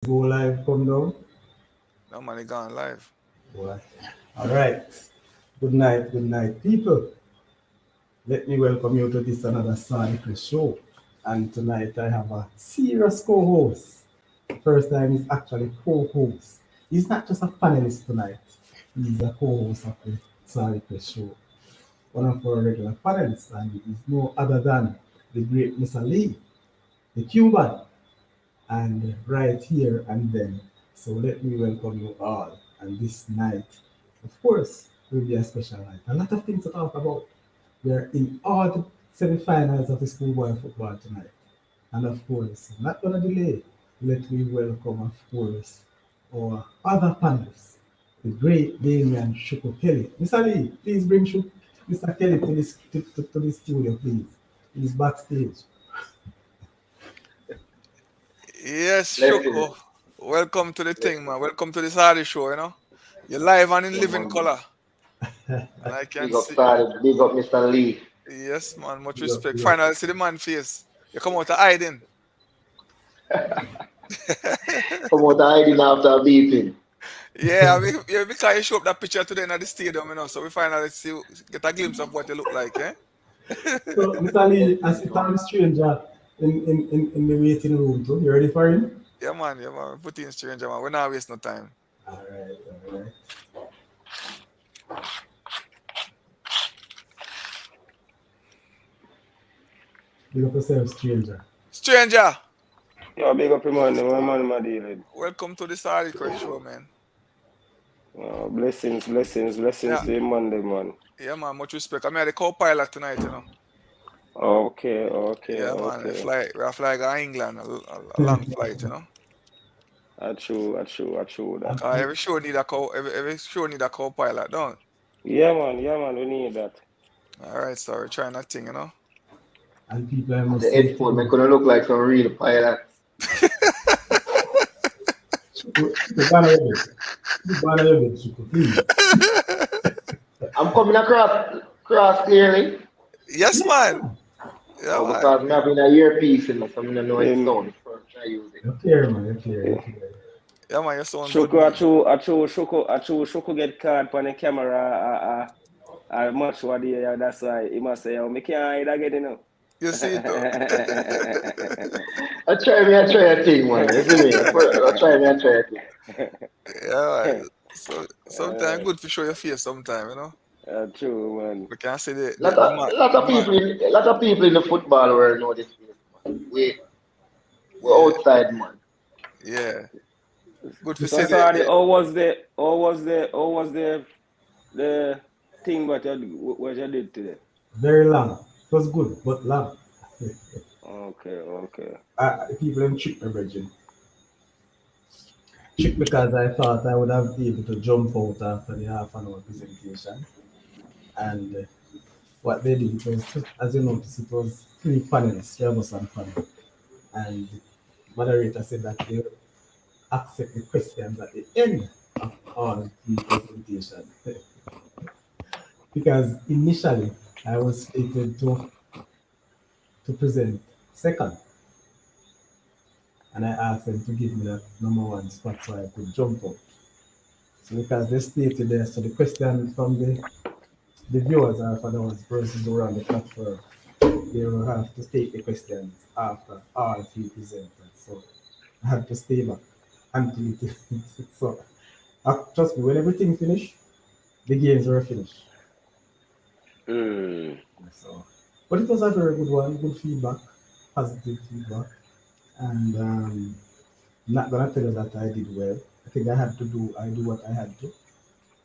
Go live, come down. No money gone live. What? All right. Good night, people. Let me welcome you to this another Sonic show. And tonight I have a serious co-host. First time he's actually co-host. He's not just a panelist tonight. He's a co-host of the Sonic show. One of our regular panelists, and he is no other than the great Mr. Lee, the Cuban. And right here and then. So let me welcome you all. And this night, of course, will be a special night. A lot of things to talk about. We are in all the semi-finals of the schoolboy football tonight. And of course, not gonna delay. Let me welcome, of course, our other panelists, the great Damian Shuko Kelly. Mr. Lee, please bring Mr. Kelly to to the studio, please. He's backstage. Yes, Blessings. Shoko. Welcome to the thing, man. Welcome to this Hardy show. You're live and in Yeah, living man. color. And I can Big up see. Started. Big up Mr. Lee. Yes, man. Much Big up, respect. big up. Finally, see the man face. You come out of hiding. Come out hiding after a beating. Yeah, because you show up that picture today in the stadium. So we finally get a glimpse of what they look like, eh? So, Mr. Lee, I see Tom Stranger in the waiting room too. You ready for him? Yeah, man. Put in stranger, man. We're not waste no time. All right, all right. Big up yourself, Stranger. Stranger, Yo, big up your man, my man, my dealing. welcome to this Hardy show, man. Blessings Yeah, to your Monday, man. yeah, man. Much respect. I'm here the co-pilot tonight. Yeah, man. Okay. We fly to England, a long flight. I true that. And Every show need a every show need a co-pilot, don't? Yeah, man, we need that. All right, so we're trying that thing. and people, I The must say to headphone make you, gonna look like some real pilot. Chuku, Ghana your bed. Ghana your bed, Chuku, please. I'm coming across clearly. Yes, Yes, man. man. Yeah, Oh, man. because I'm having a earpiece in so I don't know its In sound. First try use it. You're clear, man. You're clear. You're eh, clear. Yeah, man. You sound good, Shoko, man. Shoko get caught on the camera. Much what the that's why he must say, oh, me can't hide again. You see it, though. I try a thing, man. You see me? I try a thing. Yeah, man. So sometimes uh, good to show your face. Sometime. true, man. We can see the man. The man. Lot of people in the football world know this place, man. We're Yeah, outside, man. yeah. Good to So see sorry, the. the thing what you did today? Very long. It was good, but long. Okay. People in trick me, Virgin. Trick because I thought I would have been able to jump out after the half an hour presentation. And what they did was, as you notice, it was three panelists, three of us on panel. And the moderator said that they accept the questions at the end of all the presentation. Because initially I was slated to present second, and I asked them to give me that number one spot so I could jump out. So because they stated there, so the question from the viewers are for those persons who are on the platform, they will have to take the questions after all three presenters. So I had to stay back until it so trust me, when everything finished, the games were finished. Mm. So, but it was a very good one, good feedback, positive feedback, and not gonna tell you that I did well. I think I do what I had to,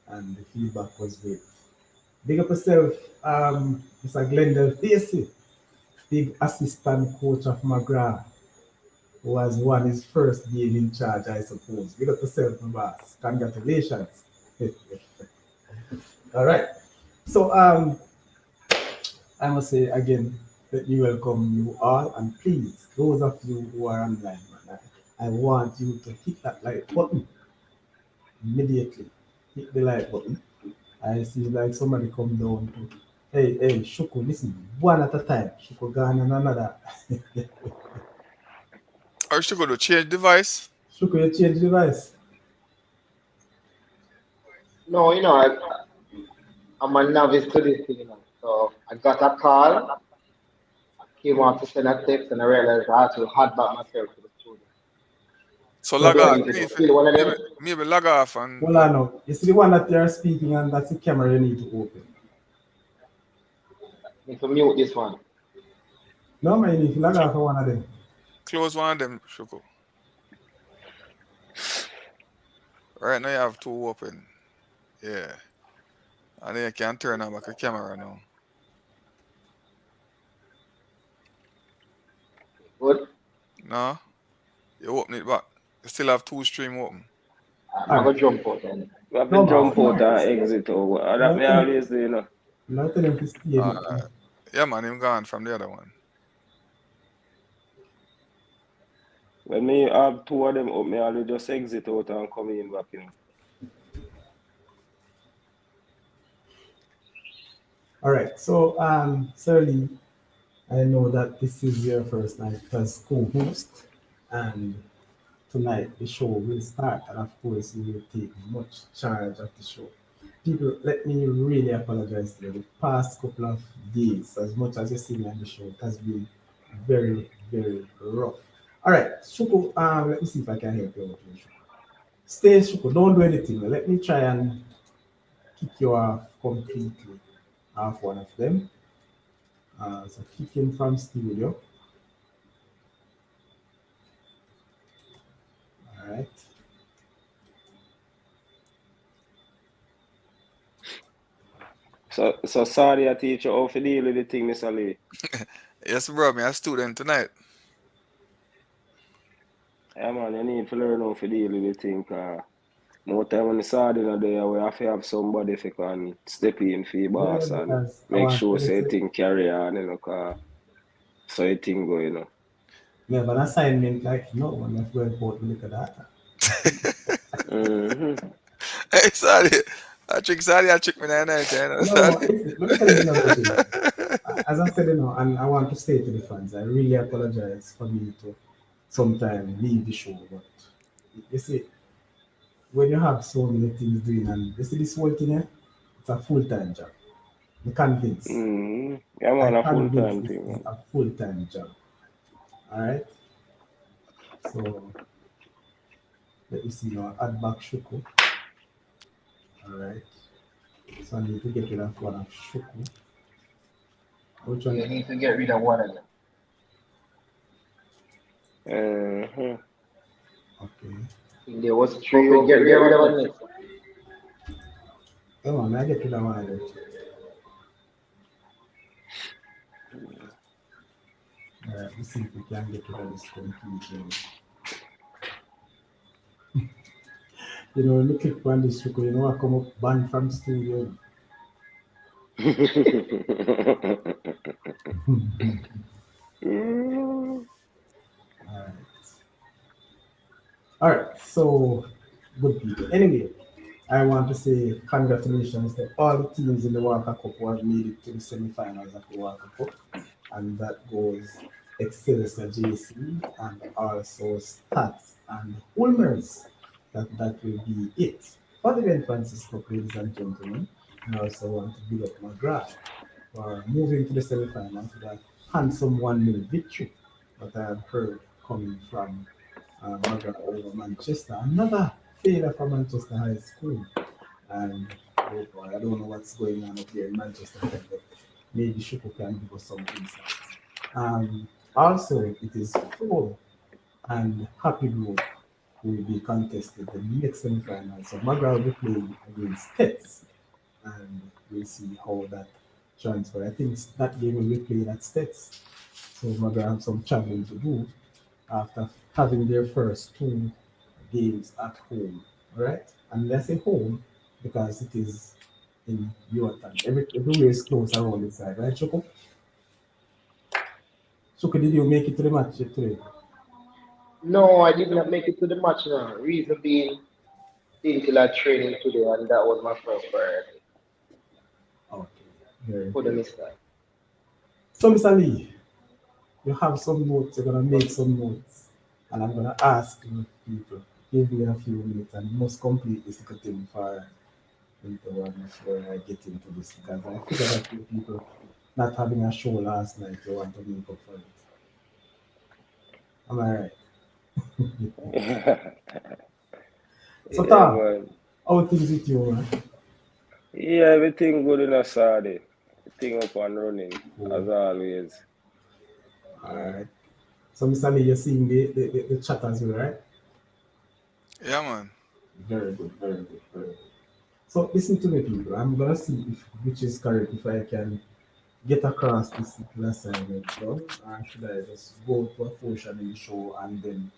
and the feedback was great. Big up yourself, Mr. Glendale Facey, big assistant coach of McGrath, who has won his first game in charge, I suppose. Big up yourself, my boss. Congratulations. All right. So I must say again, let me welcome you all, and please, those of you who are online, man, I want you to hit that like button immediately. Hit the like button. I see like somebody come down to, hey, Shuko, listen, one at a time. Shuko gone and another. Or she go to change device. Shuko, you change device. No, I'm a novice to this thing, So I got a call, came out to send a text, and I realized I had to hot back myself to the studio. So No, log Do I off. need to kill one of them? Maybe log off and hold on now. You see the one that you're speaking and that's the camera you need to open. Need to mute this one. No, man, you need to log off for one of them. close one of them, Shuko. Right now you have two open. Yeah. And then you can turn on back the camera now. Good. No? You open it back. You still have two stream open. I'm going to jump out then. We have to No, jump no. out and exit over. That me No, always do, not tell him to stay Uh, there. yeah, man, him gone from the other one. When me have two of them up, me always just exit out and come in back in. All right. So, Sir Lee, I know that this is your first night as co-host, and tonight the show will start, and of course, you will take much charge of the show. People, let me really apologize to you. The past couple of days, as much as you see me on the show, it has been very, very rough. All right, Shuko, let me see if I can help you out here, Shuko. Stay, Shuko, don't do anything. Let me try and kick you off completely off one of them. So kick in from studio. All right. So sorry, I teach you how to deal with the thing, Mr. Lee. Yes, bro, me a student tonight. Yeah, man, you need to learn how to deal with the thing. More time when the sardine are there, we have to have somebody if you can step in for your boss and Because I make want sure to say say, thing carry on, so your thing go, we have an assignment like no one if we're both look at that. Mm-hmm. Hey, sorry. I trick me that night, you know. No, Sorry. listen, let me tell you another thing. As I said, and I want to say to the fans, I really apologize for me to sometimes leave the show, but you see, when you have so many things doing, and you see this whole thing, it's a full-time job. I'm convinced. Mm-hmm. Yeah, I man, a convinced full-time this thing, is man. a full-time job. All right. So let me see now. Add back Shuku. All right. So I need to get rid of one of Shuku. Which You one? need to get rid of one of them. Uh-huh. Okay. There was three. You get rid of one next. Come on, I get rid of one of them. All right. Let's see if we can get rid of this completely. You know, look at one this Shuku. You know, I come up banned from studio. Mm. All right. All right. So good people. Anyway, I want to say congratulations to all the teams in the Walker Cup who have made it to the semi-finals of the Walker Cup, and that goes Excelsior JC and also STATHS and Wolmers. That will be it for the Ben Francis Cup, ladies and gentlemen. I also want to big up McGrath for moving to the semi-finals with a handsome 1-0 victory that I have heard coming from McGrath over Manchester. Another failure for Manchester High School. And oh boy, I don't know what's going on up here in Manchester, but maybe Shuko can give us some insights. Also, it is Frome and Happy Grove who will be contested the next semi-final. So McGrath will be playing against STETHS, and we'll see how that transfer. I think that game will be played at STETHS. So McGrath have some traveling to do after having their first two games at home, right? And let's say home because it is in your time. Everywhere is close around the side, right, Choco? Choco, did you make it to the match today? No, I did not make it to the match now. Reason being, until I training today, and that was my first priority. Okay, very Couldn't good. miss that. So, Mr. Lee, you have some notes, you're gonna make some notes, and I'm gonna ask you people. Give me a few minutes and must complete this little thing for into one before I get into this because I figured that you people not having a show last night, you want to make up for it. Am I right? So Yeah, Tom, man. how things with you, man? Yeah, everything good in a Saturday. Thing up and running, as Cool. always. Alright. So Mr. Lee, you're seeing the chat as well, right? Yeah, man. Very good, very good, very good. So listen to me, people. I'm gonna see if which is correct if I can get across this little assignment done, or should I just go to a portion in the show and then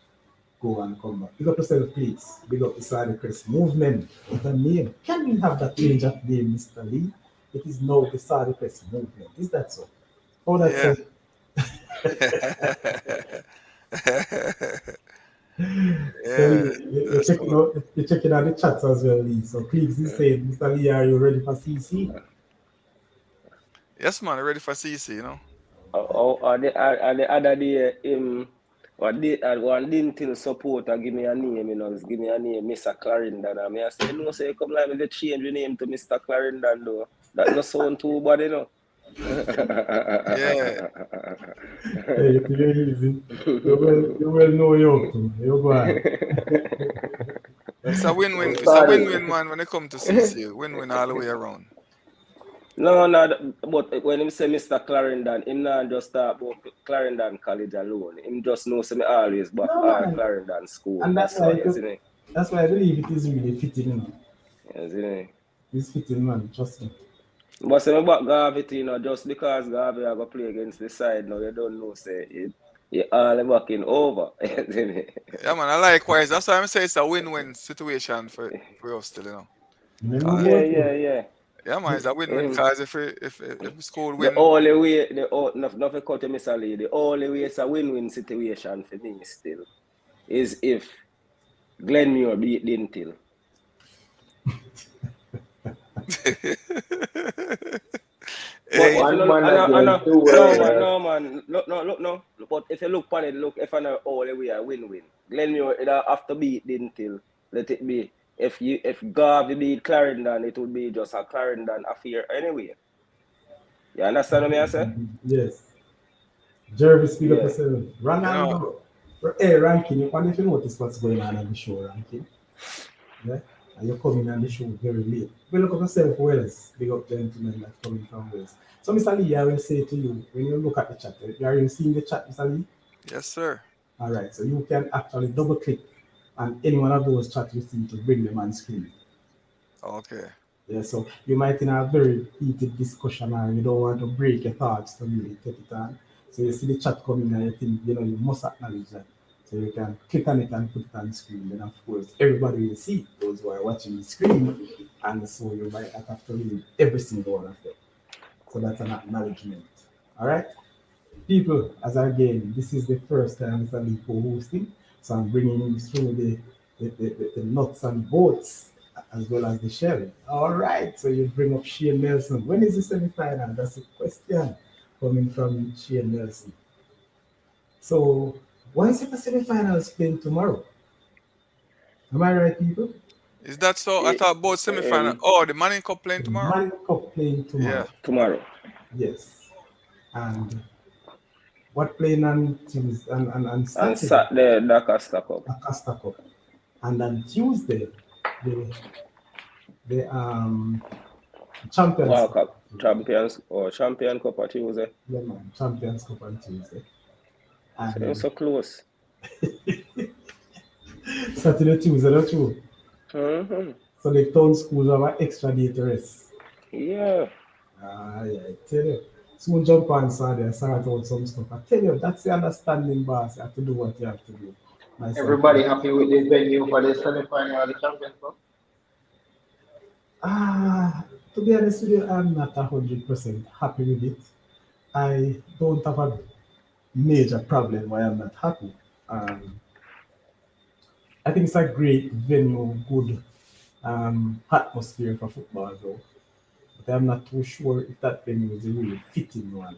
go and come back? Big up yourself, please. Big up the Side Crest movement. What a name. Can we have that change of name, Mr. Lee? It is now the Side Crest movement. Is that so? Oh, that's Yeah. so. So Yeah. That's cool. you're checking out the chats as well, Lee. So please, is saying, Mr. Lee, are you ready for CC? Yes, man. Ready for CC, you know? The other day, one didn't tell supporter give me a name, give me a name, Mr. Clarendon. And I say, no, say, come like me to change the name to Mr. Clarendon, though. That no sound too bad, Yeah. Hey, you're easy. You will know you up to. You go on. It's a win-win. It's a Sorry. win-win, man, when it comes to CC. Win-win all the way around. No, but when him say Mr. Clarendon, him not just talk about Clarendon College alone. Him just know me always back No, all man. Clarendon school. And That's why, you see me? that's why I believe it is really fitting, you know. You see me? It's fitting, man. Trust me. But say me back Garvey, just because Garvey I go play against the side now, you don't know, say you all back in over. You see me? Yeah, man. I likewise. That's why I'm saying it's a win-win situation for us still, you know. You know 'Cause, Yeah. yeah, man, it's a win-win Him. because if the school The win, only way, nothing cut to Mr. Lee, the only way it's a win-win situation for me still is if Glenmure beat Dintil. But hey, if you One look, man against two world. no man, look, no. But if you look on it, look, if I know all the way a win-win. Glenmure it have to beat Dintil. Let it be. If Garvey beat Clarendon, it would be just a Clarendon affair anyway. You understand what I say? Yes. Jervis, speak up Yeah. yourself. you know, Ronaldo. Hey, Ranking, you wonder if you notice what's going on the show, Ranking. Yeah? And you're coming on the show very late. But look up yourself, Wales. Big up gentlemen that's coming from Wales. So, Mr. Lee, I will say to you, when you look at the chat, are you seeing the chat, Mr. Lee? yes, sir. All right, so you can actually double click on any one of those chats you see to bring them on screen. Okay. Yeah, so you might in a very heated discussion and you don't want to break your thoughts to really take it on. So you see the chat coming and you think, you must acknowledge that. So you can click on it and put it on screen. Then of course everybody will see those who are watching the screen. And so you might not have to read every single one of them. So that's an acknowledgement. All right. People, as again, this is the first time Mr. Lee co-hosting. So I'm bringing you through the nuts and bolts as well as the shell. All right, so you bring up Shane Nelson. When is the semi-final? That's a question coming from Shane Nelson. So why is it the semi-finals playing tomorrow? Am I right, people? Is that so? I Eh, thought both semi-final. Oh, the Manning Cup playing The tomorrow. Man Cup playing Yeah. tomorrow. Tomorrow. Yes. And what playing on Tuesday and And Saturday? Saturday, Dakar Cup. Acosta Cup. And on Tuesday, the Champions World Cup. Cup. Champion Cup on Tuesday. Yeah, man. Champions Cup on Tuesday. So you're And so close. Saturday, Tuesday, that's true. Mm-hmm. So the town schools have an extra day to rest. Yeah. Yeah, I tell you. Soon jump on Saturday and sort out some stuff. I tell you, that's the understanding, boss. You have to do what you have to do. Myself. Everybody happy with this venue for the semi-final of the Champions Cup? To be honest with you, I'm not 100% happy with it. I don't have a major problem why I'm not happy. I think it's a great venue, good atmosphere for football, though. But I'm not too sure if that venue is a really fitting one.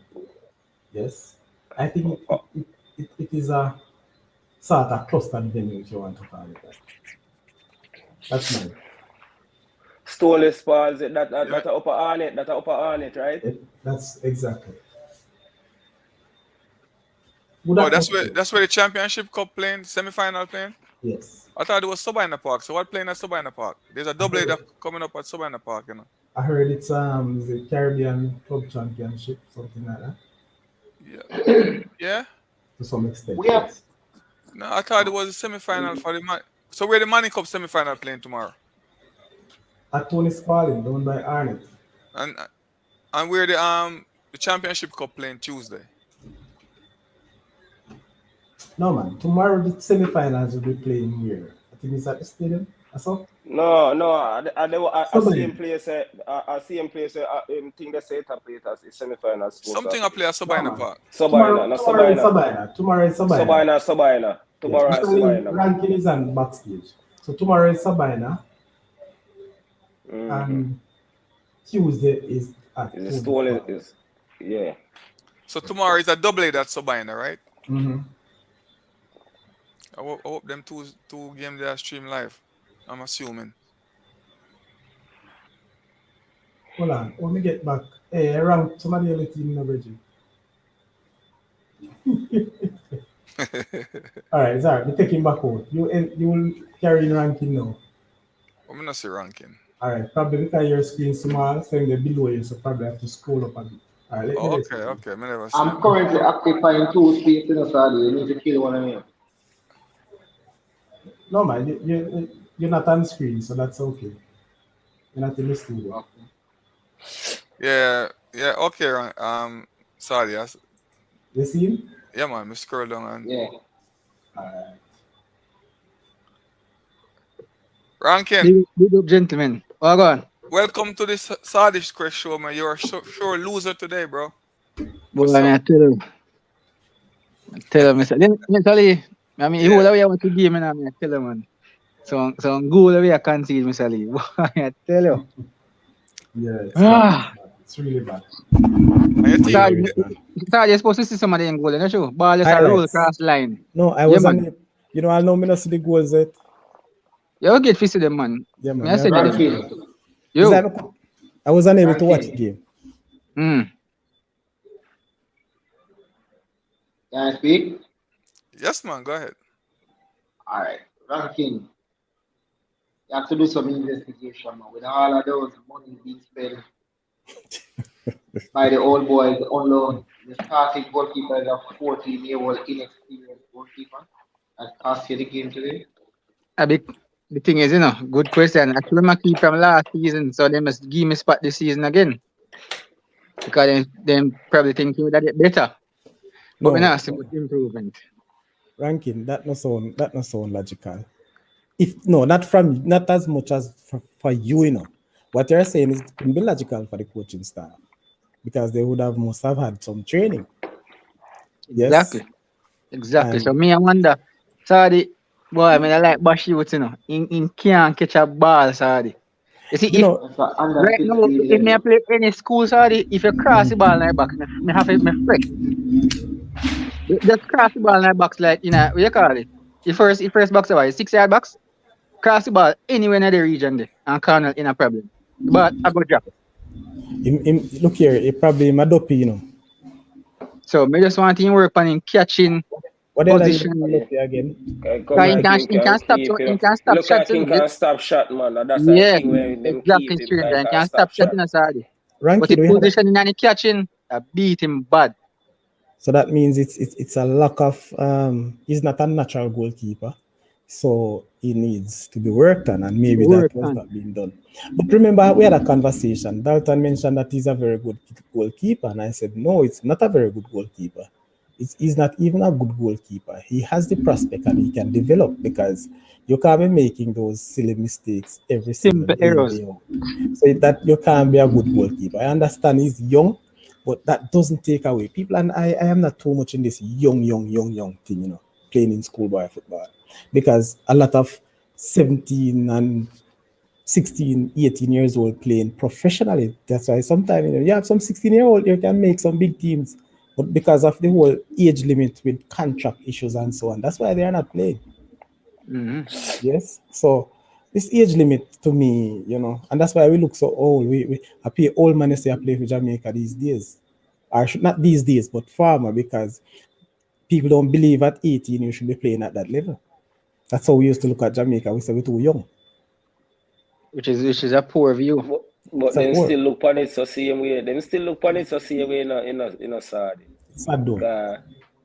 Yes, I think it is a sort of clustered venue, if you want to call it that. That's mine. Stoneless balls, that Yeah. a upper on it, right? That's exactly. Oh, that's where the championship cup playing, semi-final playing. Yes. I thought it was Sabina Park. So what playing at Sabina Park? There's a double header coming up at Sabina Park, you know. I heard it's the Caribbean Club Championship, something like that, Yeah. Yeah. to some extent. We have Yes. No, I thought it was a semi-final for the man. So where the Money Cup semi-final playing tomorrow? At Tony Spalding, down by Arnett. And where the championship cup playing Tuesday. No man, tomorrow the semi-finals will be playing here. I think it's at the stadium. That's all. No, I Sabina. see him place. Think they set up it as a semi-finals. Something I play at Sabina man. Park. Sabina, not Tomorrow is Sabina. Sabina. Tomorrow is Sabina. Sabina. Tomorrow Yeah, is usually Sabina. ranking is on backstage. So tomorrow is Sabina, Mm-hmm. and Tuesday is at Is Tony Stone Spalding. is yeah. So tomorrow is a double header at Sabina, right? Mhm. I hope them two games they are stream live. I'm assuming. Hold on, let me get back. Hey, around somebody else team in Virgin. All right, sorry, we take him back out. You will carry in ranking now. I'm not see ranking. All right, probably because your screen small, saying they're below you, so probably have to scroll up a bit. All right, let me Oh, let you see. okay. Me never see. I'm currently occupying 2 spaces in the study. You need to kill one of me. No man, you're not on screen, so that's okay. You're not in the studio. Yeah, okay. Sorry, You see him? yeah, man. Me scroll down and Yeah. All right. ranking. Big up, gentlemen. Oh, go on. Welcome to this Sardish Crest show, man. You're a sure loser today, bro. Boy, What's up? I tell you. Mr. Let tell you. I mean, Yeah. who the way I want to game, I tell you, man. So goal the way I concede, Mr. Lee. Boy, I tell you. Yeah, Ah. it's really bad. And your team, Sorry, Really bad. you're supposed to see some of them goal, not true? Ball just a roll Highlights. across line. No, I Yeah, was man. on. You know, I know me not see the goals yet. You will get to see them, man. Yeah, man. Me I said Yeah, that. Ranking. Is You. that- I was unable to watch the Ranking. game. Mm. Can I speak? yes, man. Go ahead. All right. Ranking. You have to do some investigation, man. With all of those money being spent by the old boys on loan, the starting goalkeeper is a 14-year-old inexperienced goalkeeper that cost you the game today. The thing is, good question. I remember keep from last season, so they must give me spot this season again. Because them probably thinking that it better. But we No, not see much improvement. ranking that no sound logical. Not as much as for you, What you're saying is it can be logical for the coaching staff because they must have had some training. Yes. Exactly. So And me, I wonder, sorry, boy, I mean, I like Bash youth, in can't catch a ball, sorry. You see, you know, That's an under right now, 16 if me I level. play any school, sorry, if you cross the ball in the box, me have it, me fret. Just cross the ball in the box, like, what you call it? The first box, about 6 yard box, cross the ball anywhere in the region there, and corner in a problem. But I go drop it. look here, it probably Madopi, So me just want him work on him catching What the other name position. Madopi again? Come He like can, him he can can stop, keep he it. can stop Look like shots. him can stop shot, man. And that's the Yeah, thing where them exactly, keep him. stranger. Like He can can stop stop shot. shooting aside. But Ranking, the we had positioning and the catching, I beat him bad. so that means it's a lack of he's not a natural goalkeeper. So he needs to be worked on, and maybe that was not being done. But remember, we had a conversation. Dalton mentioned that he's a very good goalkeeper, and I said, no, it's not a very good goalkeeper. He's not even a good goalkeeper. He has the prospect and he can develop because you can't be making those silly mistakes every single Simple day in, errors. day out. So that you can't be a good goalkeeper. I understand he's young, but that doesn't take away people. And I am not too much in this young thing, playing in schoolboy football. Because a lot of 17 and 16, 18 years old playing professionally. That's why sometimes you have some 16-year-old, you can make some big teams. But because of the whole age limit with contract issues and so on, that's why they are not playing. Yes. So this age limit to me, and that's why we look so old. We I pay old man to say I play for Jamaica these days. Or should not these days, but farmer, because people don't believe at 18 you should be playing at that level. That's how we used to look at Jamaica. We said we're too young. which is a poor view. But It's like them what? still look on it so same way. Them still look on it so same way in a sad. It's sad though.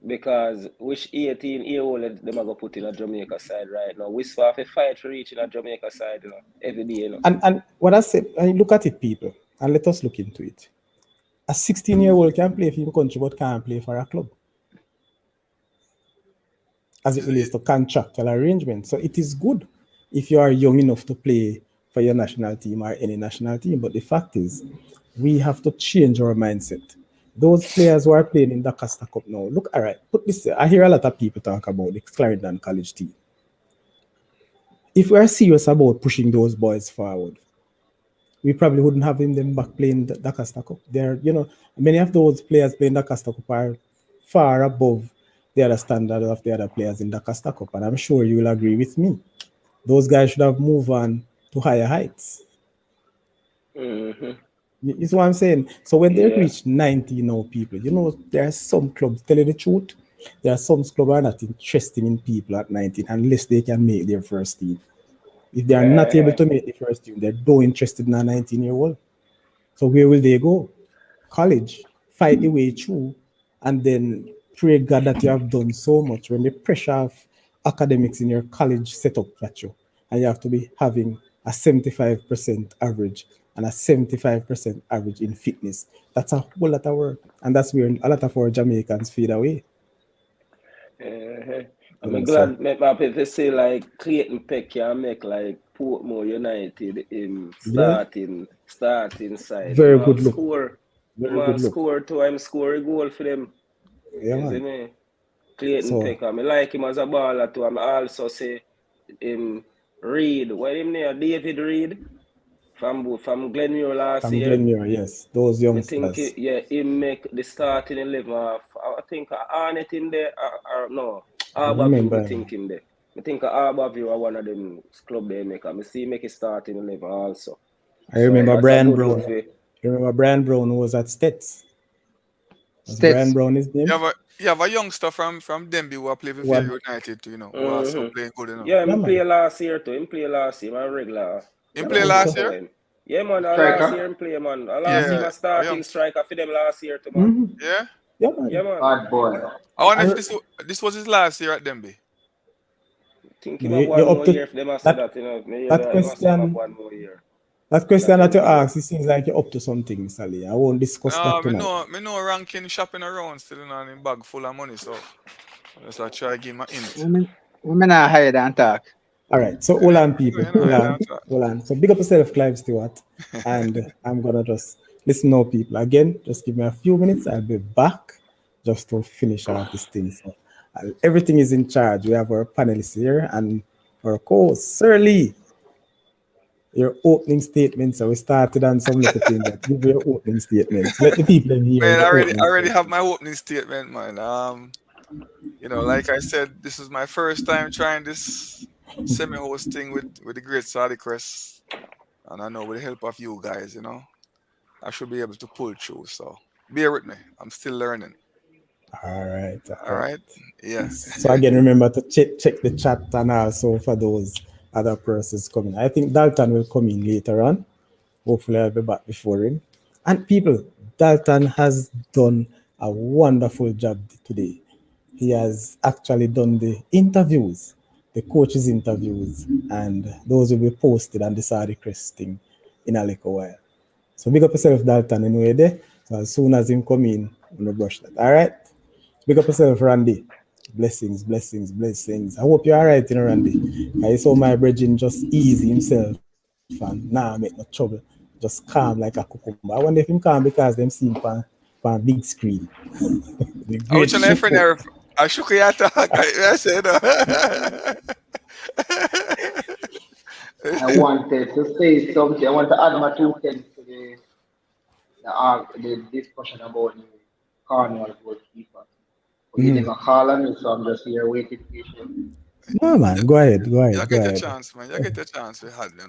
Because which 18-year-old them are gonna put in a Jamaica side right now. We still have to fight for reaching a Jamaica side, every day, And what I said, and look at it, people, and let us look into it. A 16-year-old can play for your country, but can't play for a club, as it relates to contractual arrangement. So it is good if you are young enough to play for your national team or any national team. But the fact is, we have to change our mindset. Those players who are playing in the Costa Cup now, look, all right, put this there. I hear a lot of people talk about the Clarendon College team. If we are serious about pushing those boys forward, we probably wouldn't have them back playing the Costa Cup. They're, many of those players playing the Costa Cup are far above the other standard of the other players in the Costa Cup. And I'm sure you will agree with me. Those guys should have moved on to higher heights. You see what I'm saying? So when they reach 90 now, people, there are some clubs, tell you the truth, there are some clubs are not interested in people at 19 unless they can make their first team. If they are not able to make the first team, they're not interested in a 19-year-old. So where will they go? College, fight the way through, and then pray God that you have done so much when the pressure of academics in your college set up at you, and you have to be having a 75% average and a 75% average in fitness. That's a whole lot of work, and that's where a lot of our Jamaicans fade away. I'm glad my people say like Clayton Peck can make like Portmore United starting side. Very good look. Very good look. Score too. I'm score a goal for them. Yeah, you see man. me? Clayton Peck. I like him as a baller too. I'm also say Reed. What him name? David Reed from Glenmuir last year. From Glenmuir, yes. Those youngsters. I think he make the starting 11 of, I think Arnett in there, or no, Arborview, I think him there. I think Arborview are one of them club they make. I see make a starting 11 also. I remember Brian Brown. You remember Brian Brown who was at STETHS? Was Brian Brown his name? You have a youngster from Denby who play with Vale United too, who also playing good, Yeah, he played last year too. He played last year, my regular. He played last year? Yeah, man. Last year he play, man. Last year, was starting striker for them last year, too, man. Yeah? Yeah, man. Bad boy. I wonder if this was his last year at Denby. I think he have one more year for them after that, That question, one more year. That question that you asked, it seems like you're up to something, Sally. I won't discuss that tonight. Me know ranking shopping around still in a bag full of money, so I try to give my hint. Women are higher than talk. All right, so hold on, people. Hold on. So big up yourself, Clive Stewart. And I'm going to just listen now, people. Again, just give me a few minutes. I'll be back just to finish off this thing. So everything is in charge. We have our panelists here and our co-host, Sir Lee. Your opening statement. So we started on some little things. Give your opening statements. Let the people in here. Man, I already have my opening statement, man. Like I said, this is my first time trying this semi-host thing with the great Sally Crest, and I know with the help of you guys, I should be able to pull through. So bear with me. I'm still learning. All right. Yeah. So again, remember to check the chat and also for those other persons coming. I think Dalton will come in later on. Hopefully I'll be back before him. And people, Dalton has done a wonderful job today. He has actually done the interviews, the coaches' interviews, and those will be posted on the Sadi Crest thing in a little while. So big up yourself, Dalton, anyway there. So as soon as him come in, I'm gonna brush that. All right? Big up yourself, Randy. Blessings. I hope you're all right, Randy. I saw my brethren just easy himself and make no trouble. Just calm like a cucumber. I wonder if him calm because them see him on big screen. I was trying to friend I shook your talk. I said I wanted to say something. I want to add my 2 cents to the discussion about Cornwall goalkeeper. But you never call on me, so I'm just here waiting patiently. No, man. Go ahead. Go You ahead. Go get your ahead. chance, man. You get your chance. We had, man.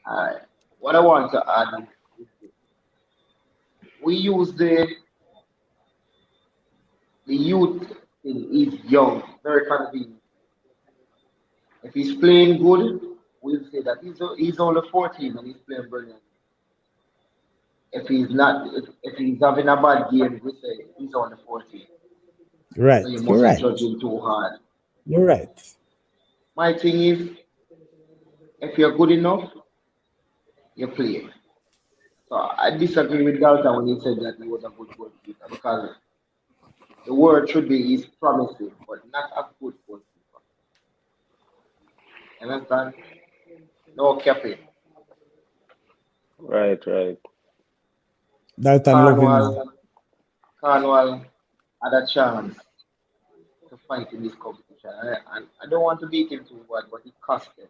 Alright. What I want to add is this. We use the youth thing is young, very convenient. If he's playing good, we'll say that he's only 14 and he's playing brilliant. If he's not, if he's having a bad game, we say he's only 14. Right. So you You're mustn't right. judge him too hard. You're right. My thing is, if you're good enough, you play. So I disagree with Galton when he said that he was a good goalkeeper because the word should be he's promising, but not a good goalkeeper. Understand? No capping. Right. Dalton love him, man. Cornwall had a chance to fight in this competition. And I don't want to beat him too bad, but it cost him.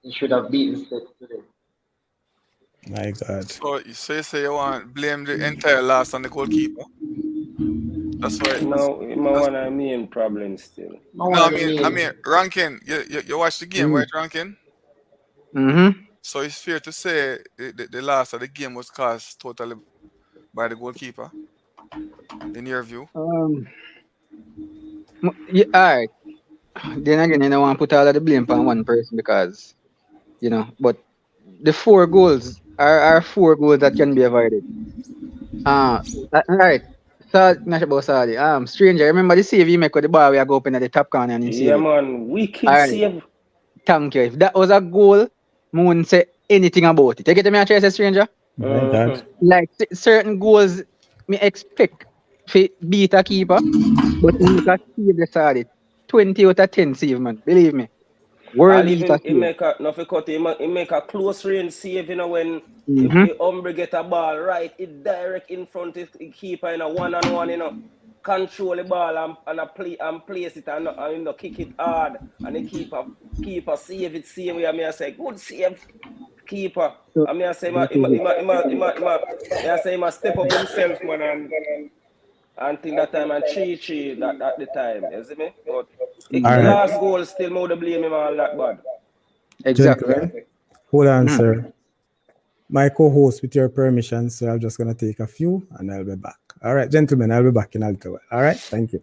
He should have beaten State today. My God. So you say you want blame the entire loss on the goalkeeper? That's why. Now, my That's, one of main problem still. No no, one I mean, Rankin. You watch the game, right, Rankin? Mm-hmm. So it's fair to say the loss of the game was caused totally by the goalkeeper, in your view. Yeah, all right. Then again, you don't want to put all of the blame on one person because, but the 4 goals are 4 goals that can be avoided. All right. So, not about Saudi. Stranger, remember the save you make with the ball we are go open at the top corner and you save Yeah, it? man. Wicked All right. save. Thank you. If that was a goal, I wouldn't say anything about it. You get me, a chase, stranger? My God. Like certain goals, me expect to beat a keeper, but he make a save the Saudi. 20 out of 10 save, man. Believe me. World I'll beater even he save. make a no for cut he make a close range save, when Mm-hmm. the Umbre get a ball right, it direct in front of the keeper in a one-on-one, control the ball and place it and kick it hard and the keeper save it same way. I say good save keeper. So, I say that is he must step up himself, man, and think that time and 3-3 that at the time, you see me? But the All right. last goal still more to blame him all that bad. exactly. Gentlemen, hold on, Mhm. sir. My co-host, with your permission, sir, I'm just going to take a few and I'll be back. All right, gentlemen, I'll be back in a little while. All right, thank you.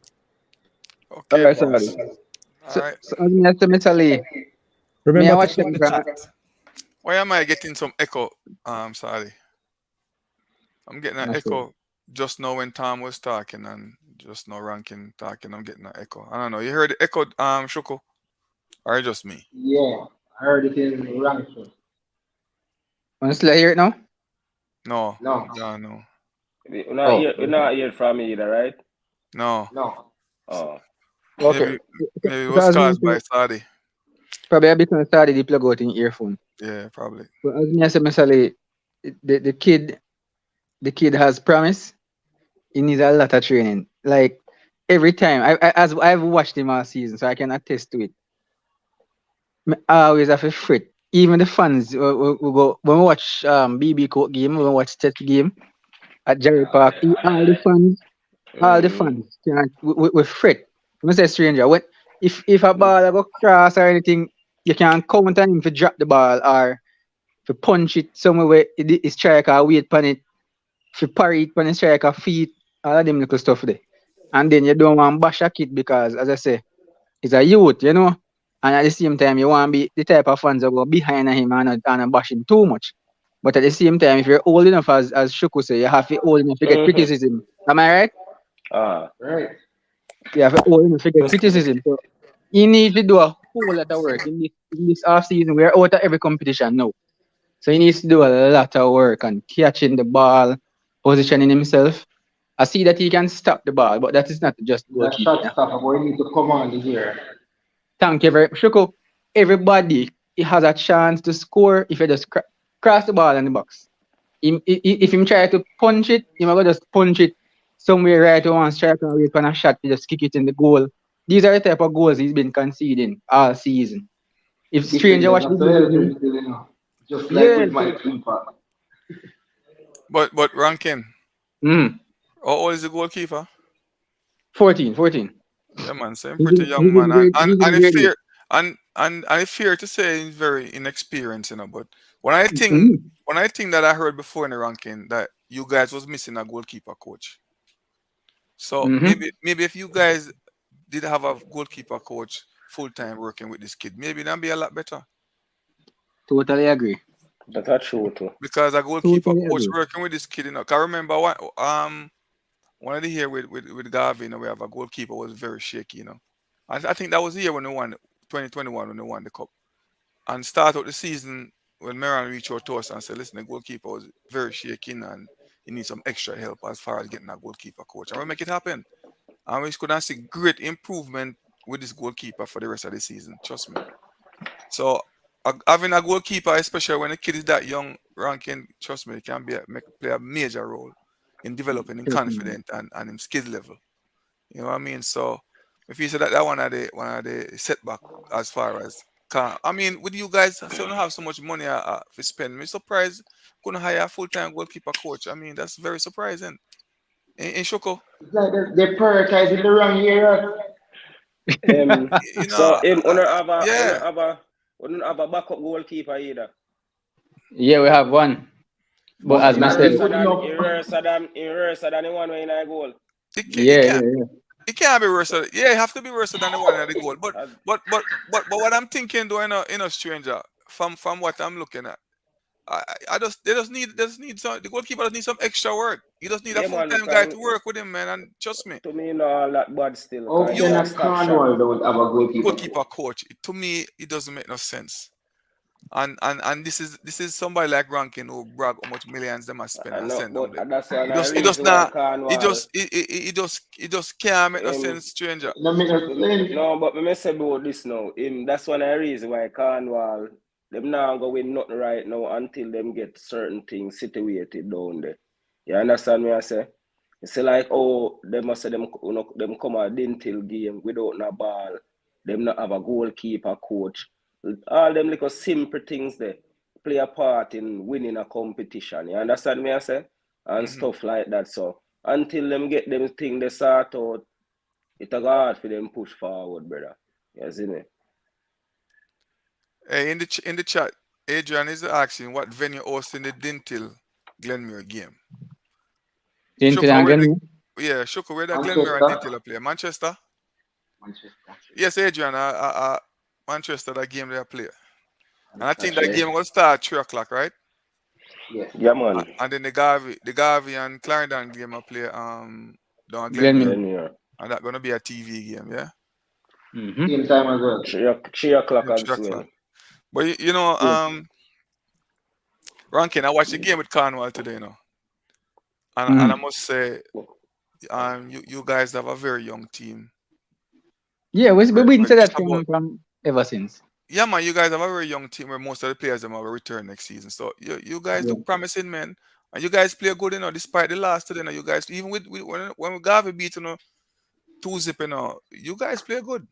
All Okay, right, boss. sorry. All right. So as me to tell you, me Remember I to watch check them the from chat. Why am I getting some echo? Sorry. I'm getting an echo just now when Tom was talking and just now Rankin talking. I'm getting an echo. I don't know. You heard the echo, Shuko? Or just me? Yeah, I heard it in ranking. Honestly, I hear it now. No. No, No. You're Oh, not hear from me either, right? No. no. Oh. okay. Maybe it So was as me caused by say, Saudi. probably a bit on started the plug out in earphone. Yeah, probably. But as me say, Sally, the kid has promise. He needs a lot of training. Like every time, as I've watched him all season, so I can attest to it. I always have a fret. Even the fans, we go when we watch BB Court game, when we watch STETHS game at Jerry Park. All the fans, we fret. Let me say stranger. When if a ball go cross or anything, you can count on him to drop the ball or to punch it somewhere where the striker wait on it, to parry it on the striker feet, all of them little stuff there. And then you don't want to bash a kid because, as I say, he's a youth. And at the same time, you want to be the type of fans that go behind him and bash him too much. But at the same time, if you're old enough, as Shuku say, you have to be old enough to get criticism. Am I right? Right. You have to old enough to get criticism. So he needs to do a whole lot of work in this off season. We're out of every competition now. So he needs to do a lot of work on catching the ball, positioning himself. I see that he can stop the ball, but that is not just He's a goalkeeping. shot stopper, but he need to command here. Thank you very much. Shuko, everybody he has a chance to score if you just cross the ball in the box. If him try to punch it, he might just punch it somewhere right to one striker and wait for a shot to just kick it in the goal. These are the type of goals he's been conceding all season. If stranger Defenders watch the have to game with help him, him still, Just like yeah. with my keeper. But Rankin, Mm. How old is the goalkeeper? 14. Yeah, man, same He's pretty in, young he's man, in grade, he's and in it's grade fair and it's fair to say he's very inexperienced, But when I 8. think when I think that I heard before in the ranking that you guys was missing a goalkeeper coach, so Mm-hmm. maybe if you guys did have a goalkeeper coach full time working with this kid, maybe that'd be a lot better. Totally agree. That's true too. Because a goalkeeper Totally coach agree. working with this kid, Cause I remember one of the year with Garvey, we have a goalkeeper was very shaky, I think that was the year when they won 2021 when they won the cup. And start out the season when Meran reached out to us and said, listen, the goalkeeper was very shaking and he needs some extra help as far as getting a goalkeeper coach. And we make it happen. And we could see great improvement with this goalkeeper for the rest of the season. Trust me. So having a goalkeeper, especially when the kid is that young, ranking, trust me, it can play a major role in developing in Certainly. confidence and in skill level. You know what I mean? So if you say that one of the setback as far as I mean, with you guys so don't have so much money to spend, me surprised couldn't hire a full time goalkeeper coach. I mean, that's very surprising. In Shoko, It's like they're prioritizing the wrong area. you So know, him yeah. wanna have a backup goalkeeper either. Yeah, we have one. But But as it's I not said, really good enough. In worse than the one way in a goal. It can, it yeah, can yeah, yeah. it can't be worse. Yeah, it have to be worse than the one at the goal. But As but but but what I'm thinking though, stranger, from what I'm looking at. I just they just need some the goalkeeper does need some extra work. He just need a yeah full man, time guy because to work with him, man. And trust me, to me not all that bad still, How because him can you can a stop shot. Cornwall don't have a goalkeeper goalkeeper coach? coach, to me it doesn't make no sense. And this is somebody like Rankin who brag how much millions them have spent I and know, send down but there. that's one It of the just it does reason why not Cornwall it just can't make no him sense, stranger. No make no sense. no, but me say about this now. Him that's one of the reason why Cornwall them now go win nothing right now until them get certain things situated down there. You understand me? I say. It's like, oh, they must say them, them come a dental game without no ball. Them not have a goalkeeper coach. All them little simple things there play a part in winning a competition. You understand me? I say, and Hmm. stuff like that. So until them get them thing they sort out, it's hard for them push forward, brother. You see me? Hey, in the chat, Adrian is asking what venue hosting the Dintil Glenmere game. Tintin Shuko, and where the Glenmere. yeah, Shuko, where the Glenmere and Manchester. Dintil play? Manchester. Manchester. Yes, Adrian. Manchester that game they play, and I think That's that right. game will start at 3 o'clock, right? Yes. Yeah, man. And then the Garvey and Clarendon game will play down at Glenmere, Glenmere. Glenmere. and that's gonna be a TV game, yeah, Mm-hmm. Same time as well. 3 o'clock at as 3 o'clock. well. But Yeah. Rankin, I watched the game with Cornwall today, and I Mm. must say, you guys have a very young team. Yeah, we've been to Just that about from ever since. yeah, man. You guys have a very young team where most of the players them have a return next season. So you guys Yeah. look promising, man. And you guys play good, despite the last today. You guys even when we Garvey beat 2-0, you guys play good.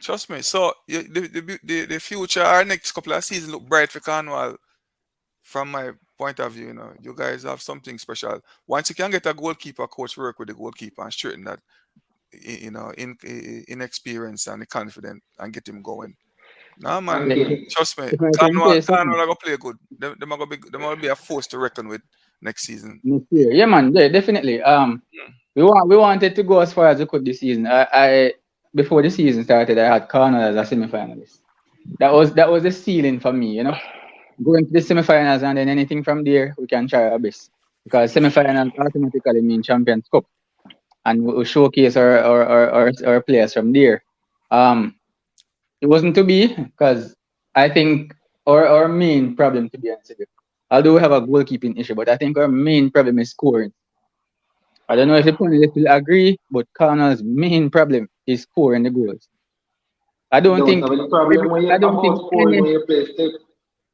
Trust me. So the future, our next couple of seasons look bright for Cornwall. From my point of view, you guys have something special. Once you can get a goalkeeper coach, work with the goalkeeper and straighten that, in experience and the confident and get him going. Nah, man. Yeah, Ranking. Trust me, if I can tell Cornwall, you something Cornwall are gonna play good. Them are gonna be a force to reckon with next season. next year. Yeah, man. Yeah, definitely. Mm. We wanted to go as far as we could this season. I before the season started, I had Cornell as a semi-finalist. That was the ceiling for me. Going to the semi-finals and then anything from there, we can try our best. Because semi-finals automatically mean Champions Cup, and we will showcase our players from there. Um, it wasn't to be because I think our main problem, to be honest with you, although we have a goalkeeping issue, but I think our main problem is scoring. I don't know if the panelists will agree, but Connell's main problem is scoring the goals. I You don't don't have think any problem when you I don't think about scoring any when you play step.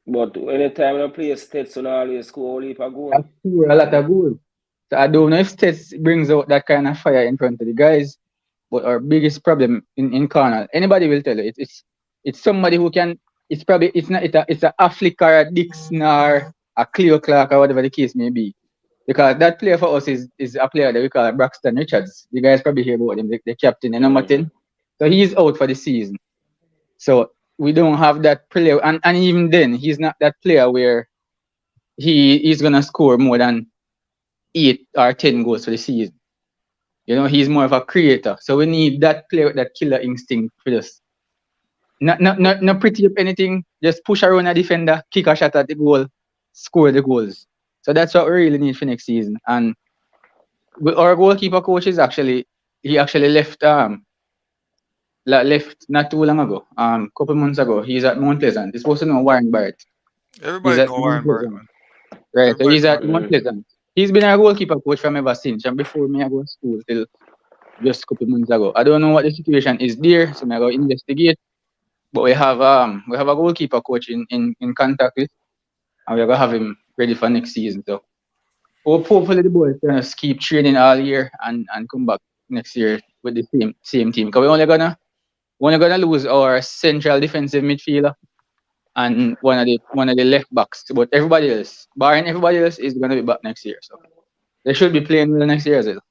But anytime I play STETHS, you always score a heap of have goal. score a lot of goals. So I don't know if Stets brings out that kind of fire in front of the guys. But our biggest problem in Connell, anybody will tell you, it's somebody who can. It's probably it's not it's a Affleck or a Dixon or a Cleo Clark or whatever the case may be. Because that player for us is a player that we call Braxton Richards. You guys probably hear about him, the captain, the number 10. So he's out for the season. So we don't have that player. And even then, he's not that player where he's going to score more than 8 or 10 goals for the season. You know, he's more of a creator. So we need that player with that killer instinct for us. Not pretty up anything. Just push around a defender, kick a shot at the goal, score the goals. So that's what we really need for next season. And our goalkeeper coach he actually left not too long ago, couple months ago. He's at Mount Pleasant. You're supposed to know Warren Barrett. Everybody know Warren Barrett, man. Right, so Everybody he's know at him. Mount Pleasant. He's been a goalkeeper coach from ever since, and before me I go to school till just a couple months ago. I don't know what the situation is there, so I go investigate. But we have a goalkeeper coach in contact with, and we're gonna have him ready for next season. So hopefully the boys can just keep training all year and come back next year with the same team. Because we're only gonna lose our central defensive midfielder and one of the left backs. But everybody else, barring everybody else, is gonna be back next year. So they should be playing well next year as well.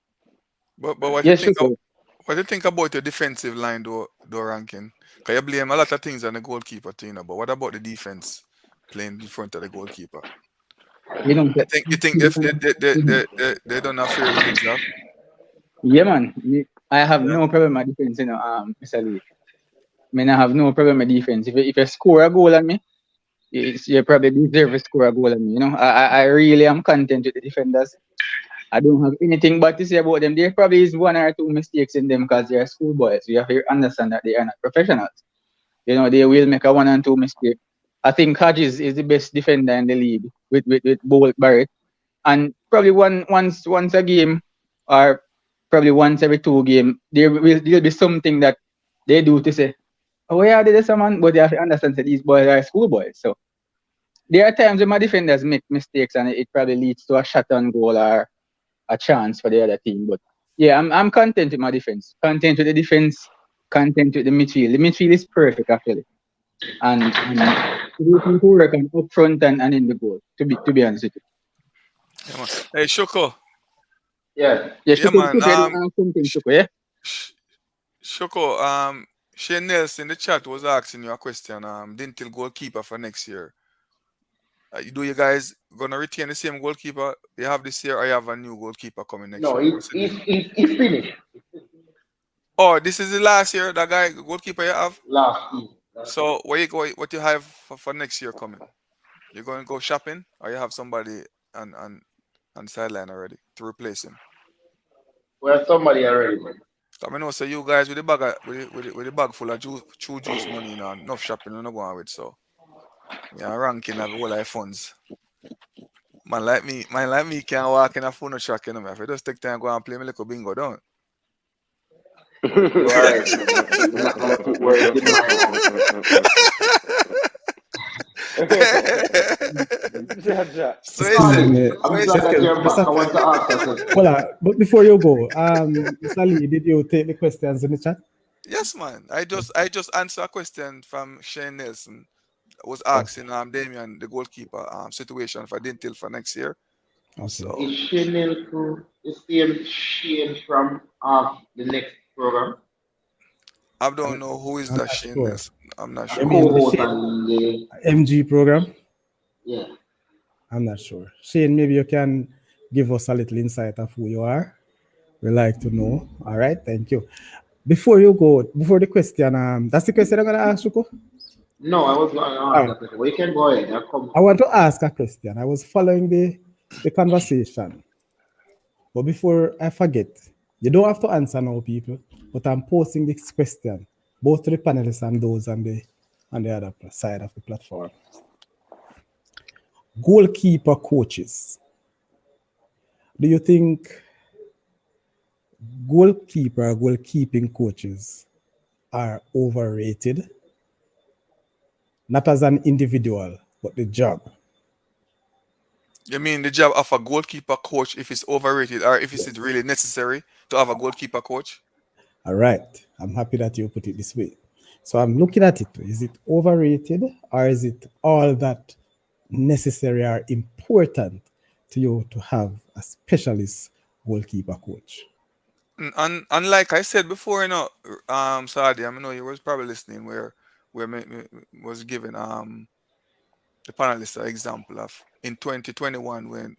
But what Yes, you think? sure. What do you think about your defensive line, though ranking? Because you blame a lot of things on the goalkeeper, too, you know, but what about the defense playing in front of the goalkeeper? You don't You think if they done a fairly good job? Yeah, man. I have Yeah. no problem with defense, Mr. Lee. I have no problem with defense. If you score a goal on me, you probably deserve to score a goal on me. You know, I really am content with the defenders. I don't have anything bad to say about them. There probably is 1 or 2 mistakes in them because they're schoolboys. You have to understand that they are not professionals. You know, they will make a 1 and 2 mistake. I think Hodges is the best defender in the league with Bolt Barrett. And probably once a game or probably once every 2 games, there'll be something that they do to say, oh yeah, they did someone, but they have to understand that these boys are schoolboys. So there are times when my defenders make mistakes and it probably leads to a shot on goal or a chance for the other team. But yeah, I'm content with my defense. Content with the defense, content with the midfield. The midfield is perfect actually. And we can work on up front and in the goal, to be honest with you. Yeah, man. Hey, Shoko. Yeah. Yeah, Yeah, man. Yeah. Shoko, Shane Nelson in the chat was asking you a question. Didn't tell goalkeeper for next year. Do you guys gonna retain the same goalkeeper you have this year, or you have a new goalkeeper coming next No, year? he's finished. Oh, this is the last year that guy goalkeeper you have. Last season. So where you go? What you have for next year coming? You're going to go shopping, or you have somebody on sideline already to replace him? We have somebody already, man. I know, so you guys with the bag with the bag full of true juice money, you know, enough shopping you're not going with. So yeah, ranking have all life funds. Man like me can't walk in a phone truck, you know. If I just take time go and play me little bingo, don't. You're alright. I'm not gonna put words in my mouth. So Sorry, I'm Mr. glad that you're back. I want to ask a question. Well, but before you go, Mr. Lee, did you take the questions in the chat? yes, man. I just answered a question from Shane Nelson. I was asking Damien the goalkeeper situation for Dintil for next year. Okay. So Is Shane Nelson the same Shane from the next program? I don't know who is I'm that not Shane sure. Nelson. I'm not I sure. mean, Co-host Shane- on the MG program? yeah. I'm not sure. Shane, maybe you can give us a little insight of who you are. We like to know. All right, thank you. Before you go, before the question, that's the question I'm gonna ask you. No, I was going to ask that question. Well, you can go ahead. I want to ask a question. I was following the conversation. But before I forget, you don't have to answer now, people. But I'm posting this question both to the panelists and those on the other side of the platform. Goalkeeper coaches. Do you think goalkeeping coaches are overrated? Not as an individual, but the job. You mean the job of a goalkeeper coach if it's overrated or if it's really necessary to have a goalkeeper coach? All right. I'm happy that you put it this way. So I'm looking at it. Is it overrated or is it all that necessary or important to you to have a specialist goalkeeper coach? And like I said before, Saadi, I know you was probably listening where was given the panelists an example of in 2021 when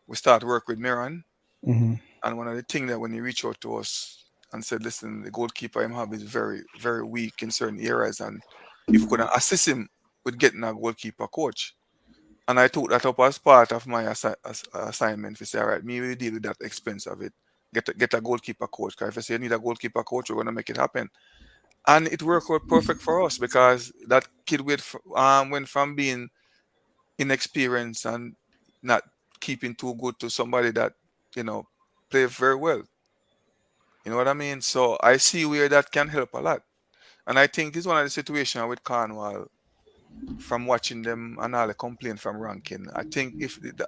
we start work with Miran, Mm-hmm. and one of the things that when he reached out to us and said, listen, the goalkeeper him have is very, very weak in certain areas, and if we could assist him with getting a goalkeeper coach. And I took that up as part of my assignment to say, all right, me will deal with that expense of it. Get a goalkeeper coach. Because if I say you need a goalkeeper coach, we're going to make it happen. And it worked out perfect for us because that kid went from being inexperienced and not keeping too good to somebody that, play very well. You know what I mean? So I see where that can help a lot. And I think it's one of the situations with Cornwall from watching them and all the complaint from ranking. I think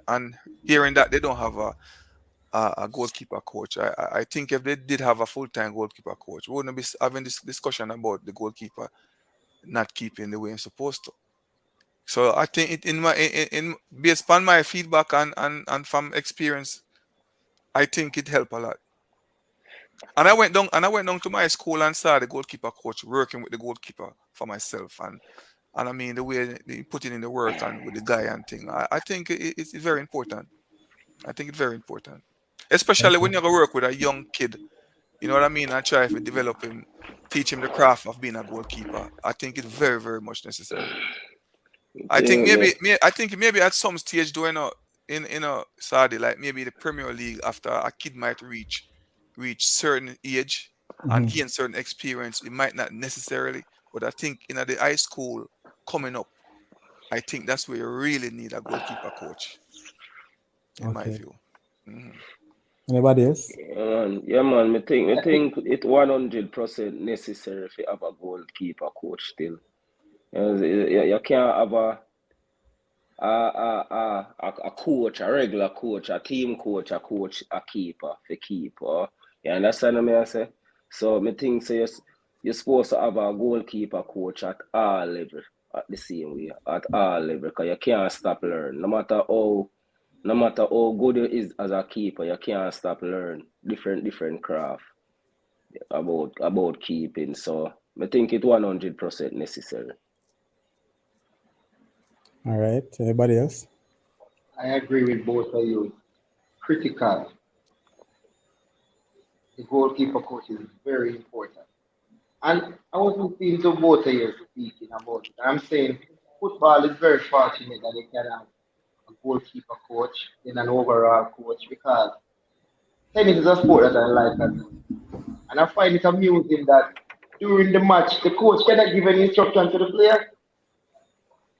and hearing that they don't have a goalkeeper coach, I think if they did have a full-time goalkeeper coach, we wouldn't be having this discussion about the goalkeeper not keeping the way it's supposed to. So I think in based upon my feedback and from experience, I think it helped a lot. And I went down to my school and saw the goalkeeper coach working with the goalkeeper for myself, and I mean the way they put in the work and with the guy and thing. I think it's very important. I think it's very important, especially when Okay. you go work with a young kid. You know what I mean? And try to develop him, teach him the craft of being a goalkeeper. I think it's very, very much necessary. I think maybe at some stage, though, in Saudi, like maybe the Premier League, after a kid might reach certain age and Mm-hmm. gain certain experience, it might not necessarily. But I think in the high school coming up, I think that's where you really need a goalkeeper coach, in my Okay. view. Mhm. Anybody else? Yeah, man. Me think it 100% necessary to have a goalkeeper coach still. You can't have a coach, a regular coach, a team coach, a keeper, the keeper. You understand what I say? So me think say you're supposed to have a goalkeeper coach at all level, at the same way, at all level, because you can't stop learning. No matter how good you is as a keeper, you can't stop learning different craft about keeping. So I think it 100% necessary. All right. Anybody else? I agree with both of you. Critical. The goalkeeper coach is very important. And I was listening to both of you speaking about it. I'm saying football is very fortunate that they can have a goalkeeper coach and an overall coach because tennis is a sport that I like as well. And I find it amusing that during the match, the coach cannot give any instruction to the player.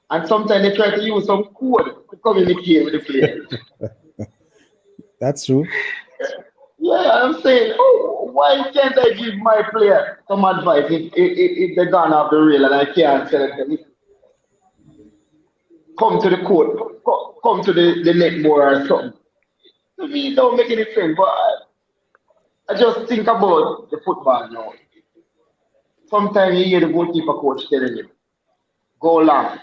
And sometimes they try to use some code to communicate with the player. That's true. Yeah, I'm saying, oh, why can't I give my player some advice if they're gone off the rail and I can't tell them, listen, come to the court, come to the net more or something. To me, it don't make any sense, but I just think about the football now. Sometimes you hear the goalkeeper coach telling you, go long,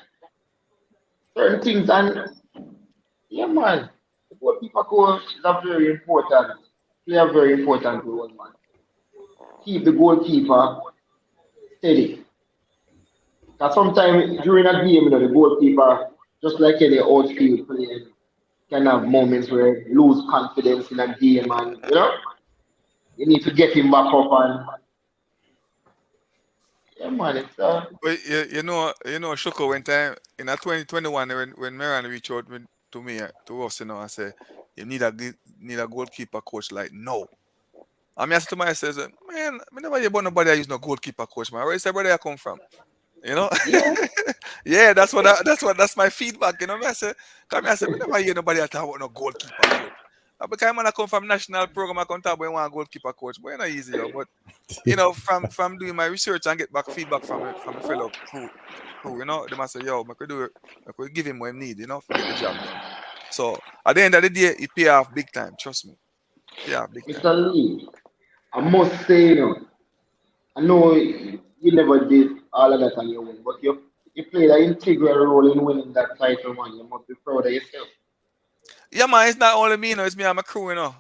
certain things, and yeah, man, the goalkeeper coach is a very important, play a very important role, man. Keep the goalkeeper steady. Because sometimes during a game, the goalkeeper, just like any outfield player, can have moments where he lose confidence in a game, and you need to get him back up. And yeah, man, it's But Shoko, when time in a 2021 when Meran reached out to me to us, and say you need a goalkeeper coach like no. I mean, I said to myself, man, I never hear about nobody that use no goalkeeper coach, man. Where is everybody I come from? You know? yeah, Yeah, that's my feedback. You know, I say, come here, I say, I never hear nobody that talk about no goalkeeper coach. Because I come from national program, I come talk about one goalkeeper coach, but it's not easy, but from doing my research and get back feedback from a fellow crew, they must say, yo, I could give him what he need, to get the job done. So at the end of the day, it pay off big time, trust me. Pay off big time. Mr. Lee, I must say, I know you never did all of that on your own, but you played an integral role in winning that title, man. You must be proud of yourself. Yeah, man, it's not only me, you know, it's me and my crew, you know.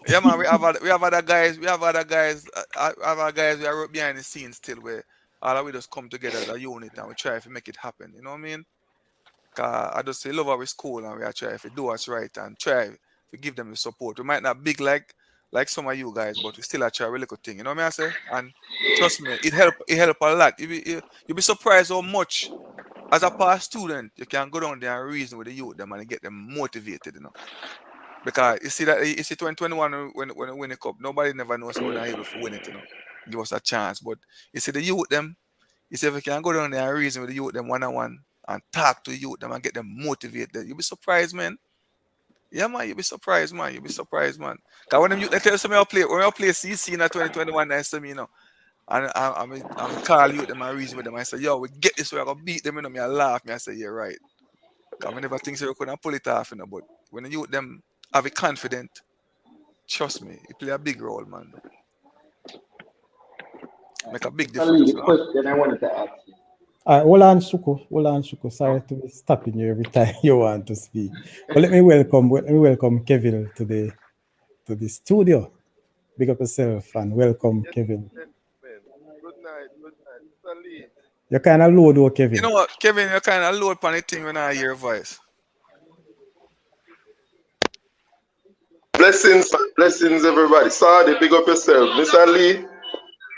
Yeah, man, we have other guys, other guys we are behind the scenes still where all of we just come together as a unit and we try to make it happen. You know what I mean? 'Cause I just say love our school and we are trying to do what's right and try to give them the support. We might not big like some of you guys, but we still are trying a little thing. You know what I say? And trust me, it help a lot. You'll be surprised how much as a past student you can go down there and reason with the youth them and get them motivated, you know. Because you see 2021 when we win the cup, nobody never knows how we're not able to win it, you know. Give us a chance. But you see the youth them, you see if you can go down there and reason with the youth them one on one and talk to the youth them and get them motivated, you'll be surprised, man. Yeah, man, you'll be surprised, man. You'll be surprised, man. Cause when them youth they tell us when I play CC in 2021, that's me, you know. And I'm call you them and reason with them. I say, yo, we get this way, I gonna beat them, you know. Me I laugh, me I say, yeah, right. Cause I never think so we couldn't pull it off, you know. But when the youth them have it confident, trust me, it play a big role, man. Make a big Mr. Lee, difference, the you know. question I wanted to ask you. Hold on, Shuko. Sorry to be stopping you every time you want to speak. But let me welcome Kevin to the studio. Big up yourself and welcome, Yes, Kevin. gentlemen. Good night, Mr. Lee. You're kind of low though, You Kevin. know what, Kevin, you're kind of low upon the thing when I hear your voice. Blessings, everybody. Sorry, big up yourself. Mr. Lee,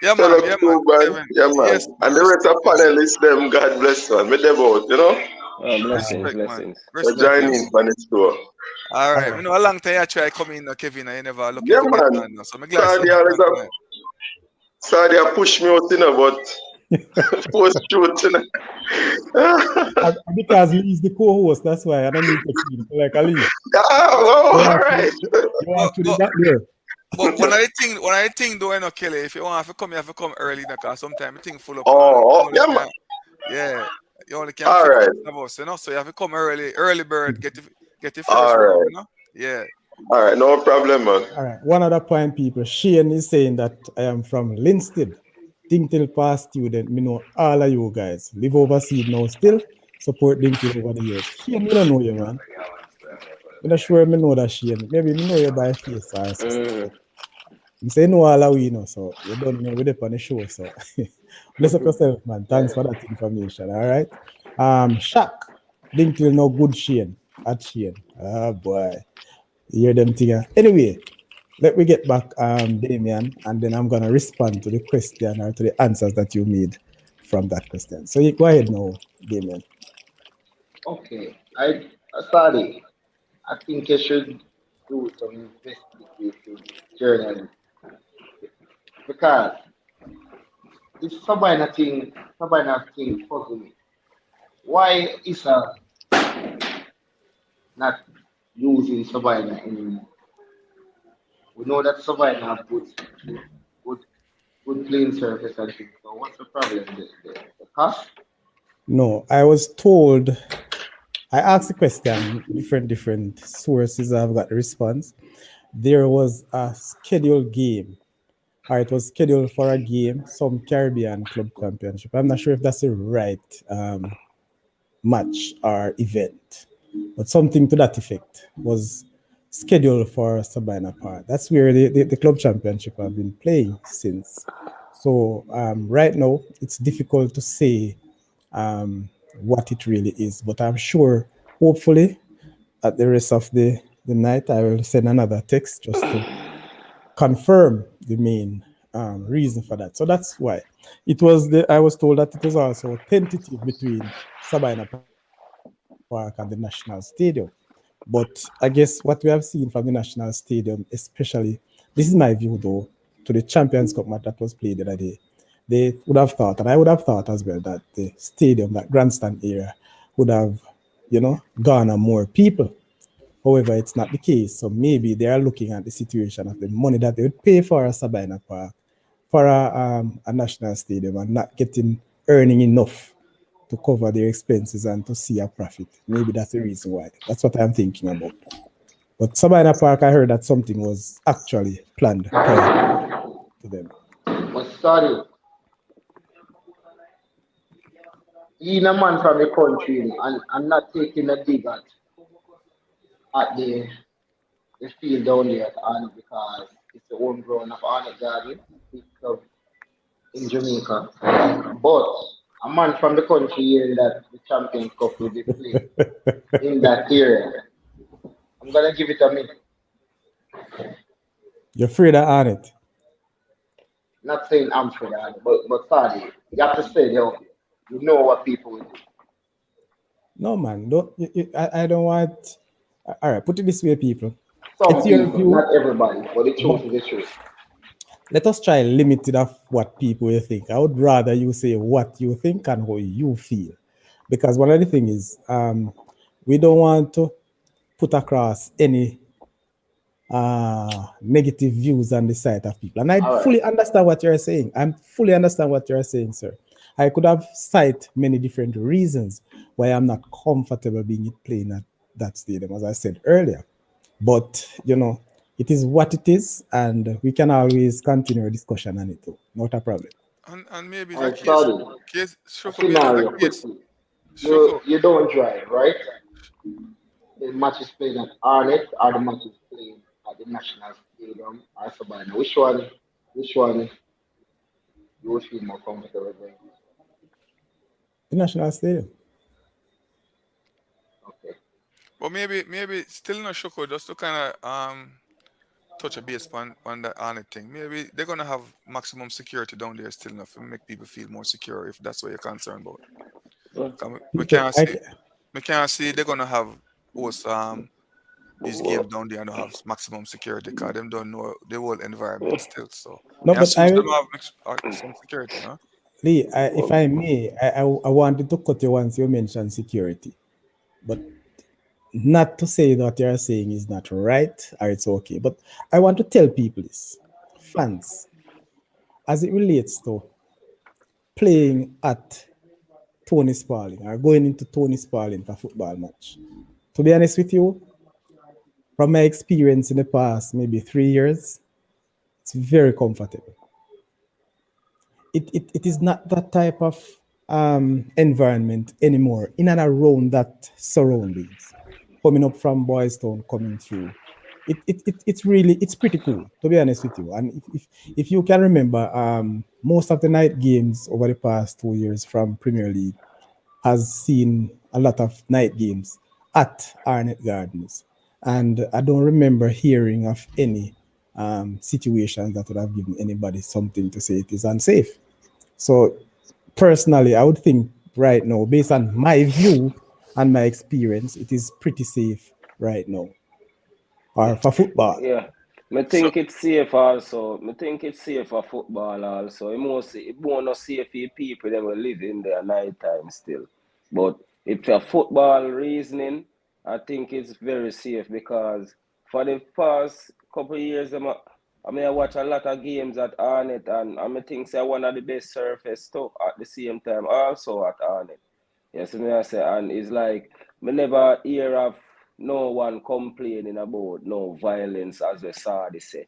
Yeah, tell man. us Yeah, man. too, man. Kevin. Yeah, man. Yes, man. And the rest Respect, of Kevin. panelists, them, God bless man. Me them out, you know? Blessings, Respect, man. blessings. So Respect, join Kevin. in for the store. All All right. right. We know a long time you try coming in, Kevin, and you never look Yeah, if you get man. on. So I'm glad to see you on tonight. Sorry, I push me out, you know, but post truth, you know. Because Lee is the co-host, that's why I don't need to keep like Ali. Oh, You all want to, right. you want to But, the back there. but one of the thing though, you know, Kelly, if you want to come, you have to come early, because sometimes the thing full up and Oh, yeah, man. you only can All fit right. most of us, you know. So you have to come early bird, get the All first row, right. you know. Yeah. All right. No problem, man. All right. One other point, people. Shane is saying that I am from Linstead. Dinktil past student. Me know all of you guys. Live overseas now still. Support Dinktil over the years. Shane, me don't know you, man. I'm not sure me know that Shane. Maybe me know you by face or something. I'm saying no all of we know, so you don't know we're on the show. So bless up yourself, man. Thanks for that information. All right. Shaq. Dinktil no good Shane. At Shane. Ah boy. You hear them thing. Anyway, let me get back, Damien, and then I'm gonna respond to the question or to the answers that you made from that question. So you go ahead now, Damien. Okay, sorry. I think you should do some investigative journalism because this Sabina thing puzzle me. Why is not using Sabina anymore? We know that Sabina have good, good playing surface and things. So what's the problem? The cost? No, I was told. I asked the question. Different sources. I've got the response. There was a scheduled game, or it was scheduled for a game, some Caribbean Club Championship. I'm not sure if that's the right match or event, but something to that effect was scheduled for Sabina Park. That's where the club championship have been playing since. So right now, it's difficult to say what it really is, but I'm sure, hopefully, at the rest of the night, I will send another text just to confirm the main reason for that. So that's why I was told that it was also tentative between Sabina Park and the National Stadium. But I guess what we have seen from the National Stadium, especially, this is my view though, to the Champions Cup match that was played the other day, they would have thought, and I would have thought as well, that the stadium, that grandstand area, would have, garnered more people. However, it's not the case. So maybe they are looking at the situation of the money that they would pay for a Sabina Park, for a national stadium, and not earning enough to cover their expenses and to see a profit. Maybe that's the reason why. That's what I'm thinking about. But Sabina Park, I heard that something was actually planned prior to them. But sorry, being a man from the country and not taking a dig at at the field down there at Arnett because it's the home ground of Arnett Garden, big club in Jamaica. But a man from the country hearing that the Champions Cup will be played in that area, I'm gonna give it a minute. You're afraid of on it. Not saying I'm for that, but sorry, you have to stay there. You know what people will do. No, man. Don't. I don't want. All right. Put it this way, people. Some It's your people, view. not everybody, but the truth But is the truth. let us try limit it of what people will think. I would rather you say what you think and how you feel, because one of the things is we don't want to put across any negative views on the side of people. And I All right. fully understand what you're saying. I fully understand what you're saying, sir. I could have cited many different reasons why I'm not comfortable being playing at that stadium, as I said earlier. But, you know, it is what it is, and we can always continue a discussion on it too. Not a problem. And maybe All it's a right, sorry. case, A Shoko, maybe it's scenario a case, quickly. Shoko. You don't drive, right? The match is played at Arnett or the match is played at the National Stadium or Sabina. Which one you would feel more comfortable going? The National Stadium. Okay. But maybe still not Shoko, just to kind of touch a base on that on it thing. Maybe they're gonna have maximum security down there still enough to make people feel more secure if that's what you're concerned about. We can't see they're gonna have host these games down there and don't have maximum security because them don't know the whole environment still. So No, I but assume them have some security, no? Lee, if I may, I wanted to cut you once you mentioned security, but not to say that you're saying is not right or it's okay. But I want to tell people this, fans, as it relates to playing at Tony Sparling or going into Tony Sparling for a football match. To be honest with you, from my experience in the past, maybe 3 years, it's very comfortable. It is not that type of environment anymore in and around that surroundings. Coming up from Boys Town, coming through. It's pretty cool, to be honest with you. And if you can remember, most of the night games over the past 2 years from Premier League has seen a lot of night games at Arnett Gardens. And I don't remember hearing of any situations that would have given anybody something to say it is unsafe. So personally, I would think right now, based on my view and my experience, it is pretty safe right now. Or for football. Yeah. I think it's safe also. I think it's safe for football also. It won't not safe for people that will live in there night time still. But if for football reasoning, I think it's very safe because for the past couple of years, I watch a lot of games at Arnett and I think say one of the best surface too at the same time also at Arnett. Yes, I say, and it's like me never hear of no one complaining about no violence as we saw they say.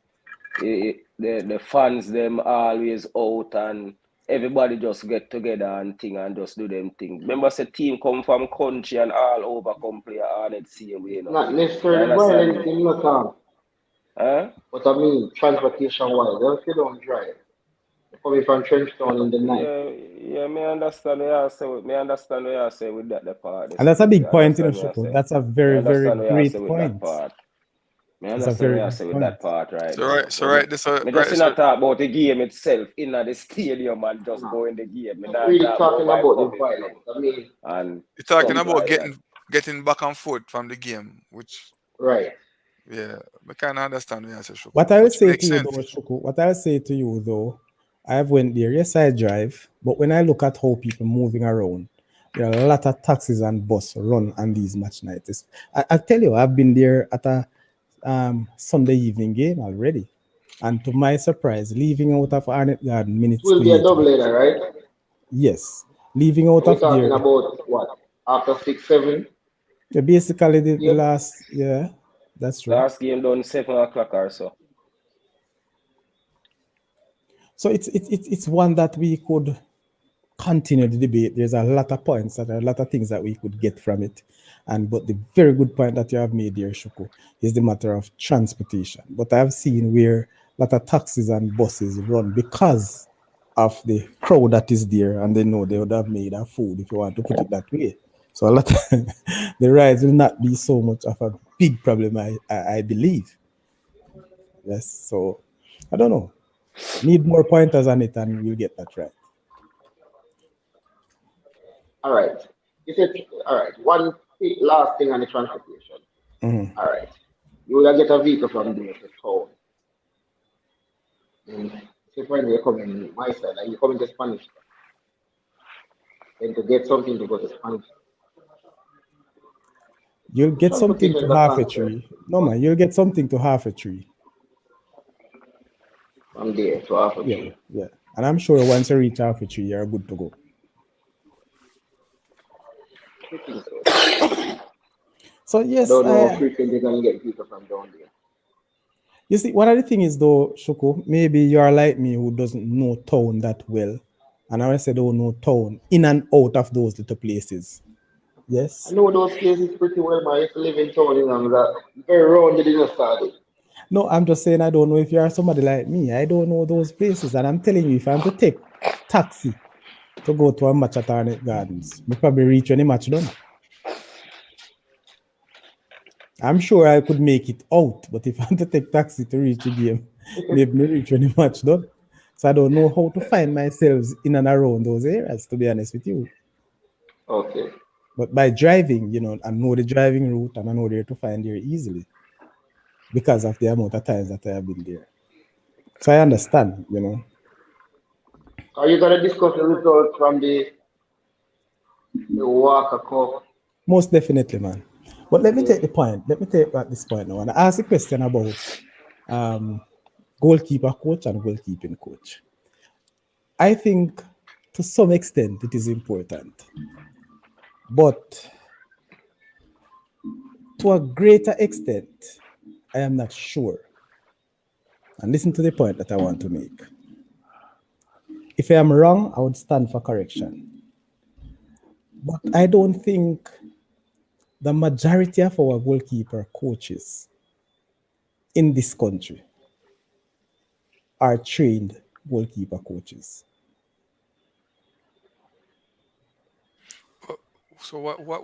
The fans them always out and everybody just get together and thing and just do them thing. Remember say team come from country and all over come play Arnett same way, you know. Not necessarily violent in your town. Huh? But I mean transportation wise, if you don't drive, you're coming from Trenchtown in the night. Yeah, me understand what you say with that part. And that's a big point, you know, Shoko. That's a very, very great point. I understand what you say with that part, right? So right, this I just not talk about the game itself in the stadium and just go in the game. I'm really talking about the violence. I mean, and you're talking about like getting back and forth from the game, which right. Yeah, I kind of understand what you say, Shoko. What I would say to you though, Shoko, what I would say to you though, I have went there. Yes, I drive, but when I look at how people moving around, there are a lot of taxis and bus run on these match nights. I tell you, I've been there at a Sunday evening game already, and to my surprise, leaving out of Arnett Garden minutes will be a double header, right? Yes, leaving out of there. We're talking about what, after 6, 7? Yeah, basically the last, yeah, that's true. Last game done 7 o'clock or so. So it's one that we could continue the debate. There's a lot of points, that are a lot of things that we could get from it. But the very good point that you have made here, Shuko, is the matter of transportation. But I have seen where a lot of taxis and buses run because of the crowd that is there, and they know they would have made a food, if you want to put it that way. So a lot of the rides will not be so much of a big problem, I believe. Yes, so I don't know. Need more pointers on it, and we'll get that right. All right. You said, all right, one last thing on the transportation. Mhm. All right. You will get a vehicle from there to town. And say when you're coming my side, like you coming to Spanish, then to get something to go to Spanish. You'll get something Transportation to is a half a concern tree. No man, you'll get something to half a tree. from there to half a Yeah, tree. yeah. And I'm sure once you reach half a tree, you're good to go. I think so. So I yes, don't know how frequent they're gonna get people from down there. you see, one of the things is though, Shoko, maybe you are like me who doesn't know town that well. And I say don't know town in and out of those little places. I Yes. know those places pretty well, man. I used to live in town, that very rounded in the started. No, I'm just saying I don't know if you are somebody like me. I don't know those places. And I'm telling you, if I'm to take taxi to go to a match at Arnett Gardens, we probably reach when the match done. I'm sure I could make it out, but if I'm to take taxi to reach the game, maybe me reach when the match done. So I don't know how to find myself in and around those areas, to be honest with you. Okay. But by driving, I know the driving route and I know where to find there easily because of the amount of times that I have been there. So I understand. Are you gonna discuss the results from the Walker Cup? Most definitely, man. But let me Yeah. take the point. Let me take at this point now and ask a question about um, goalkeeper coach and goalkeeping coach. I think to some extent it is important, but to a greater extent, I am not sure. And listen to the point that I want to make. If I am wrong, I would stand for correction. But I don't think the majority of our goalkeeper coaches in this country are trained goalkeeper coaches. So what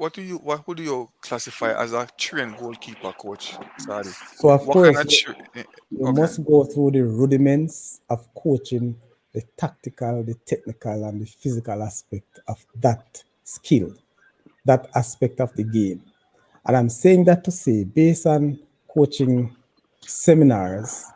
would you classify as a trained goalkeeper coach, Sadi? So of What kind course of you okay. must go through the rudiments of coaching, the tactical, the technical, and the physical aspect of that skill, that aspect of the game. And I'm saying that to say, based on coaching seminars,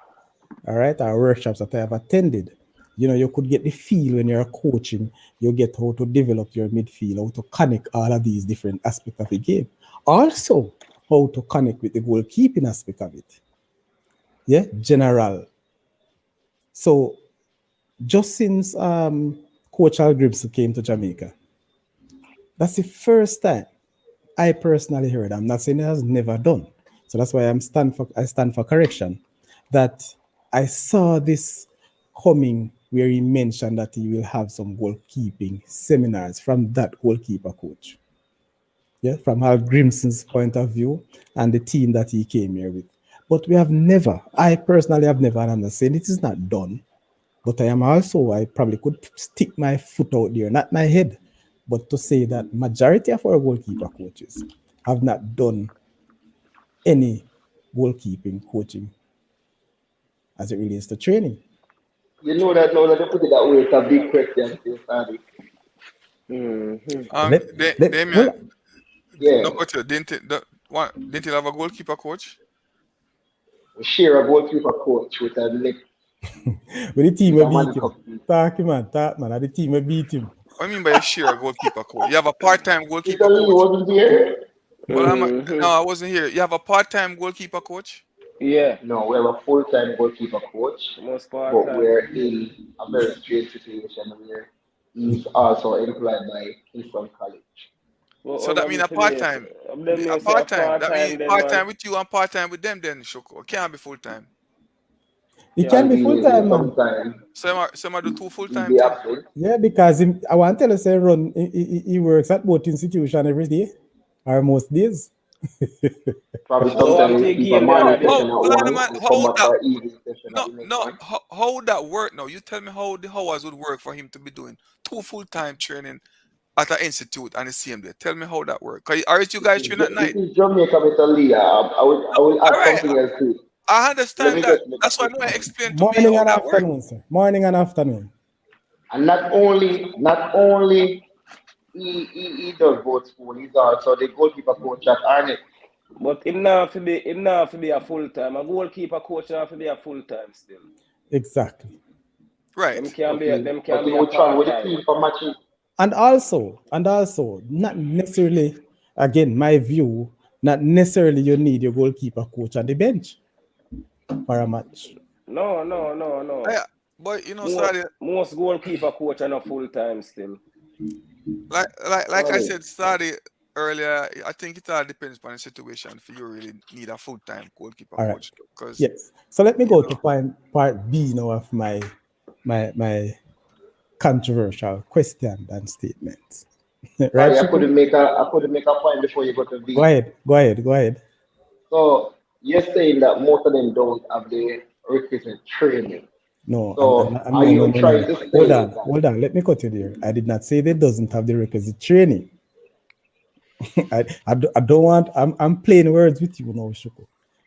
all right, or workshops that I have attended, you could get the feel when you're coaching, you get how to develop your midfield, how to connect all of these different aspects of the game. Also, how to connect with the goalkeeping aspect of it. Yeah, general. So just since Coach Al Gibson came to Jamaica, that's the first time I personally heard. I'm not saying it has never done. So that's why I stand for correction. That I saw this coming where he mentioned that he will have some goalkeeping seminars from that goalkeeper coach. Yeah, from Hal Grimson's point of view and the team that he came here with. But we have never, I personally have never, and I'm not saying it is not done, but I probably could stick my foot out there, not my head, but to say that majority of our goalkeeper coaches have not done any goalkeeping coaching as it relates to training. You know that now that you put it that way, it's a big question still, Sandy. Mm-hmm. Let, Damien, well, Yeah. no cut you. Didn't you have a goalkeeper coach? We share a goalkeeper coach with a when the team with will a man beat who him, compete. talk man, and the team will beat him. What do you mean by a share a goalkeeper coach? You have a part-time Mr. goalkeeper Lee coach. wasn't there. Well, no, Mm-hmm. I wasn't here. You have a part-time goalkeeper coach. Yeah, No, we have a full-time goalkeeper coach, most part but time. we're in a very strange situation where he's also employed by Kingston College. So What that was mean it a for me? part-time. Them A may say a part-time. part That mean time then man. part-time with you and part-time with them. Then Shoko. Can't be full-time. It can be full time, man. Sometimes Some do 2 he full-time be thing. absent. Yeah, because I want to tell you, say run. He works at both institutions every day, or most days. Probably So sometimes after he you keep a game there, morning Daddy. session at Hold on, 1 man. and come Hold back that. for an evening session at the next one. How would that work now? You tell me how the hours would work for him to be doing 2 full-time training at an institute on the same day. Tell me how that works. Or is you guys train at This night? is Jamaica, Mr. Lee. I will All add right, something else to it. I Let understand me that. just make That's why a I want to explain to me Morning how and that works. afternoon, sir. Morning and afternoon. And not only he does both school, he's also the goalkeeper coach at Arnett. But him not to be a full time. A goalkeeper coach not to be a full time still. Exactly. Right. Them can Okay. But be he a will travel part with the time. team for matches. And also, not necessarily, again, my view, not necessarily you need your goalkeeper coach on the bench for a match. No. Yeah. But Sadia, Most goalkeeper coach are not full time still. like I Sorry. said, Sadia earlier, I think it all depends on the situation if you really need a full-time goalkeeper All right. coach. Because Yes. So let me go to part B now of my controversial question and statement. Right, Sorry, I Chico? couldn't make a point before you go to Go V. ahead. So you're saying that most of them don't have the requisite training. No, So I'm are you no. trying to say that? Hold on. Let me cut you there. I did not say they doesn't have the requisite training. I don't want. I'm playing words with you now, Shoko.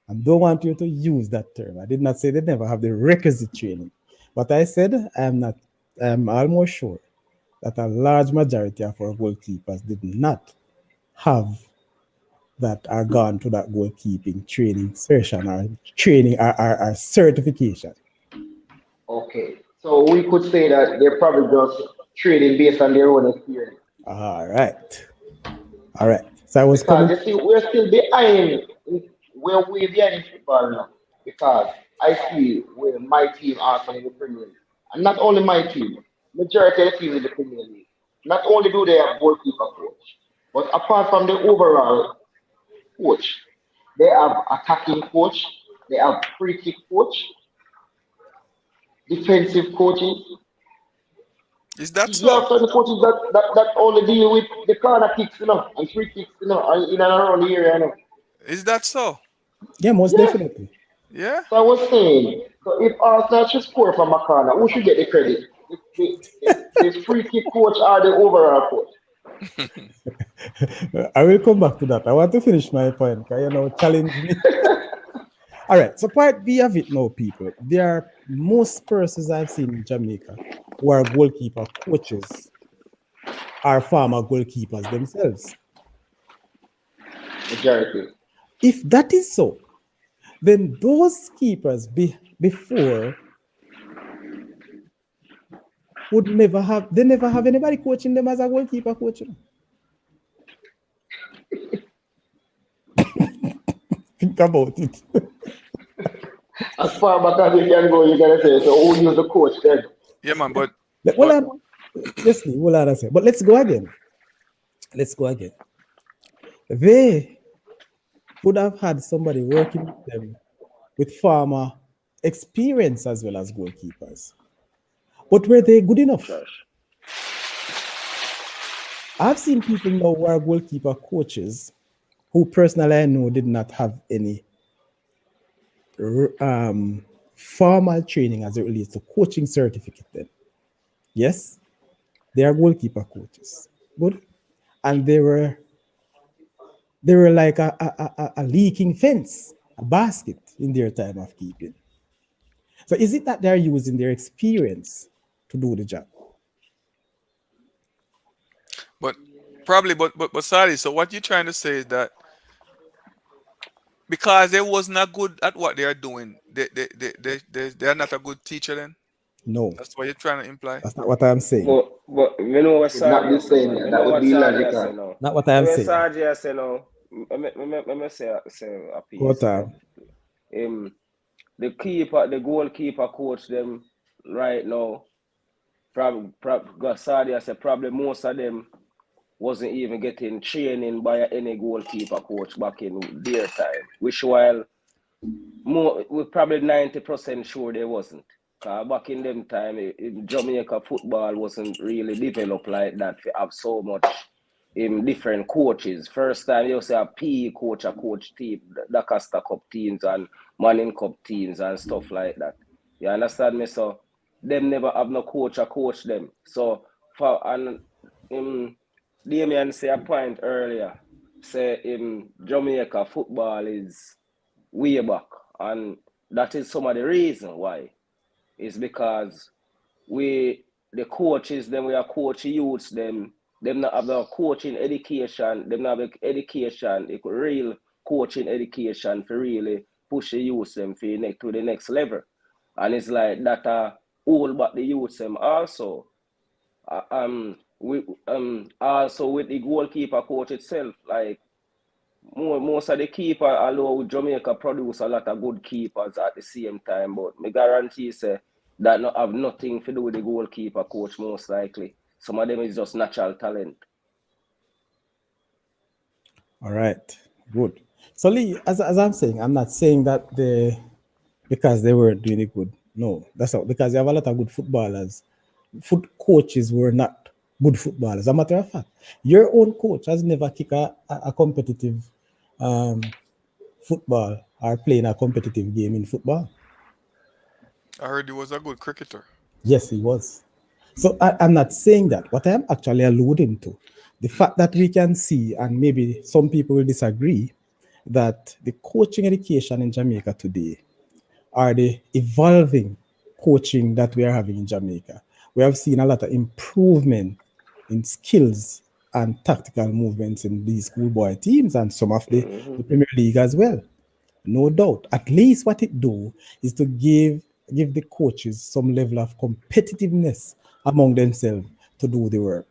I don't want you to use that term. I did not say they never have the requisite training, but I said I'm almost sure that a large majority of our goalkeepers did not have that are gone to that goalkeeping training session or training or certification. Okay. So we could say that they're probably just training based on their own experience. All right. So I was Because coming. you see, we're still behind. We're way behind in football now. Because I see where my team are in the Premier League. And not only my team, majority of the teams in the Premier League. Not only do they have goalkeeper coach, but apart from the overall coach, they have attacking coach, they have free kick coach, defensive coaches. is that You so? have certain coaches that only deal with the corner kicks, and free kicks, in and around the area, Is that so? Yeah, most Yeah. definitely. Yeah. So I was saying, so if Arsenal should score from a corner, who should get the credit? The free kick coach or the overall coach? I will come back to that. I want to finish my point because challenge me. All right. So part B of it now, people. There are most persons I've seen in Jamaica who are goalkeeper coaches are former goalkeepers themselves. Majority. If that is so, then those keepers before would never have anybody coaching them as a goalkeeper coach. Think about it. As far back as you can go, you gotta say, so who use the coach then? Yeah, man. But Hold on. Hold on a second. But let's go again. They would have had somebody working with them with farmer experience as well as goalkeepers. But were they good enough? Josh. I've seen people now who are goalkeeper coaches who personally I know did not have any formal training as it relates to coaching certificate then. Yes, they are goalkeeper coaches. Good. And they were like a leaking fence, a basket in their time of keeping. So is it that they're using their experience to do the job? but probably but sorry. So what you're trying to say is that because they was not good at what they are doing, they are not a good teacher then? No, That's what you're trying to imply? that's not what I'm saying. But we know what Should not be Sadia say, saying man. that. We That know would what be Sadia say illogical. now. Not what I'm What saying. Sadia say now. Let me say a piece. What The goalkeeper coach them right now. Probably Sadia said probably most of them wasn't even getting training by any goalkeeper coach back in their time. Which while we're probably 90% sure there wasn't. Back in them time, Jamaica football wasn't really developed like that. We have so much different coaches. First time you see a PE coach, a coach team, the Costa Cup teams and Manning Cup teams and stuff like that. You understand me? So them never have no coach or coach them. So Damien say a point earlier, say in Jamaica football is way back, and that is some of the reason why. Is because the coaches, them we are coaching youths, them not have no coaching education, them not have education, real coaching education for really push the youths them to the next level. And it's like that all but the youths them also. Also with the goalkeeper coach itself, like most of the keeper, although Jamaica produce a lot of good keepers at the same time, but me guarantee say that not have nothing to do with the goalkeeper coach most likely. Some of them is just natural talent. All right, good. So Lee, as I'm saying, I'm not saying that because they weren't doing it good. No, that's not because you have a lot of good footballers. Foot coaches were not good footballers. As a matter of fact, your own coach has never kicked a competitive football or playing a competitive game in football. I heard he was a good cricketer. Yes, he was. So I'm not saying that. What I am actually alluding to, the fact that we can see, and maybe some people will disagree, that the coaching education in Jamaica today are the evolving coaching that we are having in Jamaica. We have seen a lot of improvement in skills and tactical movements in these schoolboy teams and some of the Premier League as well. No doubt. At least what it do is to give the coaches some level of competitiveness among themselves to do the work.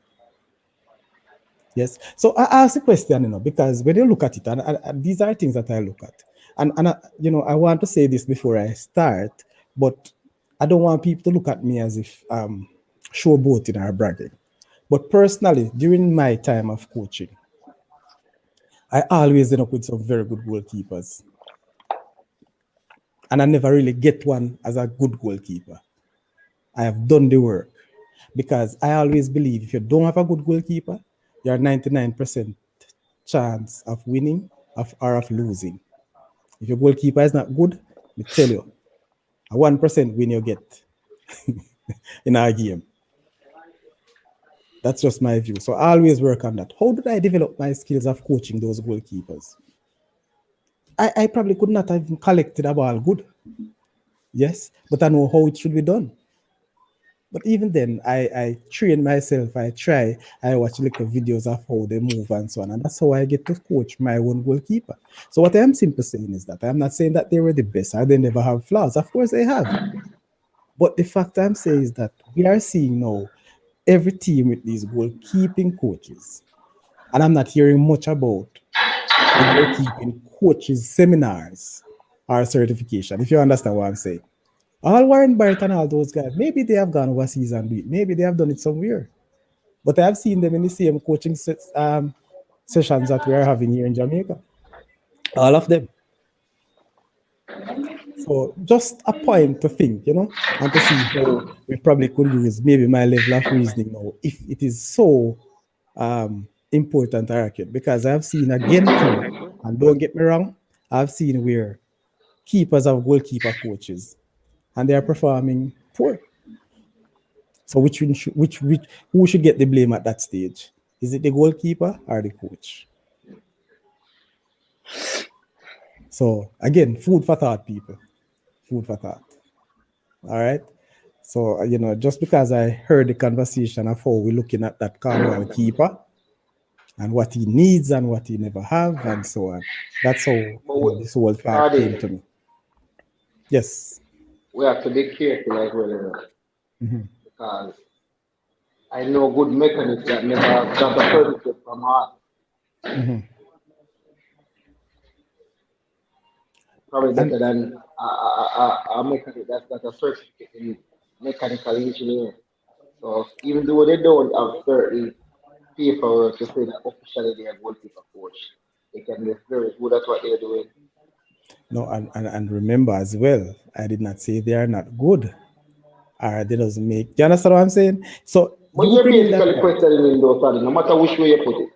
Yes. So I ask the question, because when you look at it, and these are things that I look at, and I want to say this before I start, but I don't want people to look at me as if showboating or bragging. But personally, during my time of coaching, I always end up with some very good goalkeepers. And I never really get one as a good goalkeeper. I have done the work because I always believe if you don't have a good goalkeeper, you're 99% chance of winning or of losing. If your goalkeeper is not good, I tell you, a 1% win you get in our game. That's just my view. So I always work on that. How did I develop my skills of coaching those goalkeepers? I probably could not have collected a ball good. Yes, but I know how it should be done. But even then, I train myself. I watch little videos of how they move and so on. And that's how I get to coach my own goalkeeper. So what I am simply saying is that I'm not saying that they were the best or they never have flaws. Of course they have. But the fact I'm saying is that we are seeing now every team with these goalkeeping coaches. And I'm not hearing much about the goalkeeping coaches seminars or certification, if you understand what I'm saying. All Warren Barrett and all those guys, maybe they have gone overseas and do it. Maybe they have done it somewhere. But I have seen them in the same coaching sessions that we are having here in Jamaica. All of them. So just a point to think, and to see how we probably could use maybe my level of reasoning now, if it is so important or accurate. Because I've seen again too, and don't get me wrong, I've seen where keepers have goalkeeper coaches and they are performing poor. So who should get the blame at that stage? Is it the goalkeeper or the coach? So again, food for thought, people. Food for thought. All right. So just because I heard the conversation of how we're looking at that Cornwall keeper and what he needs and what he never have and so on. That's how this whole thought came to me. Yes. We have to be careful as well, because I know good mechanics that never got a certificate from heart. Probably better than a mechanic that's got a certificate in mechanical engineering. So even though they don't have certain paperwork to say that officially they are goalkeeper coach, they can be very good at what they're doing. No, and remember as well, I did not say they are not good or they doesn't make. Do you understand what I'm saying? So But you you're bring in that basically point. questioning him though, Sadi, no matter which way you put it.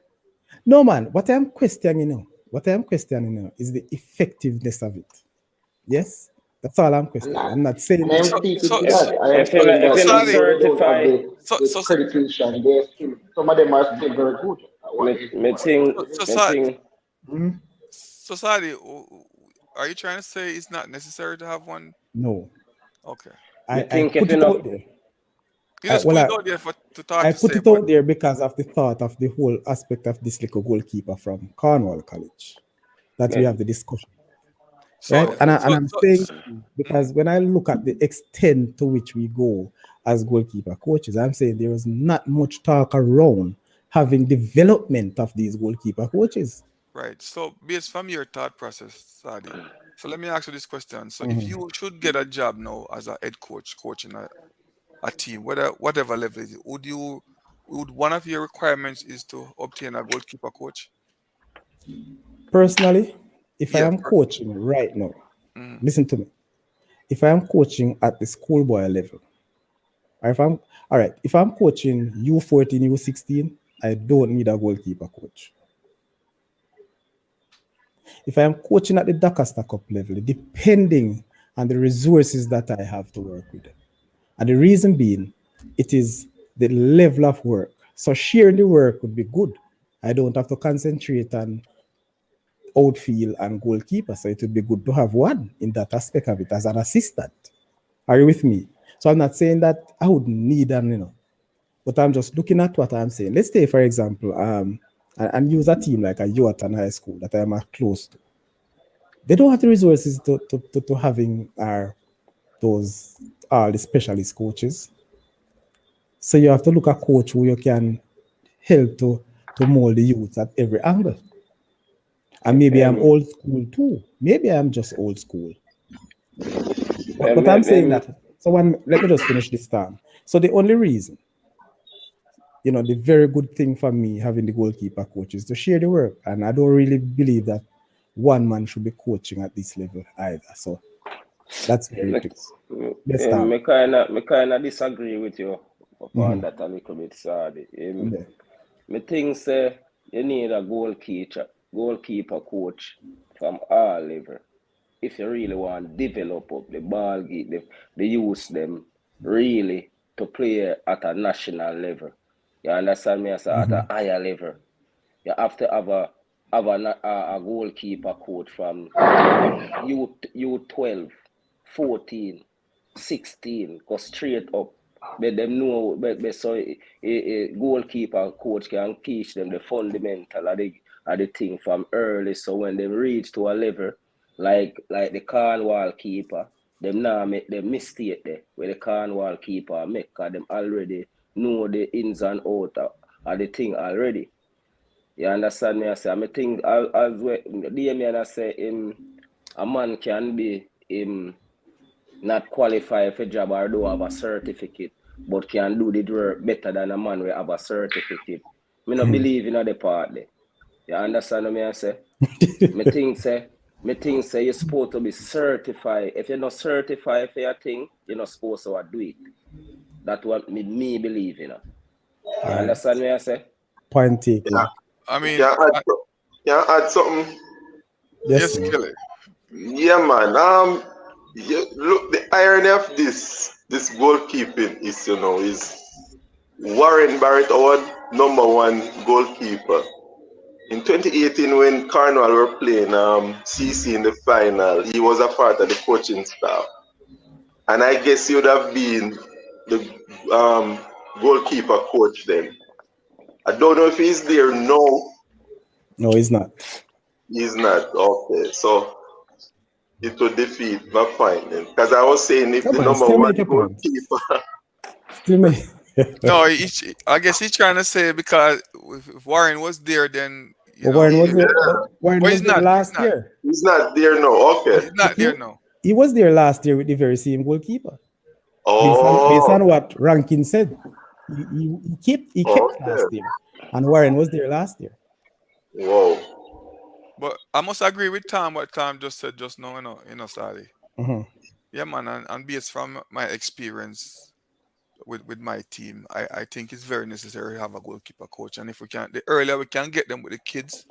No, man, what I am questioning now is the effectiveness of it. Yes, that's all I'm And, questioning. I, I'm not saying and I'm So speaking so to so, that. I am If you saying if so that you not even Sadi, though they don't have certify, the accreditation, they're still, some of them are still very good at what they do. me think so, me Sa- think Mhm. so Sadi, are you trying to say it's not necessary to have one? No. Okay. me I think if put you it not out there. You I, just well, put I, it out there to talk I to put say, it but out there because of the thought of the whole aspect of this little goalkeeper from Cornwall College that we me, have the discussion, so right? And so I'm so, saying so mhm. because when I look at the extent to which we go as goalkeeper coaches, I'm saying there is not much talk around having development of these goalkeeper coaches. Right. So based from your thought process, Sadi. So let me ask you this question. So if Mhm. you should get a job now as a head coach, coaching a team, whatever level is it, would one of your requirements is to obtain a goalkeeper coach? Personally, if I Yes. am coaching right now, Mm, listen to me. If I am coaching at the schoolboy level, or if I'm all right, if I'm coaching U14, U16, I don't need a goalkeeper coach. If I am coaching at the Doncaster Cup level, depending on the resources that I have to work with, and the reason being, it is the level of work. So sharing the work would be good. I don't have to concentrate on outfield and goalkeeper, so it would be good to have one in that aspect of it as an assistant. Are you with me? So I'm not saying that I would need an, but I'm just looking at what I'm saying. Let's say, for example, and use a team like a Yoatan High School that I'm close to. They don't have the resources to having those the specialist coaches. So you have to look at coach who you can help to mold the youth at every angle. And maybe I'm old school too. Maybe I'm just old school. But I'm saying that. So let me just finish this time. So the only reason, the very good thing for me having the goalkeeper coach is to share the work. And I don't really believe that one man should be coaching at this level either. So that's where it is. Yes, Tom. me kinda disagree with you upon Mhm. that a little bit, Sadi. Okay. Me think say you need a goalkeeper coach from all level if you really want to develop up the ball, the use them really to play at a national level. You understand me? I say at a higher level, you have to have a goalkeeper coach from U12, 14, 16, go straight up. But them know, but so a goalkeeper coach can teach them the fundamental of the thing from early. So when they reach to a level like the Cornwall keeper, them now make the mistake there where the Cornwall keeper make, because them already know the ins and outs of the thing already. You understand me? I say, I think as well, I say a man can be not qualify for a job or don't have a certificate, but can do the work better than a man who have a certificate. Me not believe in the part there. You understand me? I say, me think say you're supposed to be certified. If you're not certified for your thing, you're not supposed to do it. That's what me believe in. You All right. understand me? I say. Point Yeah. taken. I You mean, can add something. Yes, yes, man. Kelly. Yeah, man. Look, the irony of this goalkeeping is Warren Barrett Award, number one goalkeeper. In 2018, when Cornwall were playing CC in the final, he was a part of the coaching staff. And I guess he would have been the goalkeeper coach then. I don't know if he's there now. No, he's not. He's not. Okay. So it would defeat my point then. Because I was saying if Come the on, number still one make a point. goalkeeper. Still make. No, I guess he's trying to say because if Warren was there, then But Warren was there. Yeah, But Warren But was he's there not. He's last not. year. he's not there now. Okay. He's But not there now. he was there last year with the very same goalkeeper. Based on Oh, what Rankin said, he kept okay. last year, and Warren was there last year. Whoa. But I must agree with Tom what Tom just said just now, Sadi. Mhm. Yeah, man, and based from my experience with my team, I think it's very necessary to have a goalkeeper coach. And if we can, the earlier we can get them with the kids,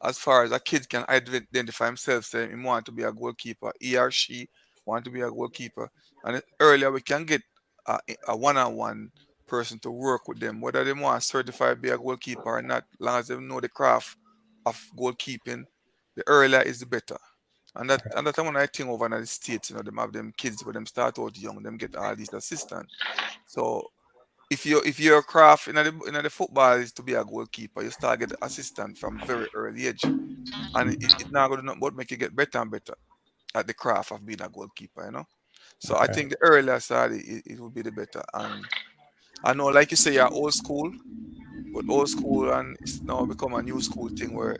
as far as a kid can identify himself, say he want to be a goalkeeper, he or she want to be a goalkeeper, and the earlier we can get a one-on-one person to work with them, whether they want certified to be a goalkeeper or not, as long as they know the craft of goalkeeping, the earlier is the better. And that one I think over in the States, them have them kids where them start out young, them get all these assistants. So if your craft in the football is to be a goalkeeper, you start get assistant from very early age, and it not gonna do nothing but make you get better and better at the craft of being a goalkeeper. So I Okay. think the earlier side it will be the better. And I know, like you say, you're old school, but old school and it's now become a new school thing where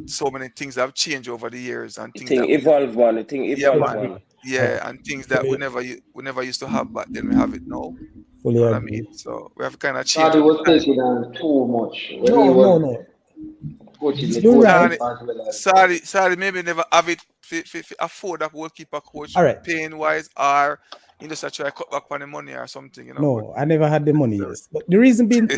so many things have changed over the years and The things thing that evolve one. The thing yeah, evolve man, one. Right. yeah, and things that we Fully, never used to have back then, we have it now. fully You know what I mean? agree. So we have to kind of change Saudi with the was time. taking on too much when he No, was no, no. coaching the You're coaches right. Sorry, as well as sorry, maybe never have it fi afford a goalkeeper coach All right. paying wise, or you just try to cut back on the money or something. But No, I never had the money, yes. But the reason being,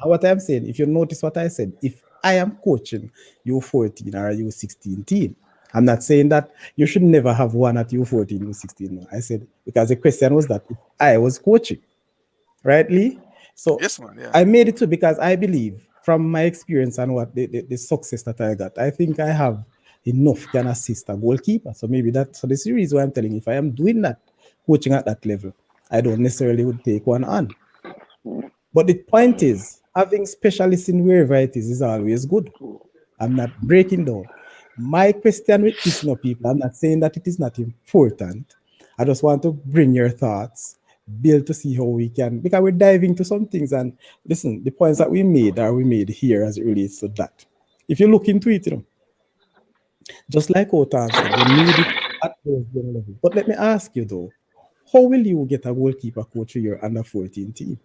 what I'm saying, if you notice what I said, if I am coaching U14 or U16 team, I'm not saying that you should never have one at U14, U16. No. I said, because the question was that if I was coaching, right, Lee? So yes, man, yeah. I made it too because I believe from my experience and what the success that I got, I think I have enough can assist a goalkeeper. So maybe that's so the series why I'm telling you, if I am doing that, coaching at that level, I don't necessarily would take one on. But the point is, having specialists in wherever it is always good. I'm not breaking down. My question with this, people, I'm not saying that it is not important. I just want to bring your thoughts, build to see how we can, because we're diving to some things. And listen, the points that we made are we made here as it relates to that. If you look into it, just like Otan said, you need it at those young levels. But let me ask you though, how will you get a goalkeeper coach for your under 14 team?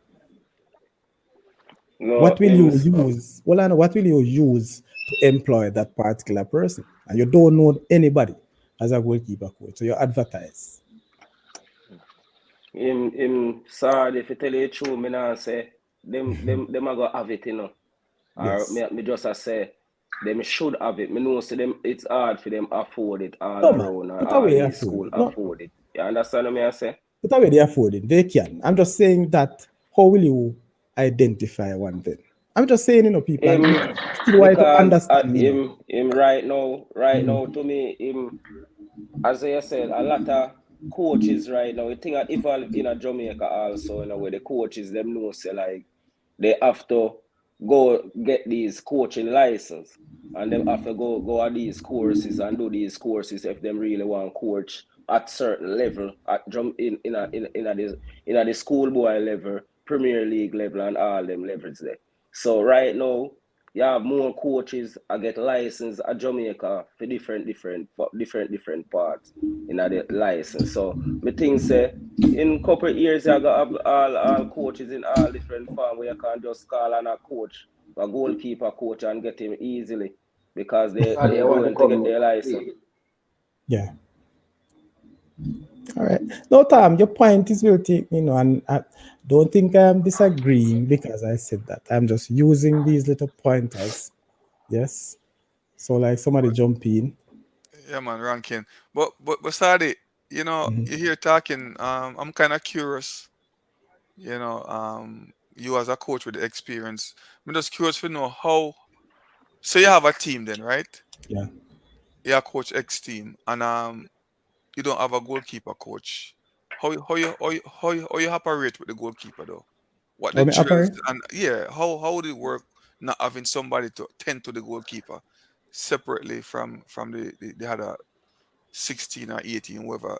No, What will you use? Well, I know what will you use to employ that particular person? And you don't know anybody as a goalkeeper coach, so you advertise. him sorry if I tell you the truth, me nah say them a go have it. Or Yes. me just a say them should have it. Me know say them it's hard for them afford it all No man, around or put all away these afford school it. No, afford it. You understand what me I say? put away the affording. They can. I'm just saying that how will you identify one thing? I'm just saying, people, and Him still want to because understand, him right now to me him as I said a lot of coaches right now. I think I evolve in a Jamaica also where the coaches them know say like they have to go get these coaching license and they have to go on these courses and do these courses if them really want coach at certain level at in the schoolboy level, Premier League level and all them levels there. So right now you have more coaches I get license at Jamaica for different parts in the license. So me think say in couple of years, I got all coaches in all different form where you can just call on a coach, a goalkeeper coach, and get him easily because Saudi, I they're want to going to come get in. their license. Yeah. All right. No, Tom, your point is well taken, and I don't think I'm disagreeing because I said that. I'm just using these little pointers. Yes. So, like somebody jump in. Yeah, man, ranking. But Sadi, you hear talking. I'm kind of curious. You as a coach with the experience, I'm just curious to know how. So you have a team then, right? Yeah. You're coach X team, and you don't have a goalkeeper coach. How you operate with the goalkeeper though? What the How me drills operate? and yeah, how would it work? Not having somebody to tend to the goalkeeper separately from the other 16 or 18, whoever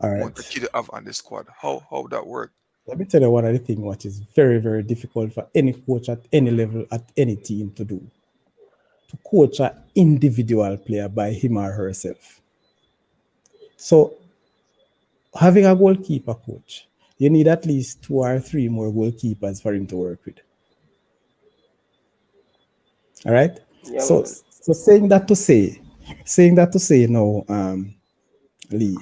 All want a right. kid to have on the squad. How would that work? Let me tell you one of the things which is very, very difficult for any coach at any level, at any team to do. To coach an individual player by him or herself. So having a goalkeeper coach, you need at least 2 or 3 more goalkeepers for him to work with. All right. Yeah, So, man. so saying that to say, Saying that to say now, Lee,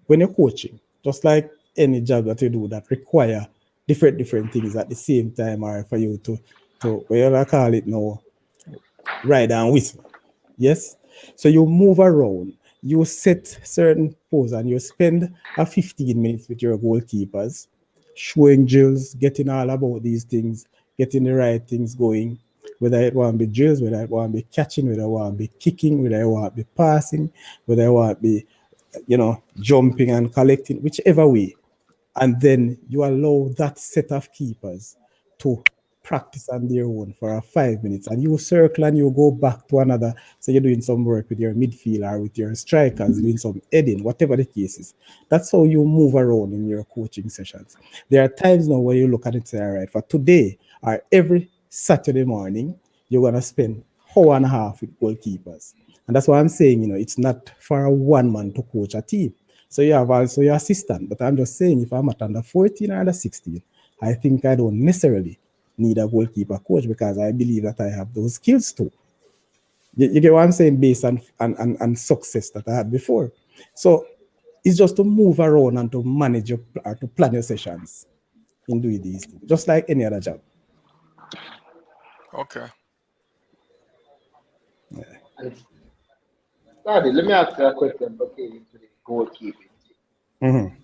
when you're coaching, just like any job that you do that require different things at the same time, or for you to what you call it now, ride and whistle. Yes. So you move around, you set certain pose, and you spend a 15 minutes with your goalkeepers, showing drills, getting all about these things, getting the right things going. Whether it want to be drills, whether it want to be catching, whether it want to be kicking, whether it want to be passing, whether it want to be, jumping and collecting, whichever way. And then you allow that set of keepers to practice on their own for 5 minutes, and you circle and you go back to another. So you're doing some work with your midfielder, with your strikers, doing some heading, whatever the case is. That's how you move around in your coaching sessions. There are times now where you look at it and say, all right, for today or every Saturday morning, you're going to spend hour and a half with goalkeepers. And that's why I'm saying, it's not for a one man to coach a team. So you have also your assistant. But I'm just saying, if I'm at under 14 or under 16, I think I don't necessarily need a goalkeeper coach, because I believe that I have those skills too. You get what I'm saying, based on success that I had before. So it's just to move around and to manage or to plan your sessions in doing these things, just like any other job. Okay. And Daddy, let me ask you a question pertaining to the goalkeeping. Mm-hmm.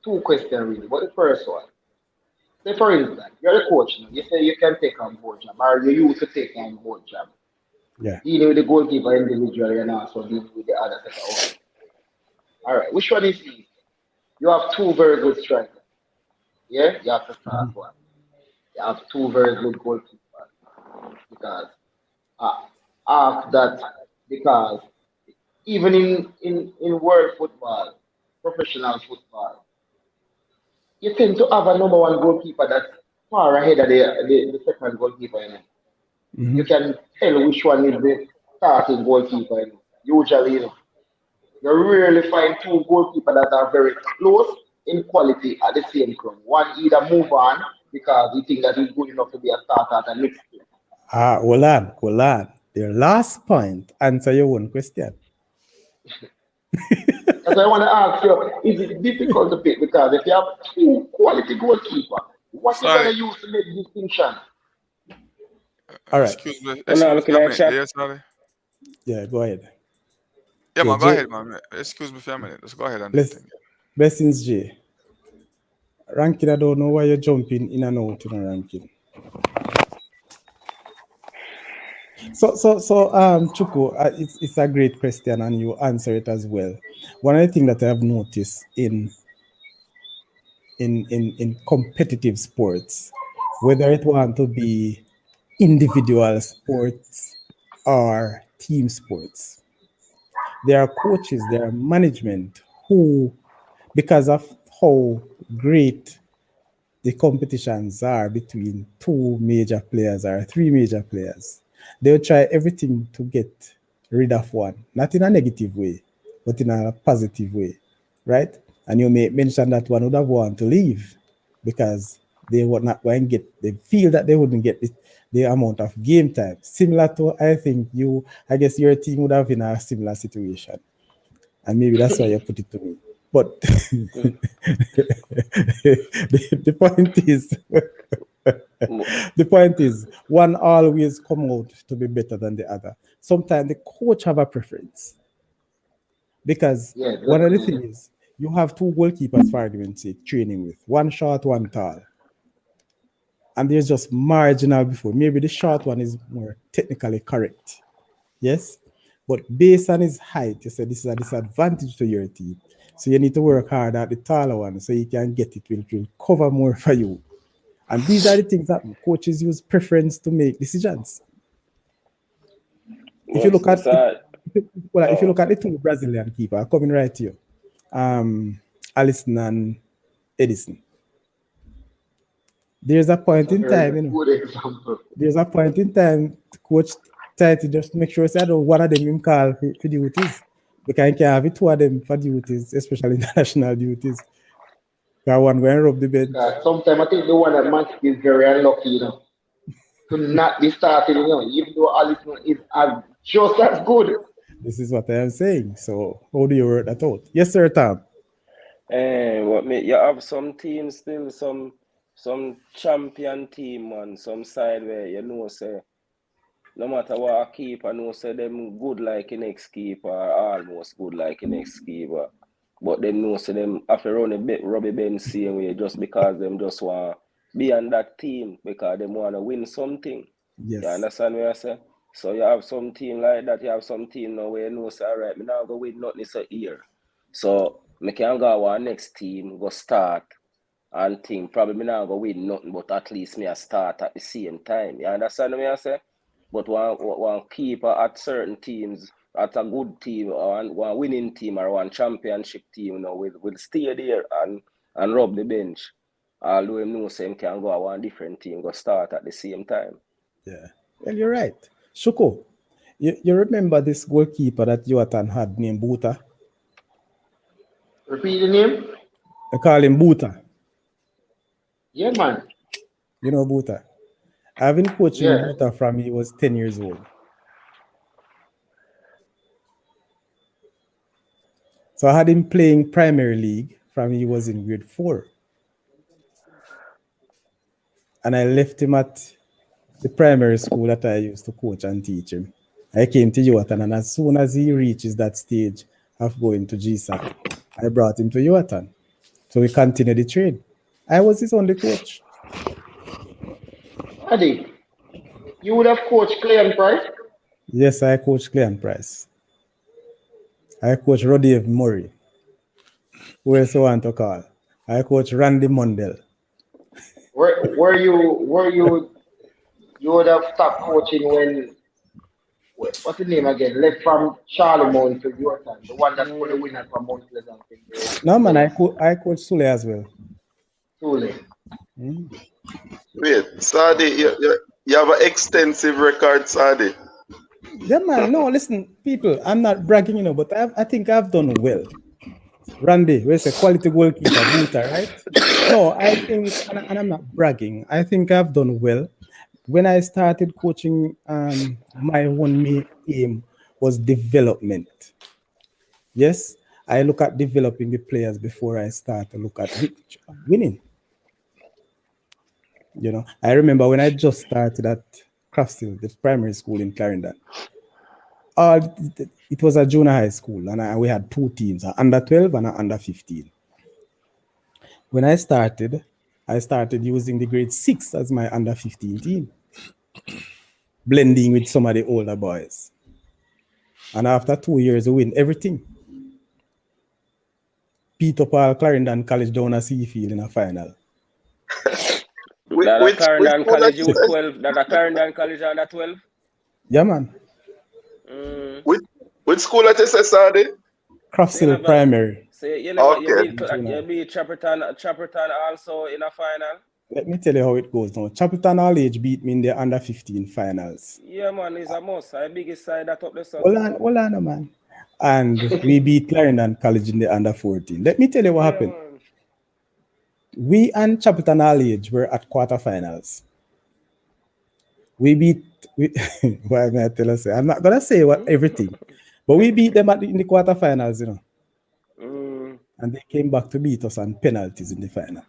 Two questions really. But the first one, say for instance, you're a coach now. You say you can take on board job, or you used to take on board job. Yeah. Dealing with the goalkeeper individually and also dealing with the other set of owners. All right, which one is easy? You have two very good strikers. Yeah, you have to start one. You have two very good goalkeepers because uh, after that, because even in world football, professional football, you tend to have a number one goalkeeper that's far ahead of the second goalkeeper. You can tell which one is the starting goalkeeper. Usually, you rarely find two goalkeepers that are very close in quality at the same club. One either move on because he think that he's good enough to be a starter at the next game. Hold on. The last point, answer your own question. That's why I want to ask you, is it difficult to pick? Because if you have two quality goalkeeper, what you gonna Sorry. use to make distinction? All right. Excuse me. I'm not Excuse looking me a at minute. chat. Yeah, sorry. Yeah, go ahead. Yeah, Yeah, man, go Jay, ahead, man. Excuse me for a minute. Let's go ahead and do bless, things. blessings, Jay. Ranking, I don't know why you're jumping in and out in a ranking. So, Chuku, it's a great question, and you answer it as well. One of the things that I have noticed in competitive sports, whether it want to be individual sports or team sports, there are coaches, there are management who, because of how great the competitions are between two major players or three major players, they'll try everything to get rid of one, not in a negative way, but in a positive way, right? And you may mention that one would have wanted to leave because they were not going to get, they feel that they wouldn't get the amount of game time. Similar to, I guess your team would have been in a similar situation. And maybe that's why you put it to me. But the point is, the point is, one always come out to be better than the other. Sometimes the coach have a preference because Yeah, one of the definitely. things is you have two goalkeepers, for argument's sake, training with one short, one tall, and there's just marginal before. Maybe the short one is more technically correct, yes, but based on his height, you said this is a disadvantage to your team. So you need to work hard at the taller one so you can get it, will cover more for you. And these are the things that coaches use preference to make decisions. If you look at What's that? if you Oh, look at the two Brazilian keeper coming right here, Alisson and Edison. There's a That's point a in very time, good example. there's a point in time the coach tried to just make sure that one of them him call for duties. Because you can have it two of them for duties, especially international duties. Because one going to rub the bench. Sometimes I think the one that must be very unlucky, to not be starting, even though Alisson is as Just that's good. This is what I am saying. So how do you work that out? Yes, sir, Tom. What me? You have some teams still, some champion team, man. Some side where you know say no matter what a keeper know say them good like an next keeper, or almost good like an next keeper. But them know say them have to run a bit rubber band same way just because them just want be on that team because them want to win something. Yes. You understand what I say? So you have some team like that, you have some team now where you know say, all right, me now go win nothing this year. So me can go our next team, go start and think probably me now go win nothing, but at least me a start at the same time. You understand what I say? But one keeper at certain teams, at a good team or one winning team or one championship team, you know, will stay there and rub the bench. Although him know say him can go at one different team, go start at the same time. Yeah. Well, you're right. Shuko, you remember this goalkeeper that Yuatan had named Buta? Repeat the name. I call him Buta. Yeah, man. You know Buta? I've been coaching Yeah. Buta from he was 10 years old. So I had him playing Premier League from he was in grade 4. And I left him at the primary school that I used to coach and teach him. I came to Yuatan, and as soon as he reaches that stage of going to GSAT, I brought him to Yuatan. So we continued the trade. I was his only coach. Adi, you would have coached Clay and Price? Yes, I coached Clay and Price. I coached Rodave Murray. Who else you want to call? I coached Randy Mundell. Were you would have stopped coaching when what's the name again? Left from Charlie Mount to your time, the one that put the winner from Mount Pleasant. No man, I coached Sule as well. Sule. Wait, Sadi, you have an extensive record, Sadi. Yeah man, no, listen, people, I'm not bragging, you know, but I think I've done well. Randy, where's a quality goalkeeper, Buta, right? No, I think, and I'm not bragging, I think I've done well. When I started coaching, my one main aim was development. Yes, I look at developing the players before I start to look at winning. You know, I remember when I just started at Craftsville, the primary school in Clarendon. It was a junior high school, and we had 2 teams, an under 12 and an under 15. When I started using the grade 6 as my under 15 team, blending with some of the older boys. And after 2 years, we win everything. Peter Paul Clarendon College down a Seafield in a final. That a Clarendon College U12, that a Clarendon College under 12? Yeah, man. Which school at SSRD? Craftsville Primary. So you know Okay. you beat Chapperton also in a final? Let me tell you how it goes now. Chapelton All Age beat me in the under 15 finals. Yeah, man, it's a must. The biggest side that up the sun. Hold on, man. And we beat Clarendon College in the under 14. Let me tell you what happened. Man. We and Chapelton All Age were at quarterfinals. We beat. Why am I tell us? I'm not gonna say everything, but we beat them in the quarterfinals, you know. And they came back to beat us on penalties in the final.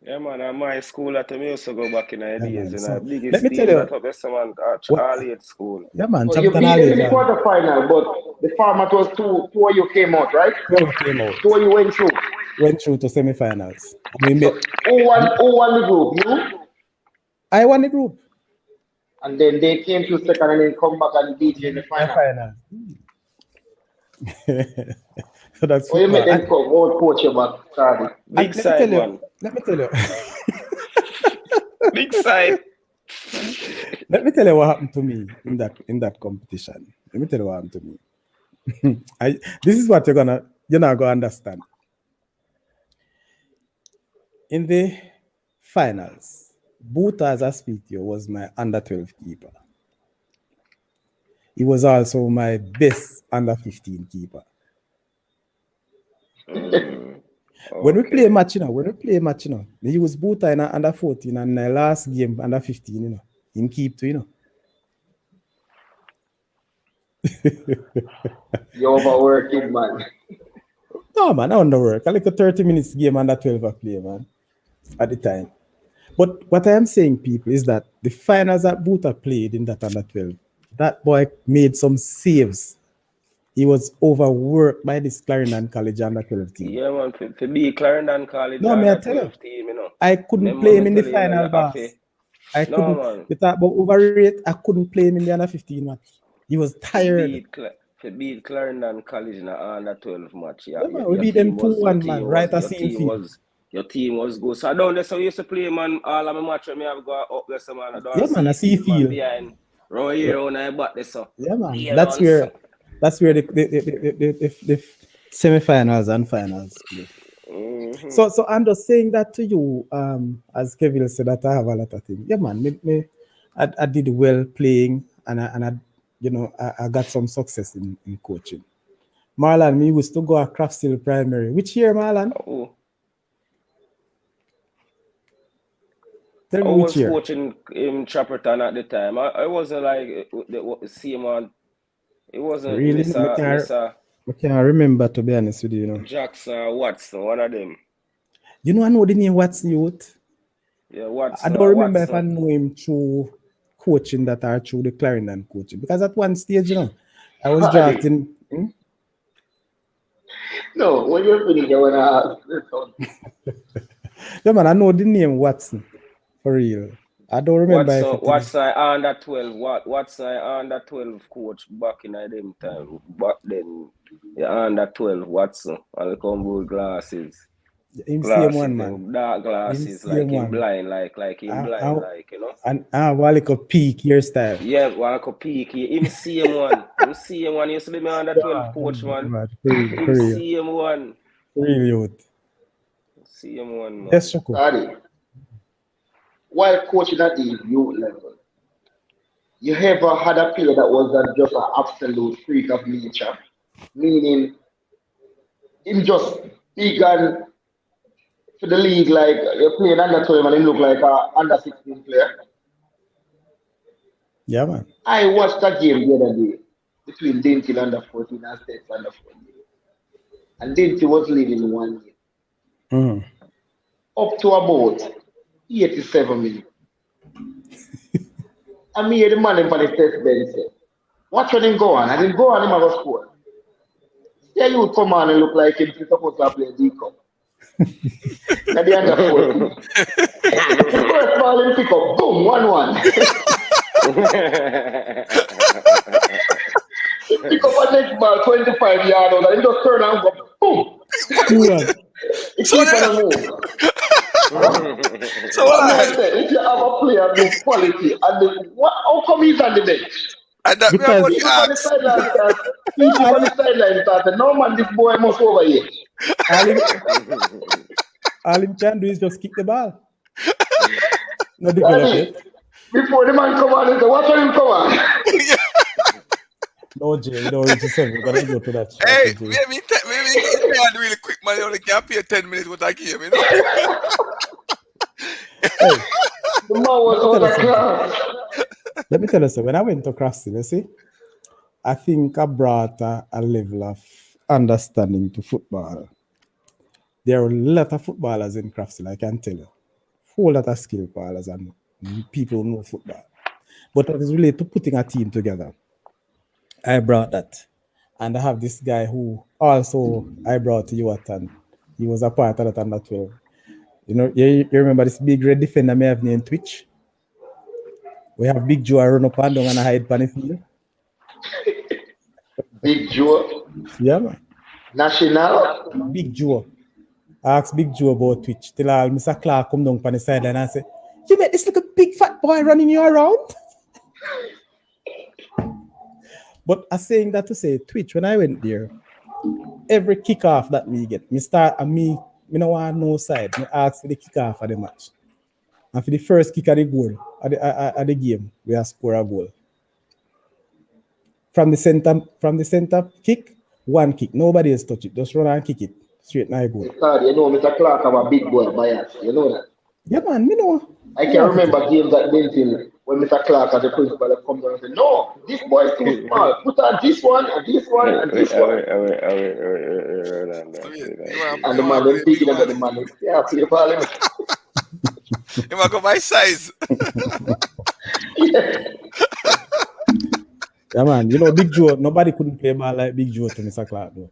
Yeah, man, at my school at the used to go back in the days, you know, biggest let me tell you, that best man at All Age school. Yeah, man, So you beat them in the quarterfinal, but the format was two of you came out, right? 2 came out. 2 of you went through. Went through to semifinals. We met. Who won the group? You? I won the group. And then they came to second and then come back and beat you in the final. So that's you make them coach you back, sorry. Big side, man. Let me tell you. Big side. Let me tell you what happened to me in that competition. Let me tell you what happened to me. This is what you're not gonna understand. In the finals, Buta, as I speak to you, was my under 12 keeper. He was also my best under 15 keeper. When we play match, he was Buta in under 14, and the last game under 15, him keep to, You're overworking, man. No, man, I underwork. I like a 30 minutes game under 12 I play, man, at the time. But what I am saying, people, is that the finals that Buta played in that under 12, that boy made some saves. He was overworked by this Clarendon College under 12 team. Yeah, man, for be Clarendon College No, may I under tell you, 12 team, you know. I couldn't Remember play him me in the tell you, you know, final, you boss. have to- I No, couldn't. man. We talk about overrate. I couldn't play him in the under 15 match. He was tired. For beat Clarendon College in the under 12 match. Yeah, man, we beat them 2-1, man. Right at same field. Your team was good. So I don't know, so we used to play, man, all of my match when me have go up there, so man. I don't Yeah, man, I see field. Behind row here on I back this, so. Yeah, man. That's where the semifinals and finals play. Mm-hmm. So I'm just saying that to you, as Kevin said, that I have a lot of things. Yeah, man, I did well playing, and I got some success in coaching. Marlon, me used to go at Craftstill Primary. Which year, Marlon? Oh. Tell me I which was year. coaching in Trapperton at the time. I wasn't like the same one. It wasn't Really? Mr. I can't remember, to be honest with you, you know. Jackson Watson, one of them. You know, I know the name Watson Youth. Yeah, Watson. I don't remember Watson. if I know him through coaching that or through the Clarendon coaching. Because at one stage, you know, I was drafting. No, when you're finished, you want to ask. Yeah, man, I know the name Watson. For real. I don't remember Watson under 12. Watson under 12 coach back in them time. Back then, under 12 Watson. I'll come with glasses. Him same one, man. Dark glasses, like him blind, like him blind, like, you know. And like a peak hairstyle. Yeah, like a peak. Him same one. Him same one. Used to be my under 12 coach, man. Him same one. Real youth. Same one, man. Yes, Shoko. Daddy, while coaching at the youth level, you ever had a player that was just an absolute freak of nature? Meaning, him just big and for the league, like you're playing under 12 and him look like an under 16 player. Yeah, man. I watched that game the other day between Dinty under 14 and STETHS under 14. And Dinty was leading 1 year. Mm-hmm. Up to about 87 minutes. I mean, the man in the test bench said, watch when him go on. I didn't go on, him have a score. Yeah, you would come on and look like him supposed to play D-Cup. At the end of 14. The first ball him pick up, boom, 1-1. He pick up a next ball, 25 yards out, and he just turn and go, boom. He keep on the move. So what I say, if you have a player with quality, and how come he's on the bench? and that Because me People on the sideline start, people on the sideline start, no man, this boy must over here. All him can do is just kick the ball. No develop it. Before the man come on, he say, watch him come on. No, Jay, we don't reach the 7. We're going to go to that. Hey, maybe really quick, man. You only can't pay 10 minutes with that game, you know. Hey, The man was on the class. let me tell you something. When I went to Craftston, you see, I think I brought a level of understanding to football. There are a lot of footballers in Craftston, I can tell you. Whole lot of skill footballers and people who know football. But what is related to putting a team together, I brought that. And I have this guy who also I brought to you and he was a part of that under 12. You know, you remember this big red defender may have named Twitch? We have Big Joe run up and down and hide on the field. Big Joe. Yeah, man. National. Big Joe. I asked Big Joe about Twitch. Till Mr. Clark come down on the sideline and say, you met this little big fat boy running you around? But I'm saying that to say, Twitch, when I went there, every kickoff that me get, me no want no side. Me ask for the kickoff of the match. And for the first kick of the goal, of the game, we have score a goal. From the center kick, one kick. Nobody else touch it. Just run and kick it. Straight now goal. You know, Mr. Clark have a big boy bias. You know that? Yeah, man, me know. I can remember games at Denton when Mr. Clark as the principal come down and say, no, this boy is too small. Put on this one and this one and this one. So you want And you the man want them play big thinking about the man? man. Yeah, play ball. Him. You want go by size? Yeah. Yeah, man. You know, Big Joe, nobody couldn't play ball like Big Joe to Mr. Clark, though.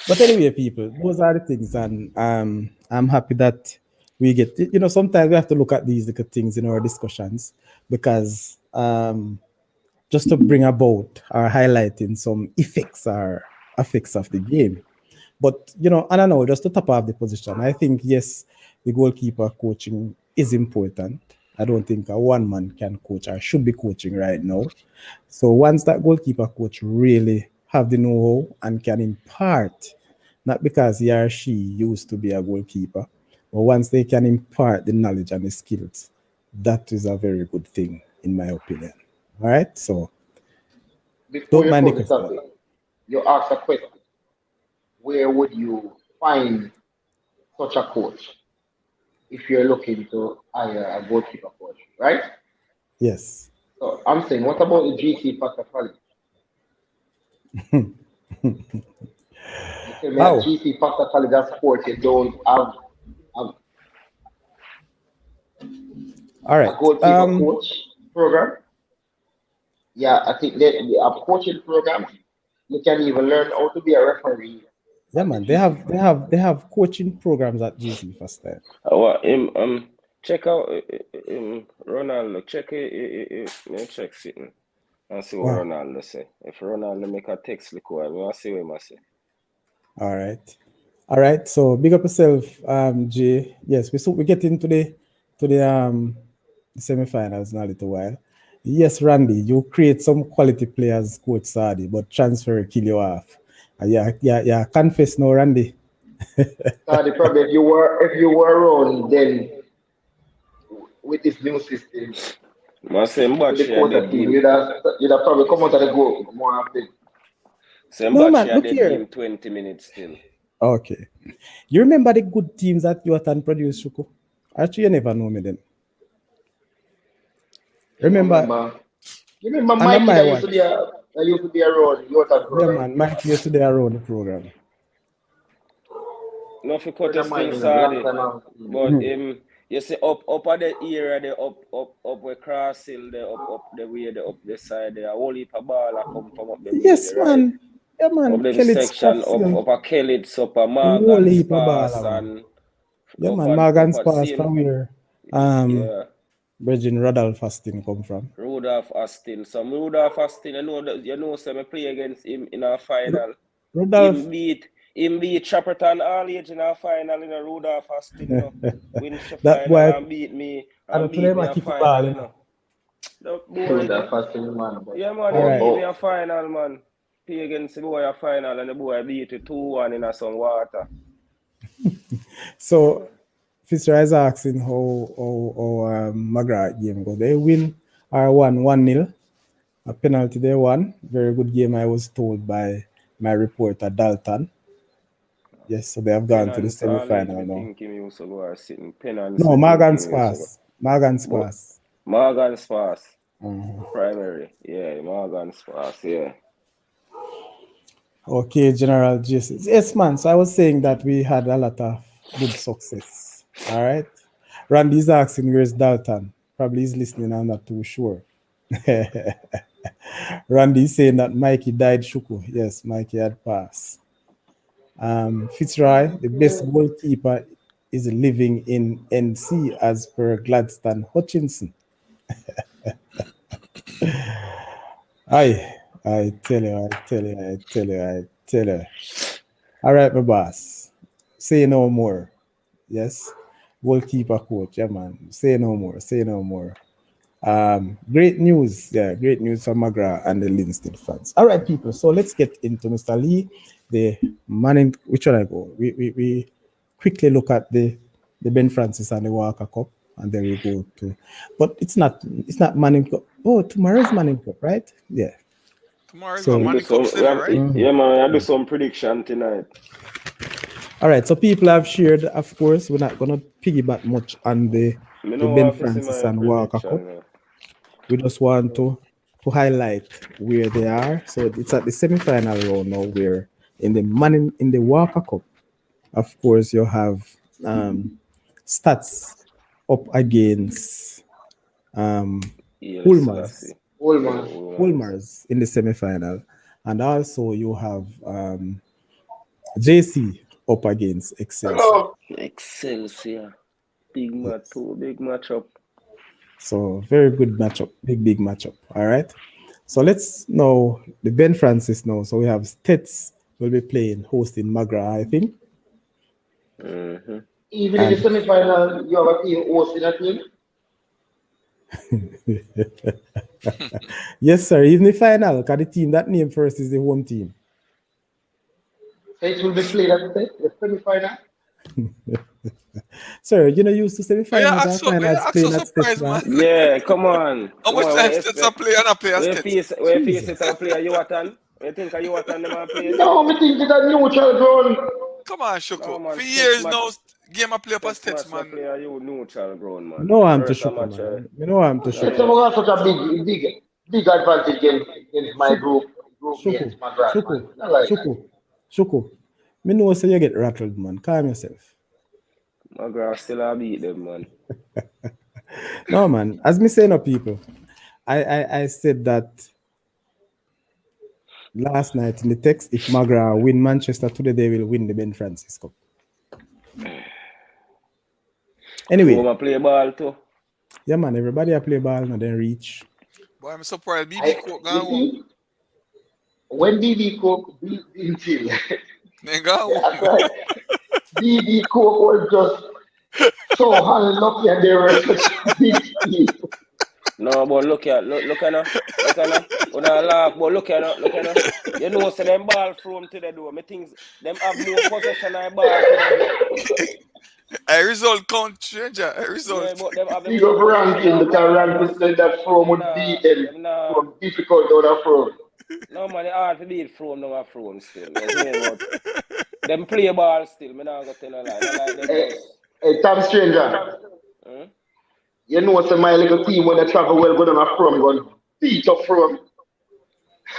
But anyway, people, those are the things. And I'm happy that we get, you know, sometimes we have to look at these little things in our discussions because just to bring about or highlighting some effects or effects of the game. But, you know, I don't know, just to top off the position, I think, yes, the goalkeeper coaching is important. I don't think a one man can coach or should be coaching right now. So once that goalkeeper coach really have the know-how and can impart, not because he or she used to be a goalkeeper, but once they can impart the knowledge and the skills, that is a very good thing, in my opinion. All right, so Before don't you mind the close the question. topic, you ask a question. Where would you find such a coach if you're looking to hire a goalkeeper coach, right? Yes. So I'm saying, what about the GC Factor College? You tell me at How? GC Factor College of Sport, you don't have All right. a goalkeeper coach program. Yeah, I think they have coaching programs. You can even learn how to be a referee. Yeah, at the man. GC. They have coaching programs at GC first time. Check out Ronaldo. Check check sitting and see what Wow. Ronaldo say. If Ronaldo make a text, look what I see what I say. All right. All right. So big up yourself, Jay. Yes, we get into the semifinals in a little while. Yes, Randy, you create some quality players, Coach Sadi, but transfer kill you off. Yeah. Confess no, Randy. The problem if you were around then with this new system, My same with batch the here quota did team, give you'd have probably come out of the goal more often. same No, batch man, here look did here. give 20 minutes still. Okay. You remember the good teams that you and produced, Shuku? Actually, you never know me then. Remember, You remember under Mikey my that watch. used to be around you Yeah, program. man, Mike used to be around the program. No for cut his Mine thing, in a long Sadi. time out. But you see up at the area, the up where cross hill, the up the way, the up the side, there a whole heap of ball a come from up the way, Yes, the right. man. Yeah, man. Up them Kelly section, Scottsdale. up a Kellits, up a Whole Morgan heap of Spas, ball, man. and Yeah, up man. at Morgan up at Spas same, from where yeah, Virgin Rodolph Fasting come from. Rudolph Austin. Some Rudolph Austin, you know, so me play against him in our final. Rudolph. Him beat Chapperton all age in our final in a Rudolph Austin, you know. Win the That final boy, and beat me I don't know a kick the final, ball, you you know. know. The boy, That fasting man. yeah, man, All he right. beat me a final, man. Play against the boy a final and the boy beat you 2-1 in some water. So, Fisher is asking how McGrath game go. They win or won 1-0. A penalty they won. Very good game, I was told by my reporter Dalton. Yes, so they have gone to the semi-final now. Think him used to go sitting penance. No, Morgan Spas. Morgan Spas. Morgan Spas. Primary. Yeah, Morgan Spas, yeah. Okay, General Jason. Yes, man. So I was saying that we had a lot of good success. All right. Randy's asking where's Dalton. Probably he's listening. I'm not too sure. Randy's saying that Mikey died Shuku. Yes, Mikey had passed. Fitzroy, the best goalkeeper, is living in NC as per Gladstone Hutchinson. I tell you. All right, my boss. Say no more. Yes. Goalkeeper coach. Yeah, man. Say no more. Great news. Yeah, great news for McGrath and the Livingston fans. All right, people. So let's get into Mr. Lee. The man in which one I go? We quickly look at the Ben Francis and the Walker Cup, and then we go to. But it's not Manning Cup. Oh, tomorrow's Manning Cup, right? Yeah. Tomorrow's So- Manning Cup still, right? Yeah, man, I do some prediction tonight. All right, so people have shared, of course, we're not going to piggyback much on the Me the no Ben want to see Francis my and Walker prediction. Cup. No. We just want to highlight where they are. So it's at the semi-final round now. Where in the Walker Cup, of course, you have stats up against Yes, Wolmers, Selassie. Wolmers. Wolmers in the semi-final, and also you have JC up against Excelsior. Hello. Excelsior. Big matchup. So very good matchup, big matchup. All right. So let's know the Ben Francis now. So we have STETHS will be hosting McGrath, I think. Mm-hmm. Even in the semi-final, you have a team hosting a team. Yes, sir. Even the final, because the team that name first is the home team. So it will be played at the semi-final. Sir, you know used to semi-finals and Yeah, finals I'm playing so at STETHS, surprised, man. man. Yeah, come on. How much time Stats a play and a play as Stats? Where face it and play a Yuatan? You think a Yuatan them a play? No, I think it's a neutral ground. Come on, Shoko. No, man, For Stats years match- now, game a play up as Stats Stats, match a man. play a neutral ground, man. You know I'm to First a Shoko, match, man. You know I'm to It's Shoko. such a big advantage against my group mates, my grand man. Not like that. Shoko. Me know say you get rattled, man. Calm yourself. McGrath still a beat them, man. No, man. As me saying up people, I said that last night in the text. If McGrath win Manchester today, they will win the Ben Francis Cup. Anyway, Frome play ball too. yeah, man. Everybody a play ball and then reach. Boy, I'm surprised BB Cook You gone home. see, when BB Cook beat Intil, They gone home. that's right. BB Cook was just so unlucky and they were such a big team. No, but look at now. When I laugh, but look at now. You know, so them ball from to the door. Me think them have more possession than ball to the door. A result count, stranger. A result. Yeah, but them have Big more up possession ranking than because ball. ranking said that Frome would beat them from difficult down a Frome. No, man, it's hard to beat Frome now a Frome still. You see, but them play ball still. Me not gonna tell a lie. I like them just. Hey, Tom Stranger, Hmm? you know what's my little team when they travel well go down a Frome, going beat up Frome.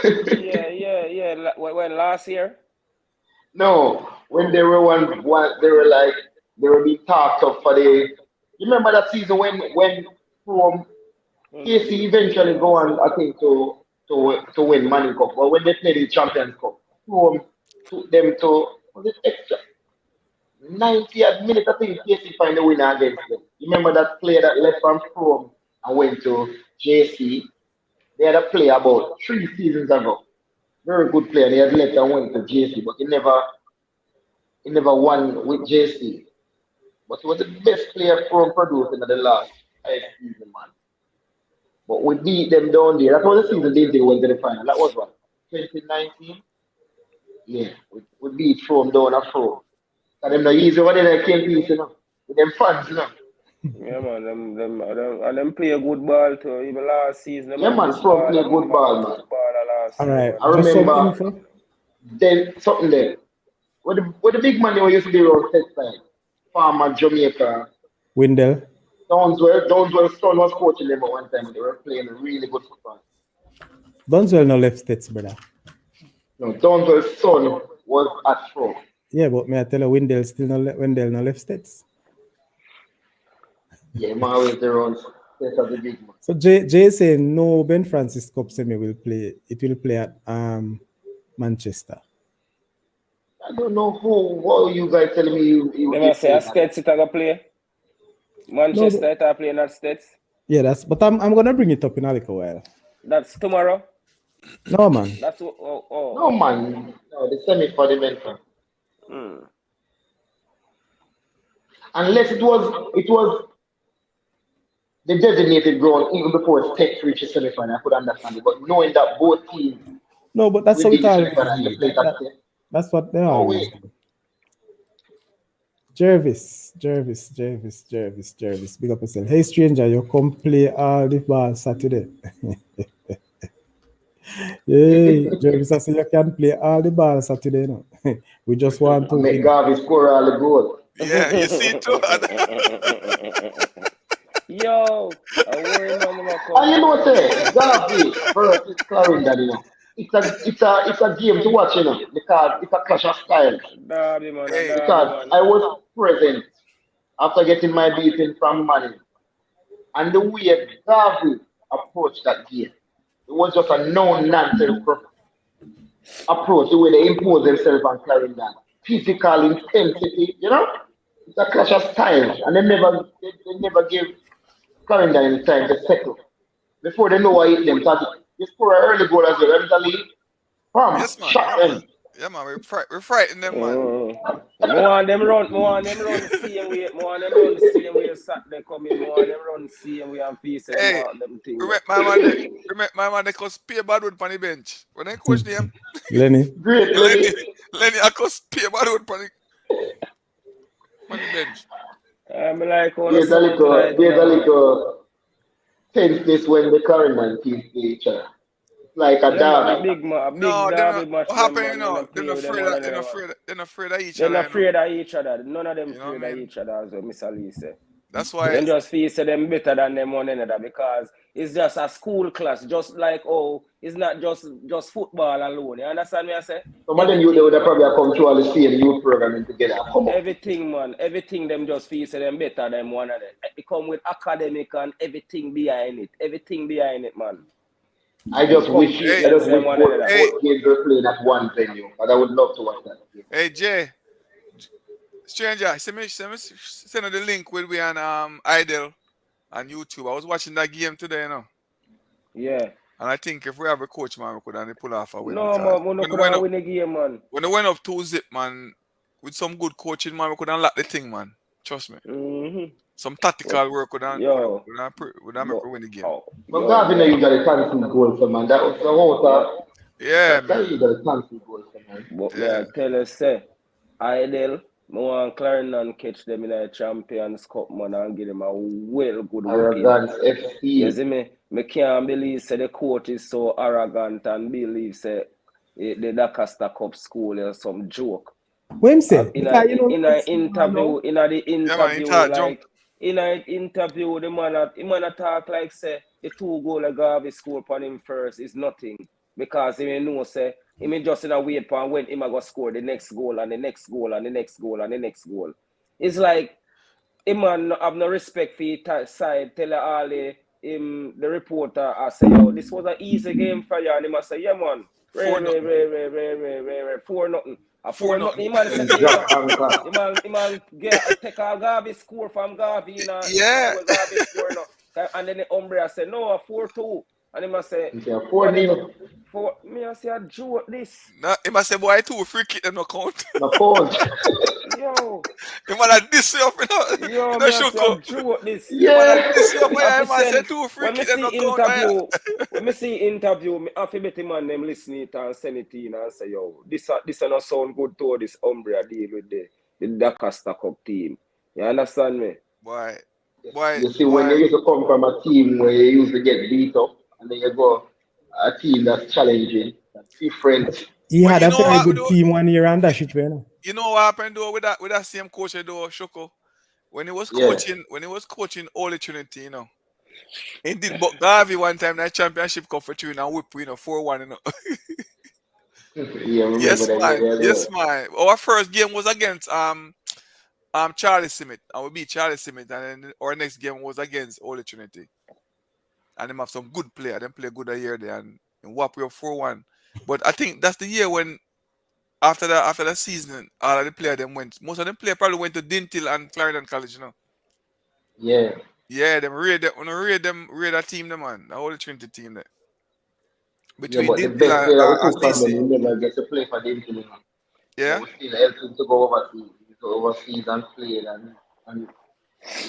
Yeah. When last year? No, when they were they were like they were being talked up for the. You remember that season when Frome KC eventually go on, I think, to win Money Cup, but when they played the Champions Cup, Frome took them to was it extra 90th minute, I think KC find the winner against them. You remember that player that left from Frome and went to JC? They had a player about 3 seasons ago. Very good player. He had left and went to JC, but he never won with JC. But he was the best player Frome produced in the last 5 seasons, man. But we beat them down there. That was the season they went to the final. That was what? 2019? Yeah. We beat Frome down a Frome. And them not easy over there like KMPs, you know. With them fans, you know. Yeah, man, them play a good ball too. Even last season, them Yeah, have man, this Frome ball. play Them good have ball, good man. ball last All year, right, man. I just some remember info. then something there. Where the big man they used to be around set side. Farmer, Jamaica. Windell. Downswell's son was coaching them at one time. They were playing really good football. Donswell no left States, brother. No, Downswell's son was at Frome. Yeah, but may I tell you, Windell no left States. Yeah, man, always the runs. That's the big man. So Jay saying no Ben Francis Cup semi will play. It will play at Manchester. I don't know how you guys telling me you Them I say a Stats it a go play. Manchester No, it a play not Stats. Yeah, but I'm gonna bring it up in a little while. That's tomorrow. No, man. That's No, man. No, the semi for the men. Unless it was the designated ground even before State reaches semi-final, I could understand it. But knowing that both teams No, but that's will how be it the always semi-final and you be. play that State. That's what they No always way. do. Jervis. Big up yourself. Hey, stranger, you come play all the ball Saturday. Hey, Jervis, I say you can play all the ball Saturday. No? We just want to And make win. Garvey score all the goals. Yeah, you see it too. Yo, I worry man never come. And you know what Garvey versus Clarendon, you know. It's a game to watch, you know, because it's a clash of styles. Derby man, a Hey, derby Because man. I was present after getting my beating from Manning. And the way Garvey approached that game, it was just a known nonsense approach, the way they impose themselves on Clarendon. Physical intensity, you know? It's a clash of styles. And they never give Clarendon any time to settle. Before they know what hit them, because they score an early goal as well. Eventually, yes, man. shot Yeah, man. them. Yeah, man. We're frightened them, man. More on them run same way, more on them run same way Saturday coming, more on them run same way and peace them Hey, out them thing. we met my man. We met my man. They could pay Badwood on the bench. When they coach them, Lenny. Great, Lenny, Lenny. Lenny, I could pay Badwood on the bench. I'm like on There's a sound tonight, you know. little tenseness when the Clarendon teams play each other. It's like a Yeah man, derby. a big No, they're not. derby match What them happened? You man, know, and play with them one another. they're not afraid of each They're other. not You know, afraid of each other. None of them you know what afraid I of mean? each other, as Mr. Lee said. That's why. Them just feel say them better than them one another because it's just a school class, just like it's not just football alone. You understand me? I say Some of them you they would have probably come through all the same youth programming together. Come on. everything, man. Everything them just feel say them better than one another. It come with academic and everything behind it. Everything behind it, man. I Them just wish compete I just them wish one both, another. Hey, both games were playing at one venue. But I would love to watch that game. hey, Jay, stranger, send me the link with we on Idol on YouTube. I was watching that game today, you know. Yeah. And I think if we have a coach, man, we could only pull off a win. No, Because man, we no could win a game, man. when they went up 2-0, man, with some good coaching, man, we could unlock the thing, man. Trust me. Mm-hmm. Some tactical work would make we win the game. But Gavin, you got a fancy goal for man. That was the whole Yeah, that man. you got a fancy goal for man. But Yeah. I tell you, say, Idle, I want Clarendon catch them in a Champions Cup, man, and give them a well good whipping. Arrogance You FC. see me? Me can't believe say the coach is so arrogant and believe say the Lancaster Cup school is some joke. When say? In an interview, Yeah, man, in an interview, the man talk like say the 2 goal Garvey score upon him first is nothing because he know say he may just in a wait for when he go score the next goal and the next goal and the next goal and the next goal. It's like him man have no respect for his side. Tell all the reporter I say, yo, this was an easy game for you, and he must say, yeah man, 4-0. A 4-0. He man say, he man take a Garvey score from Garvey, you know, yeah. Garvey score, no. And then the Umbria say, no, a 4-2. And he must say, 4-0. Me I say, a joke this. Nah, he must say, boy, 2 free kick them no count. No count. Yo. He might this way up, you know. Yo, No me shook I up. say, a joke this. Yeah. This way up, he must say 2 free When kick me them no see count. interview, when me see interview, me have to bet him man them listen it and send it in and say, yo, this not sound good to this Umbria deal with the Lancaster Cup team. You understand me? Boy. You see, when you used to come from a team where you used to get beat up, and then you go a team that's challenging, that's different. He Well, had you a know very what, good though? team one year and that shit, you know. You know what happened though with that same coach though, Shoko? When he was coaching Holy Trinity, you know. He did but Garvey one time that championship cup for 3 and whip, 4-1, you know. Yeah, remember Yes, that man. game as Yes, well. man. Our first game was against Charlie Simmet, and we beat Charlie Simmet, and then our next game was against Holy Trinity. And them have some good player. Them play good a year there and whop we up 4-1. But I think that's the year when after the season, all of the players them went. Most of them players probably went to Dintil and Clarendon College, you know. Yeah. Yeah, them raid that team, them man. The Holy Trinity team there. Yeah, Between but the Dintil best player we and took from them, CC. we never get to play for them anymore. Yeah. But we still helped him to go overseas. He go overseas and played and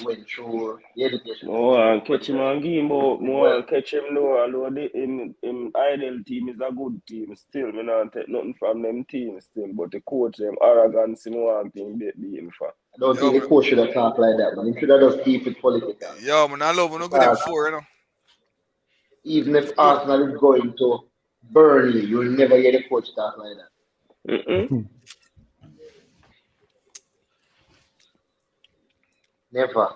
went through the education. More catch him and game, but more catch him now. Although him Idle team is a good team still. Me not take nothing from them team still, but the coach them arrogance him want him beat him for. I don't think the coach should have talked like that, man. He should have just keep it political. Yo, man, I love when I go them 4, you know. Even if Arsenal is going to Burnley, you'll never hear the coach talk like that. Never.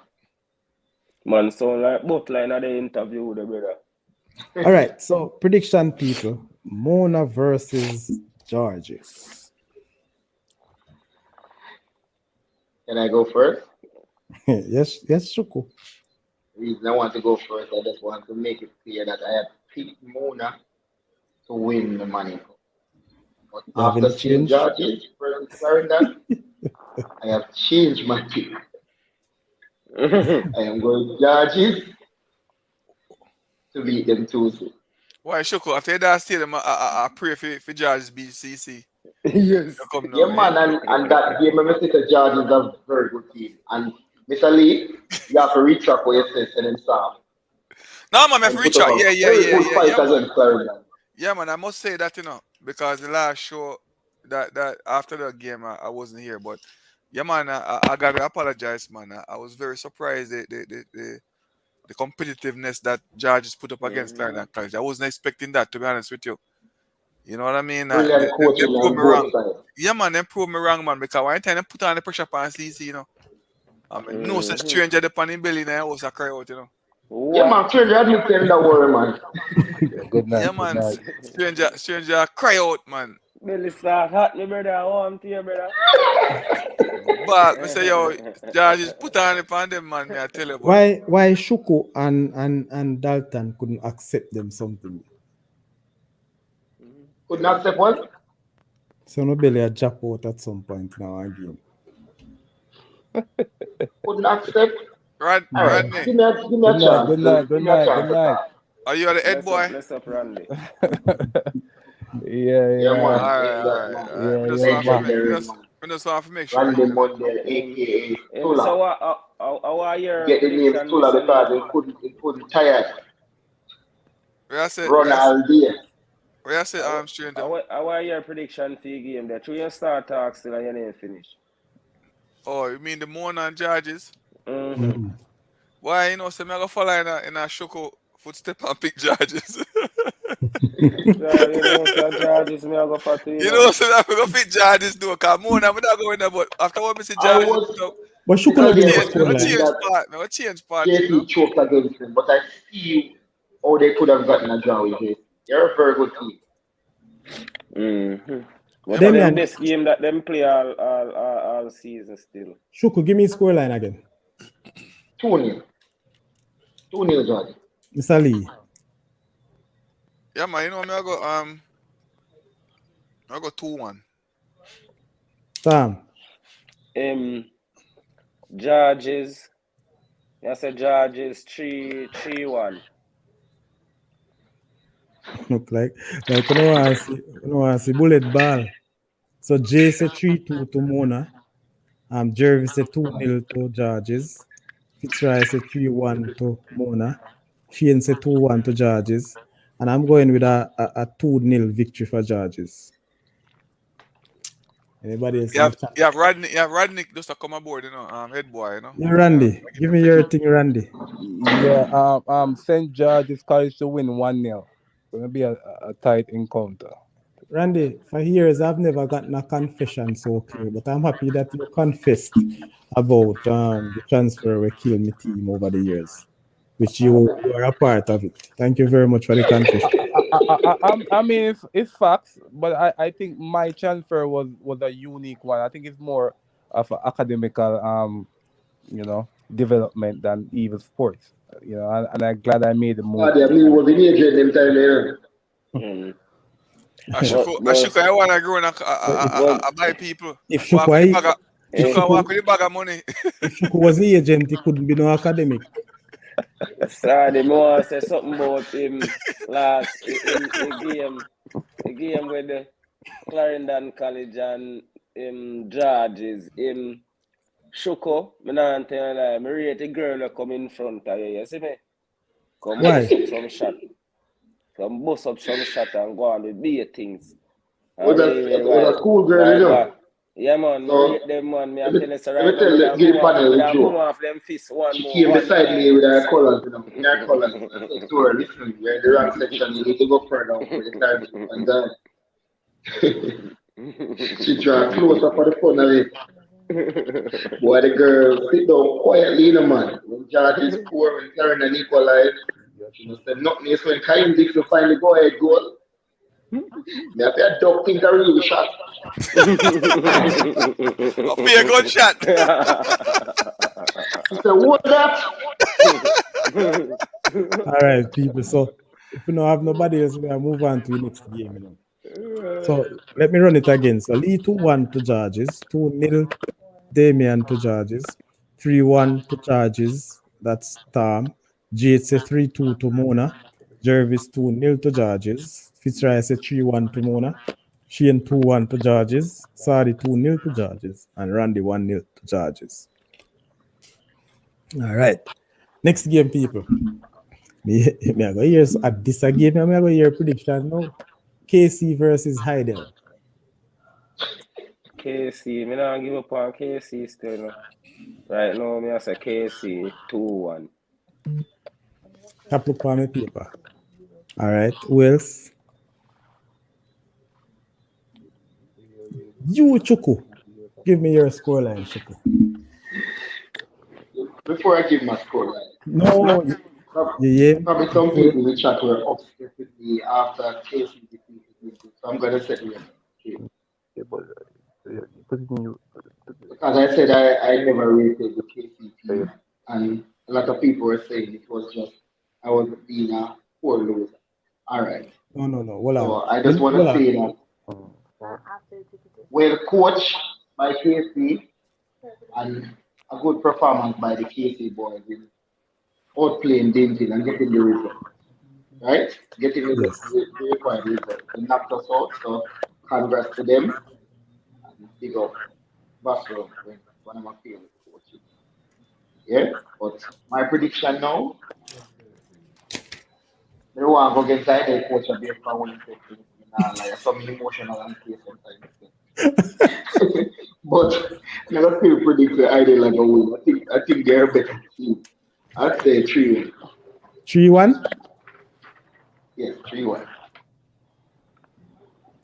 Man, sound like both line of the interview, the brother. All right, so prediction, people. Mona versus Georges. Can I go first? yes, Shuku. The reason I want to go first, I just want to make it clear that I have picked Mona to win the money. But Have after any seeing change? Georges for Clarendon, I have changed my pick. I am going Georges to beat them Tuesday. Why, Shoko? After that stadium, I pray for George's BCC. Yes. You come Yeah, now, man, and that game, I say the Georges is a very good team. And Mr. Lee, you have to retract what you say to them staff. No, man, I have And to put reach up out. a Yeah, very good fight man. against Clarendon. Yeah, man, I must say that, because the last show that after the game I wasn't here, but yeah, man, I gotta apologize, man. I was very surprised the competitiveness that Georges put up against Clarendon College. I wasn't expecting that, to be honest with you. You know what I mean? Brilliant They coaching prove on me both wrong. sides. Yeah, man, they prove me wrong, man, because one time they put on the pressure upon CC, I mean, no such stranger upon him belly now was a cry out, Yeah, What? man, change admit them that worry, man. Good night. Yeah, man, stranger cry out, man. Belly start hot, me brother. I want to you, brother. But me say, yo, Georges put on it upon them, man, me I tell you, but Why Shuku and Dalton couldn't accept them something? Couldn't accept what? So no belly a jump out at some point now again. Couldn't accept. Rodney, Give me a chance. Good night. Give me a chance to talk. are you the head boy? Bless up, Randy. Yeah, man. Alright. We just want to make sure. Randy Mondale, aka So Tula. our year Get the name prediction, Tula Mr. because Lee. he couldn't tired. Where I say, Run all day. stranger. Our year prediction for the game there. Through your start talk still and your name finish. Oh, you mean the Mona and Georges? Mm-hmm. Why, so me I go follow in a Shoko footstep and pick Georges. So Georges, me I go for two. So I'm going to pick Georges, though, because Mona, I'm not going there, but after what I see Georges, But Shuku Because not yeah, score line. change part, JT choked against him, but I see how they could have gotten a draw with JT. They're a very good team. But Them them man- this game that them play all season still. Shuku, give me score line again. 2-0. 2-0, George. Mr. Lee. Yeah, man, me I go 2-1. Sam. Georges. I said Georges 3-1. Look like you don't want to see bullet ball. So Jay said 3-2 to Mona. Jervis said 2-0 to Georges. Fitzroy said 3-1 to Mona. Shane said 2-1 to Georges. And I'm going with a 2-0 victory for Georges. Anybody else? You have Rodney just to come aboard, head boy, Yeah, Randy. Give me your thing, Randy. Yeah, St. George's College to win 1-0. Gonna be a tight encounter. Randy, for years I've never gotten a confession so clear, but I'm happy that you confessed about the transfer we killed my team over the years, which you are a part of it. Thank you very much for the confession. I mean, it's facts, but I think my transfer was a unique one. I think it's more of an academical, development than even sports. And I'm glad I made the move. I mean, was in age at them time there. I want to grow and buy people. If Shuku walk with the bag of money. If Shuku was the agent, he couldn't be no academic. Sorry, more say something about him last the game with the Clarendon College and Georges. Shuko, me not tell you, me rate the girl that come in front of you see me? Come Why? bust up some shot. Come bust up some shot and go on with big things. Was a cool girl, you know. Yeah, man, So, rate them, man. Me let tell me you, tell you, give the panel a joke. off them fist one She more. came one beside time. me with her colors, in her colors. I said to her, listen, you're in the wrong section, you need to go further down for the time. And she tried closer for the fun of it. Boy, the girl sit down quietly, you know, man. When Jordan score, when Karen and equalize, you know, say nothing is when Kyle Dixon finally go ahead goal. Me have a dog think a real shot. A fair gunshot. He said, what that? All right, people. So if we don't have nobody else, we'll move on to the next game. You know. So let me run it again. So Lee 2-1 to Georges, 2-0 Damien to Georges, 3-1 to Georges. That's Tom. Jade 3-2 to Mona. Jervis 2-0 to Georges. Fitzroy 3-1 to Mona. Shane 2-1 to Georges. Sadi 2-0 to Georges. And Randy 1-0 to Georges. All right. Next game, people. Me I go hear at this game. I go hear prediction now. KC versus Heidel. KC, me not give up on KC still. No. Right now, me I say KC 2-1. Tap look on the paper. All right. Who else? You, Chuku. Give me your scoreline, Chuku. Before I give my score, No. Yeah. probably some people in the chat were upset with me after KC defeated me. So I'm going to set you up. Because I said I never rated the KC team. And a lot of people were saying it was just, I was being a poor loser. All right. No. Hold on. So I just want to say that, well, coach by KC and a good performance by the KC boys in outplaying Denton and getting the result. Right? Getting the required result. They knocked us out, so congrats to them. And big up Basso, one of my favorite coaches. Yeah? But my prediction now, they want to go against the head coach and be a fan like some emotional and play sometimes. But I'm not still predict the idea like a win. I think they're a better team. I'd say 3-1. 3-1? Yes, 3-1.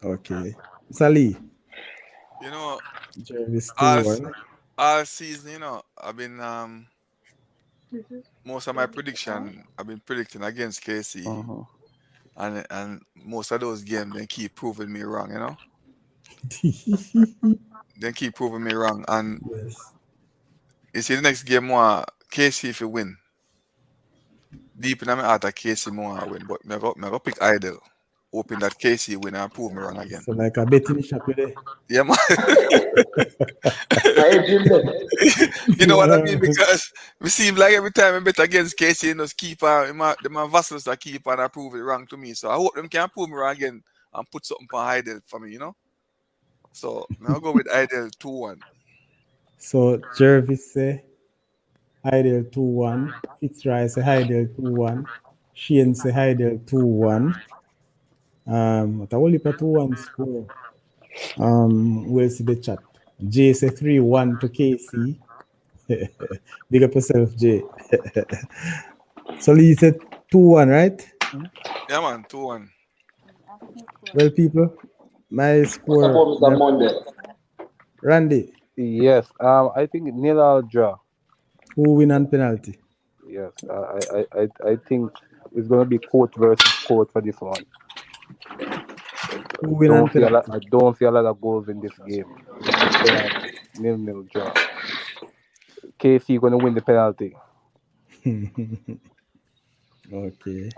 Okay. Sally. You know, Jervis 2-1. all season, you know, I've been most of my prediction I've been predicting against KC. And most of those games they keep proving me wrong, you know. They keep proving me wrong. And Yes. you see the next game more KC if you win. Deep in my heart KC more win, but I go pick Idle. Hoping that KC win and prove me wrong again. So like a betting shop there. Yeah, man. You know what I mean? Because it seems like every time I bet against KC, you keep my vassals that keep and prove it wrong to me. So I hope them can prove me wrong again and put something for Idle for me, you know? So I'll go with Idle 2-1. So Jervis say Idle 2-1. Fitzroy say Idle 2-1. Shane say Idle 2-1. What a whole heap of 2-1 score. We'll see the chat. Jay say 3-1 to KC. Big up yourself, Jay. So Lee said 2-1, right? Yeah, man, 2-1. Well, people, my score. Randy. Yes. I think nil or draw. Who win on penalty? Yes. I think it's gonna be court versus court for this one. Who win on penalty? I don't see a lot of goals in this game. 0-0 draw. KC gonna win the penalty. Okay.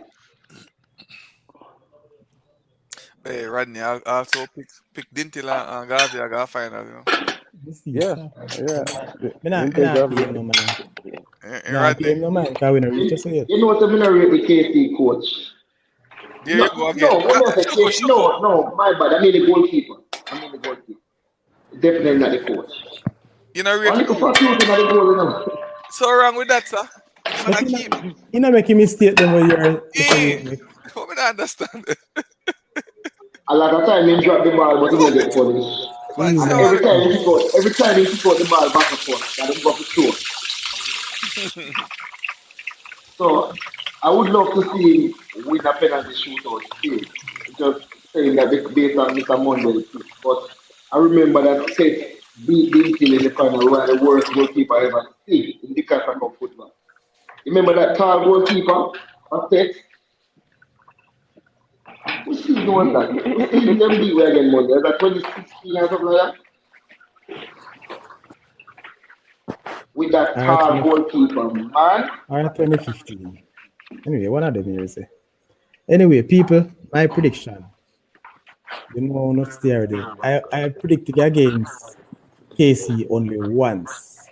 Hey, Rodney, I'll also pick Dintila and Gavi. I got final, you know. Yeah. Me not pay no man. Pay no man. Can we not reach us yet? You know what I'm gonna rate the KC coach? There you go again. No, my bad. I mean the goalkeeper. Definitely not the coach. You know, really so wrong with that, sir. You know, making mistake then when you're. What me not understand? A lot of time he drop the ball, but he don't get punished. Every time he put the ball back and forth, that him go for throw. So I would love to see him win a penalty shootout still. Just saying that based on Mr. Monday, but I remember that Seth beat them team in the final. We were the worst goalkeeper I ever see in the Qatar Cup football. Remember that tall goalkeeper of STETHS? Which season was that? What season them beat we again Monday? Was that 2016 or something like that? With that Or tall 20 goalkeeper, man. or 2015. Anyway, one of them years. Anyway, people, my prediction. You know, not stay there. I predicted against KC only once.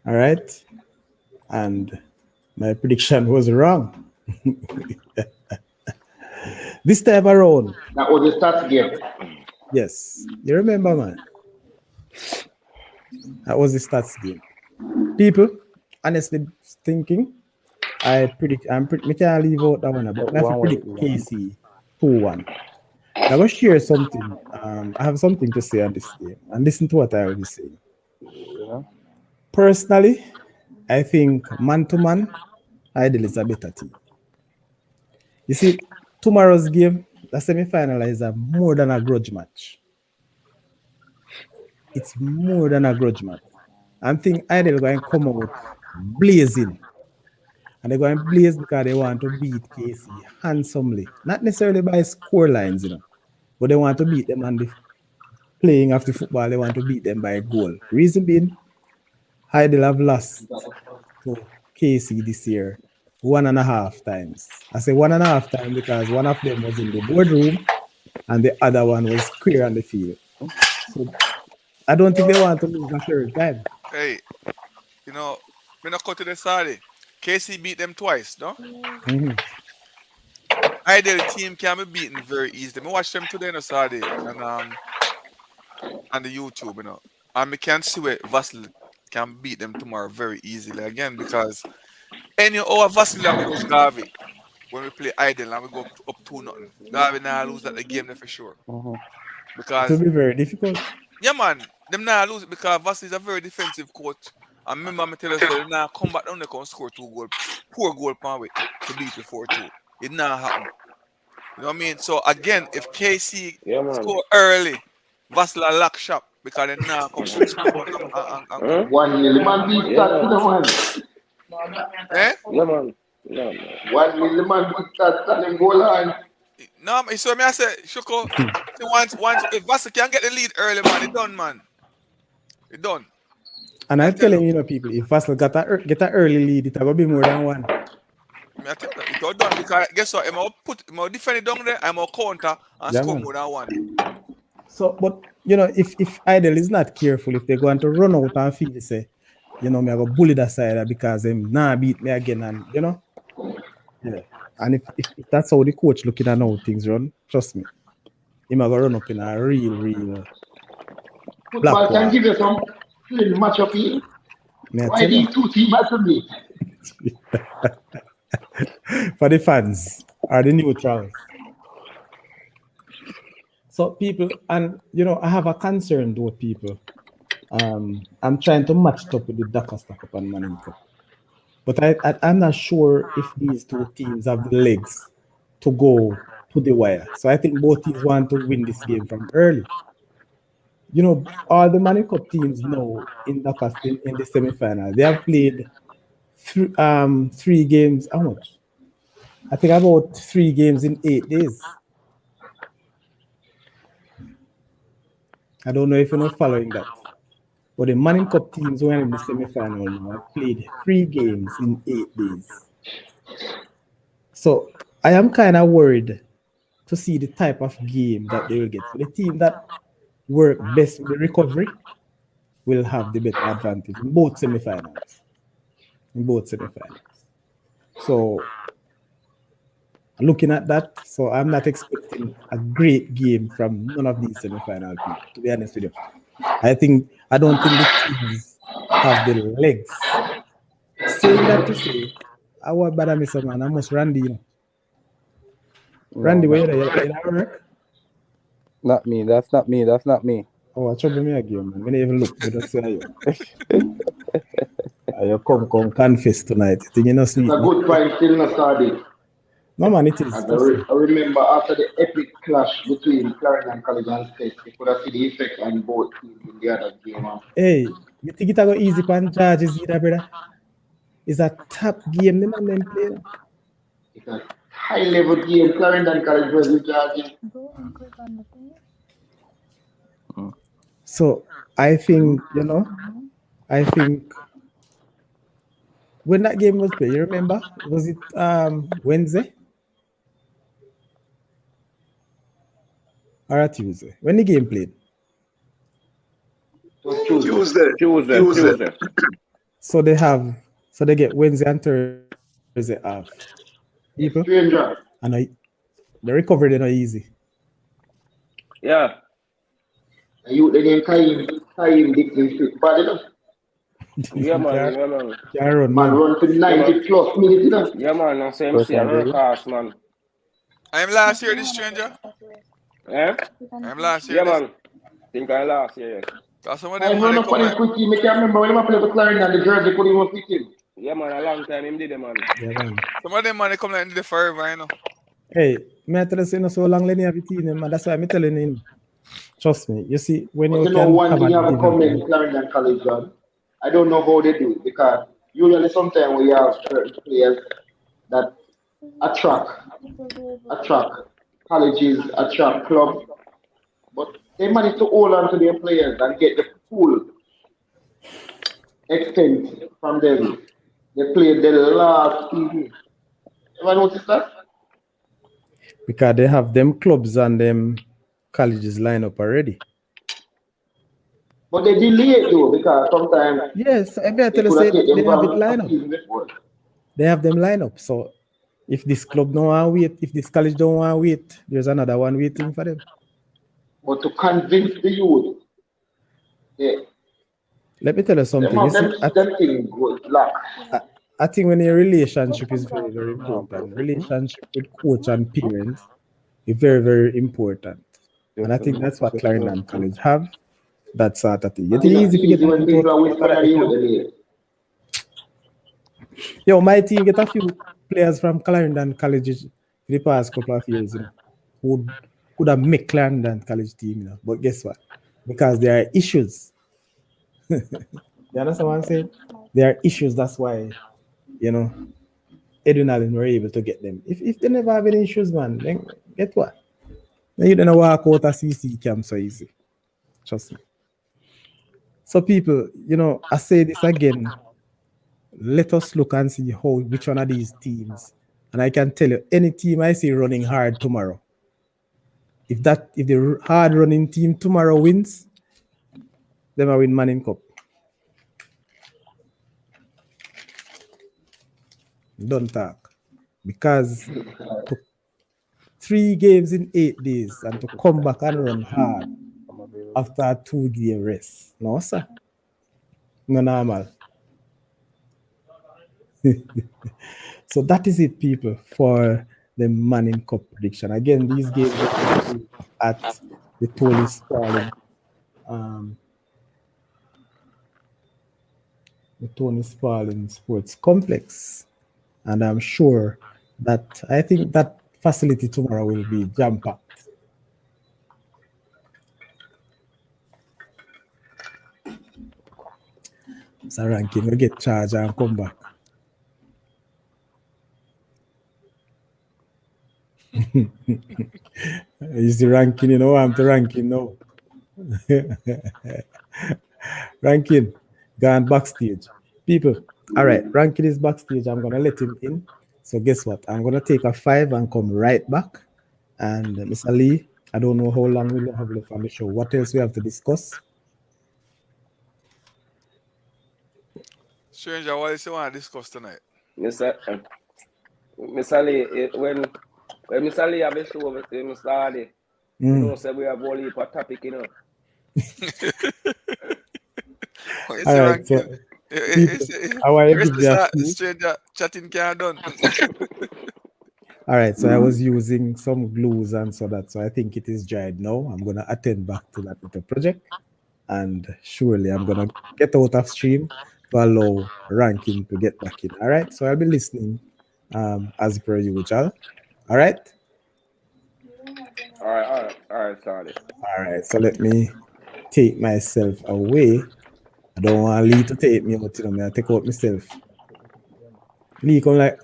All right, and my prediction was wrong. This time around, That was the stats game. yes, you remember, man. That was the stats game. People, honestly thinking, I can't leave out that one, but I have to predict KC 2-1. I'm going to share something. I have something to say on this game, and listen to what I will be saying. Yeah. Personally, I think man to man, Idle is a better team. You see, tomorrow's game, the semi-final, is more than a grudge match. It's more than a grudge match. I think Idle going to come out blazing. And they're going to blaze because they want to beat KC handsomely. Not necessarily by score lines, but they want to beat them on the playing of the football. They want to beat them by a goal. Reason being, Idle have lost to KC this year 1.5 times. I say 1.5 times because one of them was in the boardroom and the other one was square on the field. So I don't think they want to lose a third time. Hey, me not cut to the side. KC beat them twice, no? Mm-hmm. Ideal team can be beaten very easily. I watch them today on Saturday and on the YouTube, and we can see where Vasil can beat them tomorrow very easily again because any our Vasil that goes Garvey when we play Idle and we go up 2-0. Garvey now lose that the game there for sure. It will Because be very difficult. yeah man, them now lose it because Vasil is a very defensive coach. And remember me tell you so they now come back down they can score 2 goals, 4 goal per way to beat the 4-2. It now happen. You know what I mean? So again, if KC score early, Vassal lock shop because they now come score and 1 million man beat stats, man. eh? Yeah, man. 1 million man beat stats and them goal line. No, so me I say, Shoko, once if Vassal can get the lead early, man, it done, man. It done. And I'm telling you, people, if Vassal get an early lead, it will be more than one. I tell you, it all done because guess what? I'm defend it down there, I'm a counter and score more than one. So, but if Idle is not careful, if they're going to run out and feel say, me I go bully that side because them nah beat me again, and yeah. And if that's how the coach looking at how things run, trust me, he might go run up in a real Football can give you some clean match up here. Why these two teams have to meet? For the fans or the neutrals. So people, and I have a concern though, people. I'm trying to match it up with the Dakar Cup and Manning Cup. But I'm not sure if these two teams have the legs to go to the wire. So I think both teams want to win this game from early. All the Manning Cup teams now in Dakar in the semi-final, they have played 3 games. How much? I think about 3 games in 8 days. I don't know if you're not following that. But the Manning Cup teams who are in the semi-final now have played 3 games in 8 days. So I am kind of worried to see the type of game that they will get. So the team that work best with the recovery will have the better advantage in both semi-finals. So looking at that, so I'm not expecting a great game from none of these semi-final people, to be honest with you. I don't think the teams have the legs. Saying that to say, I want bad miss man, I must Randy, Randy, where you work? Not me. That's not me. Oh, I trouble me again, man. I didn't even look. I just say you. You come confess tonight. You think you know sweet. It's a good fight still not started. No man, it is. And Trust me. I remember after the epic clash between Clarendon College and STETHS, you could have seen the effect on both teams in the other game. Hey, you think it go easy pan charges either, brother? It's a top game the man them play. It's a high level game. Clarendon College versus Georgia. So I think, I think when that game was played, you remember? Was it Wednesday? Or a Tuesday? When the game played? It was Tuesday. Tuesday. So they get Wednesday and Thursday off. People, Stranger. and the recovery they're not easy. Yeah. And you the name Kaim Dixon fit. But you know, Yeah, man. Can't run, man man. run for 90 plus minutes, you know. Yeah, man. I say MC a workhorse, man. I'm last year, this stranger. Eh? I'm last year. Yeah, This. man. Think I last year. Cause some of I them run money up on come him quickly. Make I remember when I play for Clarendon, the jersey couldn't even fit him. Yeah, man. A long time him did it, man. Yeah, man. some of them money come like in the forever, you know. Hey, me I tell you, so long Lenny have it in, man. That's why I'm telling him. Trust me. You see, when But you you know, can one have thing you have to an comment event, Clarendon College, John. I don't know how they do it because usually sometimes we have certain players that attract colleges, attract clubs, but they manage to hold on to their players and get the full extent from them. They played the last season. Ever notice that? because they have them clubs and them colleges line up already. But they delay it though because sometimes Yes, I better they tell you, could say have taken they them have it from line a up. season before. They have them line up. So if this club don't want to wait, if this college don't want to wait, there's another one waiting for them. But to convince the youth, they, Let me tell you something. them, You see, them thing was lack. I think when your relationship is very, very important, relationship with coach and parents is very, very important. And I think that's what Clarendon College have. That sort of thing. I It's think easy it's to get easy when people are out of whispering that at you. economy. Yo, my team get a few players from Clarendon College the past couple of years, who could have made Clarendon College team, But guess what? Because there are issues. You understand what I'm saying? There are issues. That's why, Edwin Allen were able to get them. If they never have any issues, man, then get what? Then you don't walk out of CC camp so easy. Trust me. So people, I say this again. Let us look and see which one of these teams. And I can tell you, any team I see running hard tomorrow, if the hard running team tomorrow wins, then I win Manning Cup. Don't talk. Because 3 games in 8 days and to come back and run hard after a 2-game rest. No, sir. No normal. So that is it, people, for the Manning Cup prediction. Again, these games are at the Tony Spalding Sports Complex. And I'm sure that I think that facility tomorrow will be jam-packed. So ranking will get charged and come back. Is the ranking, I'm the ranking now. Ranking, gone backstage. People, all right, ranking is backstage. I'm going to let him in. So guess what? I'm going to take a 5 and come right back. And Mr. Lee, I don't know how long we'll have left on the show. What else we have to discuss? Stranger, what else you want to discuss tonight? Mr. Lee, when Mr. Lee have a show with Mr. Hardy, you know, say we have all heap of topic, All right, so how I give you a few. Stranger chatting can't done. All right, so I was using some glues and so I think it is dried now. I'm going to attend back to that little project, and surely I'm going to get out of stream to allow ranking to get back in. All right, so I'll be listening as per usual. All right? All right, sorry. All right. So let me take myself away. I don't want Lee to take me out, you know, I take out myself. Lee come like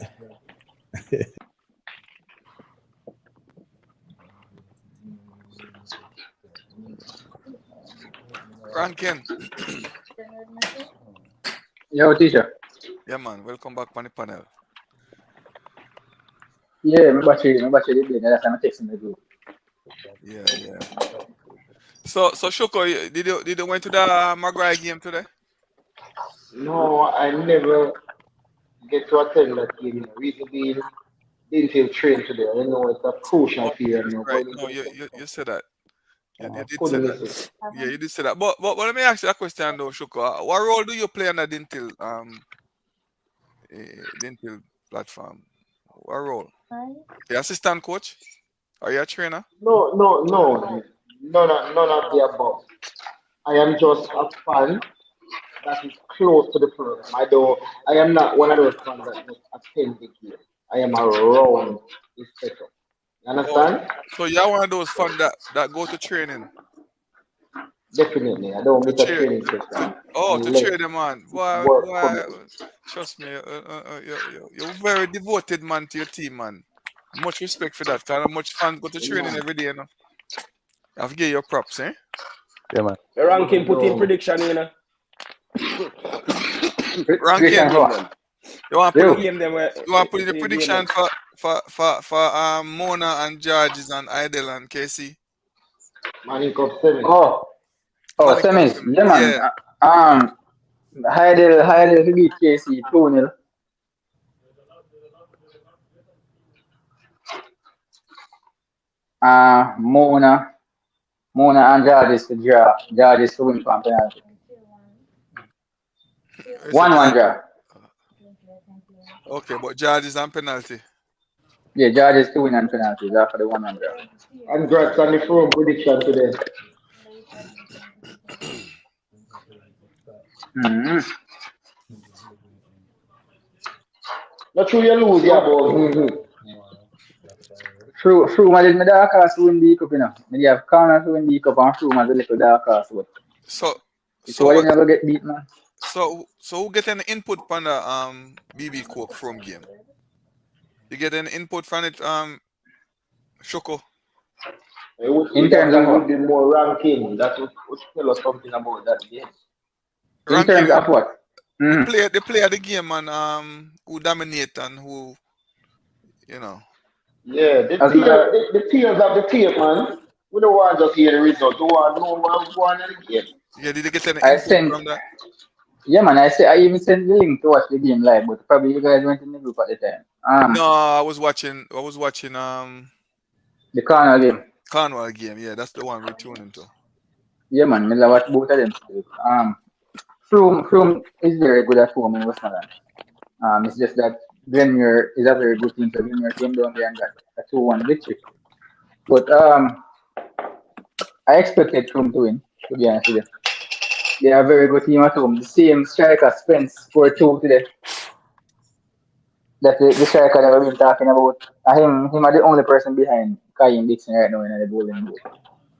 Rankin. Yo, teacher. Yeah, man. Welcome back on the panel. Yeah, my battery did dead. That's why I'm texting the group. Yeah, yeah. So Shoko, did you went to the McGrath game today? No, I never get to attend that game. Reason being, didn't feel trained today. I know it's a crucial Oh, period now. right. Going No, into the second you said that. You half. did say Couldn't that. miss it. Yeah, you did say that. But let me ask you a question though, Shoko. What role do you play on the dental platform? What role? The assistant coach? Are you a trainer? No, no, no. None of the above. I am just a fan that is close to the program. I am not one of those fans that just attend the game. I am around the setup. You Oh, understand? so you're one of those fans that go to training Definitely. I don't to miss a cheer training to session to unless cheer them on. it's Boy, work boy, committed. trust me, you're very devoted man to your team, man. Much respect for that. Kind of much fans go to You training know, every day, you know. I have to give you props, eh? Yeah, man. The ranking put in no. prediction, you know. Ranking, Prediction Game for them. you want to The put in you. game them where you want to put in the the game them. prediction for Mona and Georges and Idel and KC. Manning Cup 7. Oh, Malik semis. Yeah, man. yeah. Um, Heidel to beat KC 2-0. Mona and Georges to draw. Georges to win from penalty. It's a 1-1 George. draw. Okay, but Georges and penalty. Yeah, Georges to win and penalties after the 1-1 draw. Congrats on the Frome prediction today. Mm-hmm. Not true you lose, yeah, but Frome did my dark horse to win the cup, you know. Me have Connor to win the cup and Frome as a little dark horse, but So it's so what they what never get beat, man. so who get any input from the BB Coke from game? You get any input from it, Shoko? I would say In that terms of it would what? be more ranking. That would tell us something about that game. In Ranking terms of what? Mm-hmm. the play of the game and who dominate and who you know. Yeah, As the tears of the tape, man. We don't want to just hear the result. We want to know what's going on in the game. Yeah, did you get any I input sent, from that? yeah, man. I even sent the link to watch the game live, but probably you guys weren't in the group at the time. No, I was watching The corner game. Cornwall game. Yeah, that's the one we're tuning to. Yeah, man. Me love watch both of them still. Froome is very good at home in West Midland. It's just that Glenmuir is a very good team, so Glenmuir came down there and got a 2-1 victory. But I expected Froome to win, to be honest with you. They are a very good team at home. The same striker Spence scored 2 today. That's the striker that we've been talking about. Him are the only person behind Kyle Dixon right now in the golden boot.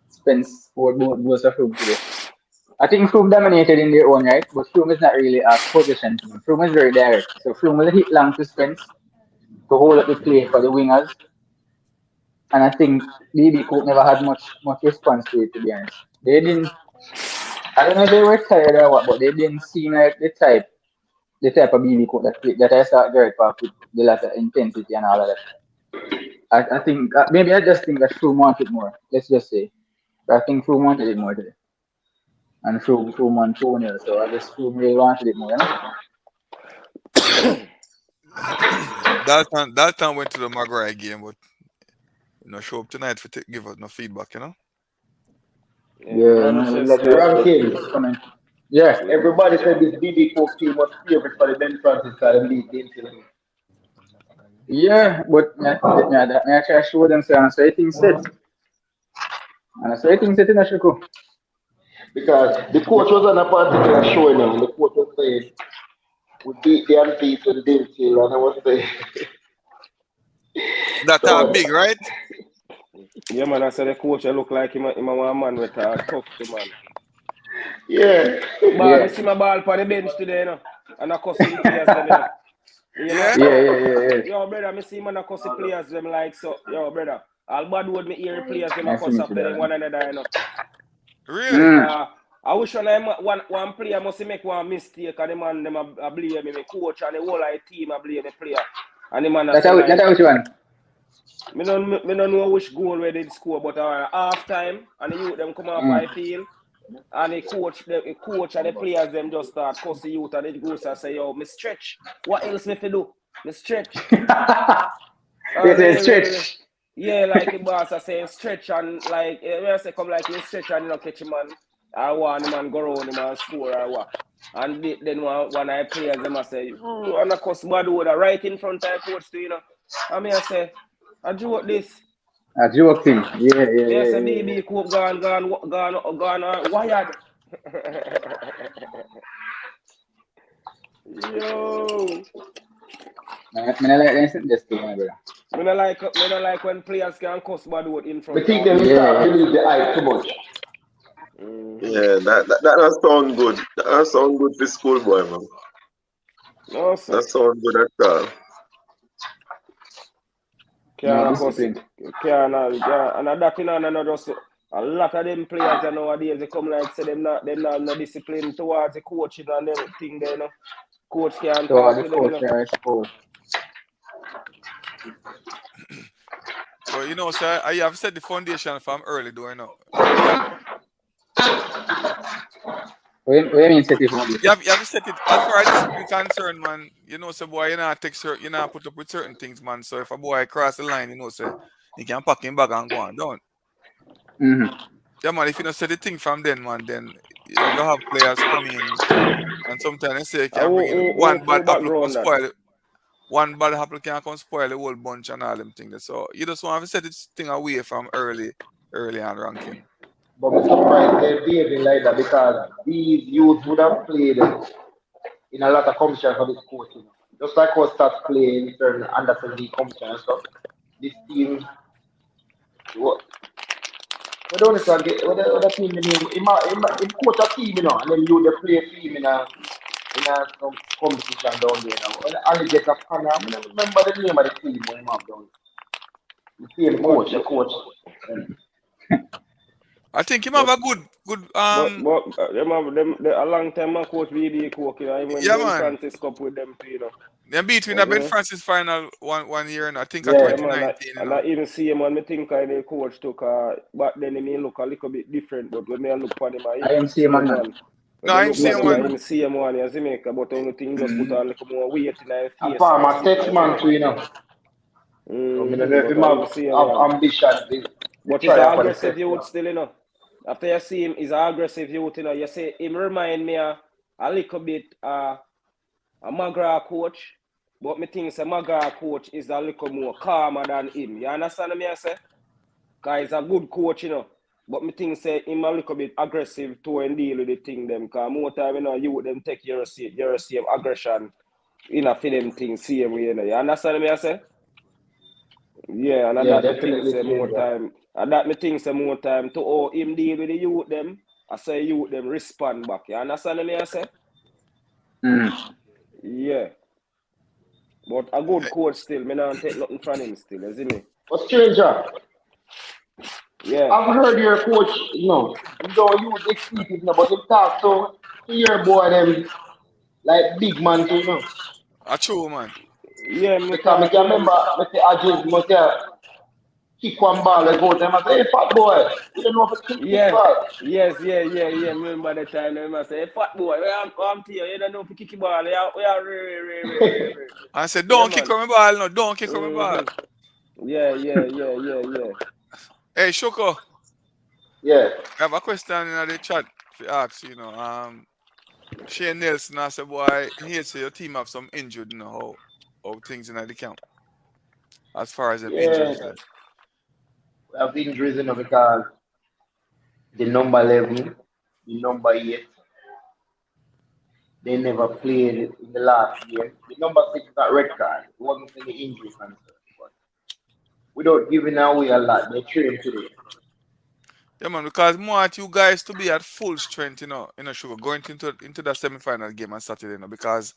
Spence scored both goals for Froome today. I think Froome dominated in their own right, but Froome is not really a possession team. Froome is very direct. So Froome will hit long to Spence to hold up the play for the wingers. And I think BB Cook never had much response to it, to be honest. They didn't, I don't know if they were tired or what, but they didn't seem like the type of BB Cook that I saw at Garrett Park with the lot of intensity and all of that. I think, maybe I just think that Froome wanted more, let's just say. But I think Froome wanted it more today. And Froome won 2-0, so I guess Froome really wanted it more, you know? Dalton went to the McGrath game, but show up tonight for give us no feedback, you know. Yeah, I'm just let The us rankings. comment. Yeah. Everybody said this BB Cook team was favorite for the Ben Francis side and beat them till Yeah, but that may actually show them say and say things set. And I say things set in a Chico. because the coach was on a particular show now. And the coach was saying we beat the unbeaten Dintil and I was saying That are big, right? Yeah, man, I said the coach I look like him a man with a tough man. Yeah. But I see my ball on the bench today, you know, and I cussing players them, you know. Yeah. Yo, brother, I see man a cussing players them like so. Yo, brother, all bad word me hear players them a cuss after them one another, you know. Really? I wish one player must make one mistake and the man them a blame me coach and the whole team a blame me player. And the man a say like, That's which one? Me don't know which goal where they score, but half time and the youth them come off I feel. And the coach and the players them just start cuss the youth and the goes and say, yo, me stretch. What else me fi do? Me stretch. Stretch. Yeah, like the boss are saying stretch and like when I say come like you stretch and you know catch him man. I want him and go around him and score or what. And then one I players them I say, and of course bad word right in front of coach too, you know. And me I say, I joke this. A joke thing. Yeah. Yes, a BB Coop gone wired. Yo. I like this thing, my brother. Me don't like when players can cuss bad word in front But think of them start believe the hype too much. Yeah, that does sound good. That does sound good for schoolboy, man. No, sir. That sound good at all. And that you know, and just a lot of them players nowadays they come like say them not no discipline towards the coaching and everything there, you know. Coach can't talk to them, you know. Well, you know, sir, I have set the foundation from early, do I know? What do you mean set it from You have set it as far as discipline concerned, man. You know, so boy, you not put up with certain things, man. So if a boy cross the line, you know, say he can pack him bag and go on down. Yeah, man. If you don't set the thing from then, man, then you have players come in, and sometimes they say can bring in one bad apple can spoil it. One bad apple can come spoil the whole bunch and all them things. So you just want to set this thing away from early and ranking. But I'm surprised they're behaving like that because these youths would have played in a lot of competition for this coach. You know. Just like us start playing certain under 17 competition and stuff. This team, what? We don't need to get what the team the name. He coach a team, you know, and then you the play team in a some competition down there now. When Alligator Canna, I remember the name of the team when him have down. The same coach, the coach. I think him have a good But them have them a long time man coach BB Cook, you know, even when Ben Francis Cup with them too, you know. They beat in the Ben Francis final one year, and I think yeah, 2019. Man, and I even see him when me think the coach took back then he may look a little bit different, but when me look for him, I am see him man. No, I'm seeing one. I'm seeing one, you see me, but only thing just put on a little more weight in his face. A farmer STETHS man too, you know. I don't know if he have ambition. But he's an aggressive youth still, you know. After you see him, he's an aggressive youth, you know. You say him remind me a little bit a McGrath coach, but me think a McGrath coach is a little more calmer than him. You understand me I say? Because he's a good coach, you know. But me think say him a little bit aggressive to and deal with the thing them. Because more time, you know, you them take your same aggression in a for them things same way, you know. You understand me I say? Yeah, and that me think say more time. And that me think say more time to him deal with the youth them. I say youth them respond back. You understand me I say? Yeah. But a good coach still, me not take nothing from him still, you see me? But stranger. Yeah. I've heard your coach, you know, you don't use excuses, no, but you talk to your boy them like big man too, you know. A true man. Yeah, because I can remember I say Ajis must kick one ball and go to him and say, hey fat boy, you don't know if you kick ball. Yes. Remember the time I say, hey fat boy, I'm to you don't know if you kick ball. We are I said, don't kick on my ball, no, don't kick on my ball. Yeah. Hey, Shoko. Yeah. I have a question in the chat to ask, you know. Shane Nelson, I said, boy, he say your team have some injured, you know, how things in the camp. As far as the injuries. We have injuries, you know, because the number 11, the number 8, they never played in the last game. The number 6 got red card. It wasn't any injury concern. But without giving away a lot. They train today. Yeah, man, because I want you guys to be at full strength, Sugar, going into the semi-final game on Saturday, because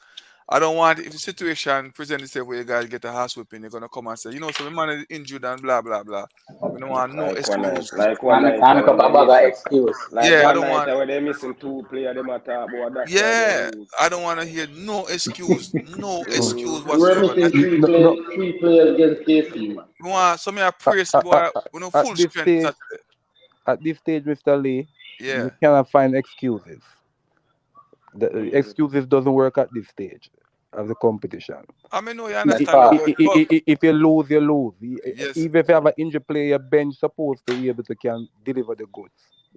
I don't want, if the situation presents itself where you guys get a house whipping, you're gonna come and say, so my man is injured and blah blah blah. We don't want no Like one night, excuse. And make up a bag of excuse. like Yeah, I one don't night want. where they missing 2 players, them at about that's why they Yeah, lose. I don't want to hear no excuse, no excuse We're whatsoever. missing No, three players against KC, man. We want some of praise at, boy, at full this strength stage, Saturday. Mr. Lee, Yeah, you cannot find excuses. The Mhm. excuses doesn't work at this stage of the competition. I mean, no, you That's understand me, far. but If you lose, you lose. yes, Even if you have an injured player, your bench supposed to be able to can deliver the goods.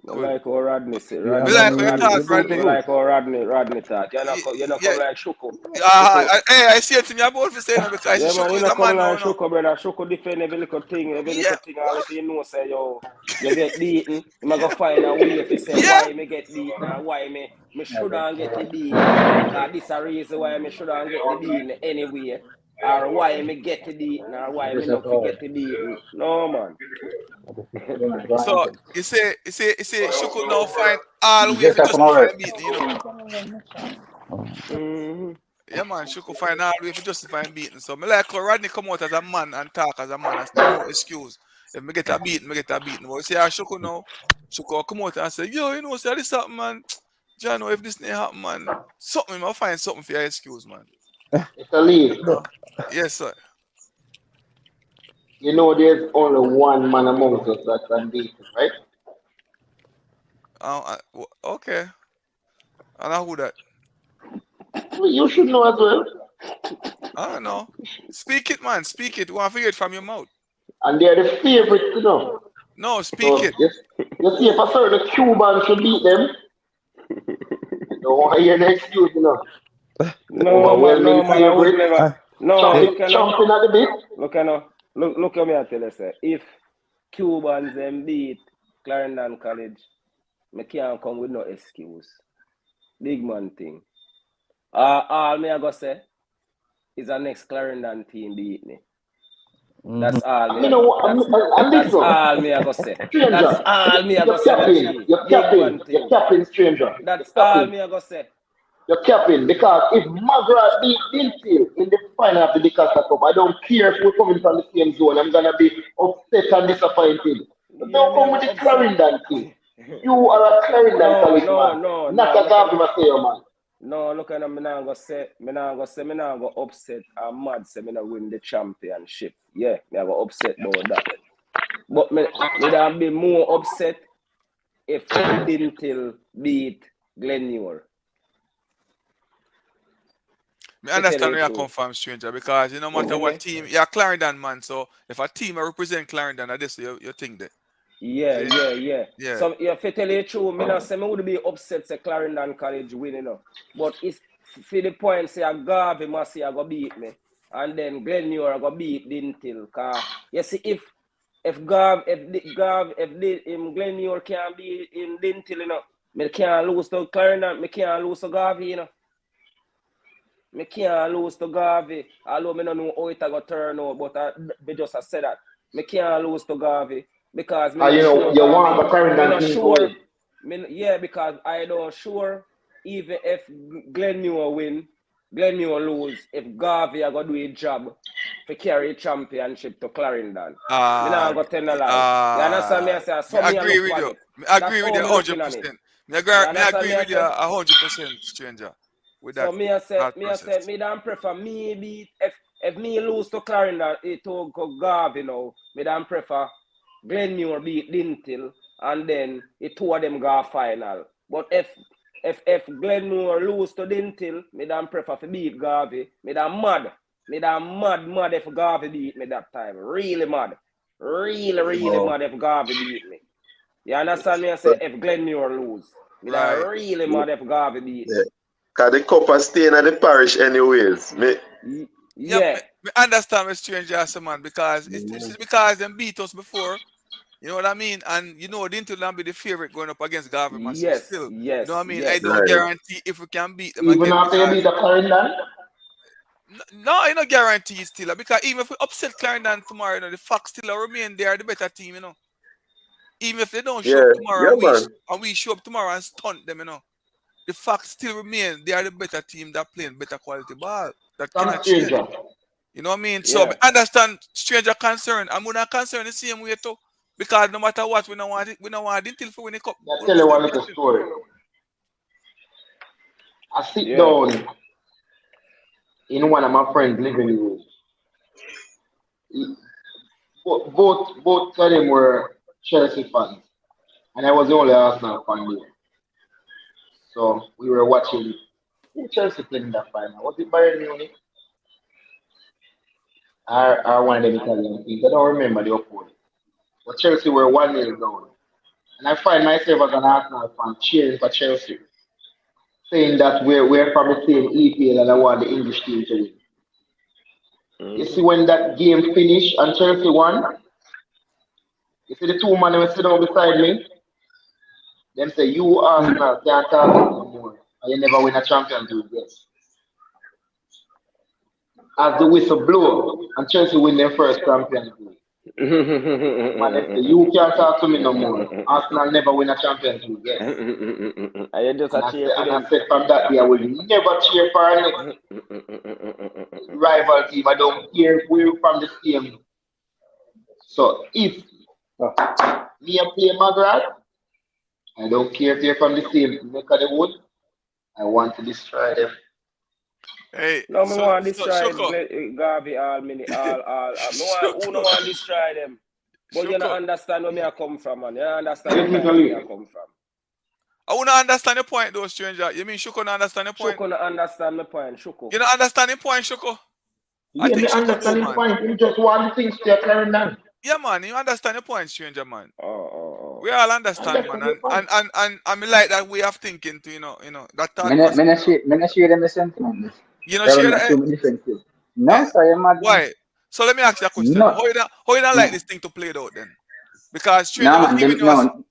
I good. like how Rodney say, Yeah, Me and like then how you talk, you lose the Rodney. I goods. like how Rodney talk. You know Yeah, come like Shuko. hey, I see it in your board for saying that because Yeah, man, Shoko you is know a come man now, like Shuko, brother. Shuko defend every little thing, Yeah, all if you know say yo, you get beaten, you might go find a way if you say yeah. why me get beaten or why me shouldn't get the beaten. Cause this a reason why me shouldn't get the beaten anyway. Or why me get the beaten or why me not forget the beaten. No man. So you say Shoko now find all way to justify beating. Mm-hmm. Yeah, man, Shoko find all way to justify beating. So me like how Rodney come out as a man and talk as a man and say no excuse. If me get a beating, me get a beating. But you see how Shoko now, Shoko come out and say, yo, say this happen, man. John, if this ain't happen, man, something, I'll find something for your excuse, man. It's a lead. Yes, sir. You know there's only one man amongst us that's unbeaten, right? Okay. And I who that? Well, you should know as well. I don't know. Speak it, man. Speak it. You want to hear it from your mouth. And they're the favorites, No, speak So it. you see if a certain Cuban should beat them, you don't want to hear the excuse, No Overwhelming man, I would favorite. never. No, look at Chomping at the bit. Look at me, I tell you, say, if Cubans them beat Clarendon College, me can't come with no excuse. Big man thing. All me I go say is the next Clarendon team beat me. That's all me. That's all me I go say. That's all me I go say. You're capping, stranger. That's all me I go say. You're capping because if McGrath beat Dinfield in the final of the Decathlon Cup, I don't care if we're coming from the same zone. I'm gonna be upset and disappointed. But don't come with the Clarendon thing. You are a Clarendon College man, not a Garvey Masayo man. No, look at me now go say, me now go upset and mad say me now win the championship. Yeah, me go upset about that. But me would be more upset if Dintil beat Glenure. I understand where you come from, stranger, because no matter what team, you're a Clarendon man, so if a team represent Clarendon, I guess you think that. Yeah. So if I tell you the truth, me not say me would be upset say Clarendon College win, But it's for the point say a Garvey Massey go beat me, and then Glenure go beat Dintil. Cause you see if Glenure can't beat in Dintil, me can't lose to Clarendon, me can't lose to Garvey, Me can't lose to Garvey. Although me don't know how it go turn out, but me just said that. Me can't lose to Garvey because me not sure. You want the Clarendon team to win. Yeah, because I don't sure even if Glenure win, Glenure lose, if Garvey are gonna do a job to carry championship to Clarendon. Me not go tell no lie. You understand me? I say so I agree with you. I agree with you 100%. I agree with you 100%, stranger. So me don't prefer me beat if me lose to Clarendon to go Garvey now, me don't prefer Glenure beat Dintil and then the two of them go final. But if Glenure lose to Dintil, me don't prefer to beat Garvey. Me don't mad if Garvey beat me that time. Really mad. Really mad if Garvey beat me. You understand me? I say if Glenure lose. Me don't really mad if Garvey beat me. Because the cup is staying at the parish anyways. Yeah. I understand with stranger man because it's because them beat us before. You know what I mean? And Dintil be the favorite going up against Garvey Massey still. You know what I mean? I don't guarantee if we can beat them even after you beat the Clarendon. No, I no guarantee still because even if we upset Clarendon tomorrow, you know, the facts still remain they are the better team, you know. Even if they don't show up Yeah, tomorrow yeah, man. and we show up tomorrow and stunt them, you know. The facts still remain they are the better team that playing better quality ball. That Some cannot change. stranger. You know what I mean? So Yeah. I understand stranger concern. I'm gonna concern the same way too. Because no matter what, we don't want it until for win the cup. I We tell you must one have little better. story. I sit Yeah. down in one of my friends' living room. Both of them were Chelsea fans, and I was the only Arsenal fan there. So we were watching who Chelsea playing in that final. Was it Bayern Munich or one of them Italian teams? I don't remember the opponent. But Chelsea were 1-0 down. And I find myself as an Arsenal fan cheering for Chelsea, saying that we're from the same EPL and I want the English team to win. You see, when that game finished and Chelsea won, you see the two men who sit down beside me, them say, you Arsenal can't talk to me no more. And you never win a Champions League yet. As the whistle blow and Chelsea win their first Champions League. Man, they say, you can't talk to me no more. Arsenal never win a Champions League yet. Are you just a cheer for And I them? said from that day I will never cheer for our next rival team. I don't care if we're from the same. So if me and play McGrath, I don't care if they're from the same neck of the wood. I want to destroy them. Hey, No, me want to so destroy Shoko. Garvey all minute, all. Me want, who no want to destroy them? But you don't Shoko. understand where me I come from, man. You don't understand Let me where tell me you. I come from. I wanna understand the point though, stranger. You mean Shoko not understand the point? Shoko no understand my point, Shoko. You don't understand the point, Shoko? I Yeah, me think Shoko do, understand his man. point. You just want the things to your Clarendon. Yeah, man, you understand the point, stranger, man. Oh. We all understand, man, Understand your point. and I mean like that way of thinking to you know that thought Me process. not share them the sentiment. You know, share Probably that. assume differences. Eh, No, sir, you're mad, man. why? So let me ask you a question. No, How you don't like no, this thing to play it out then? Because stranger no, was man. giving you a No,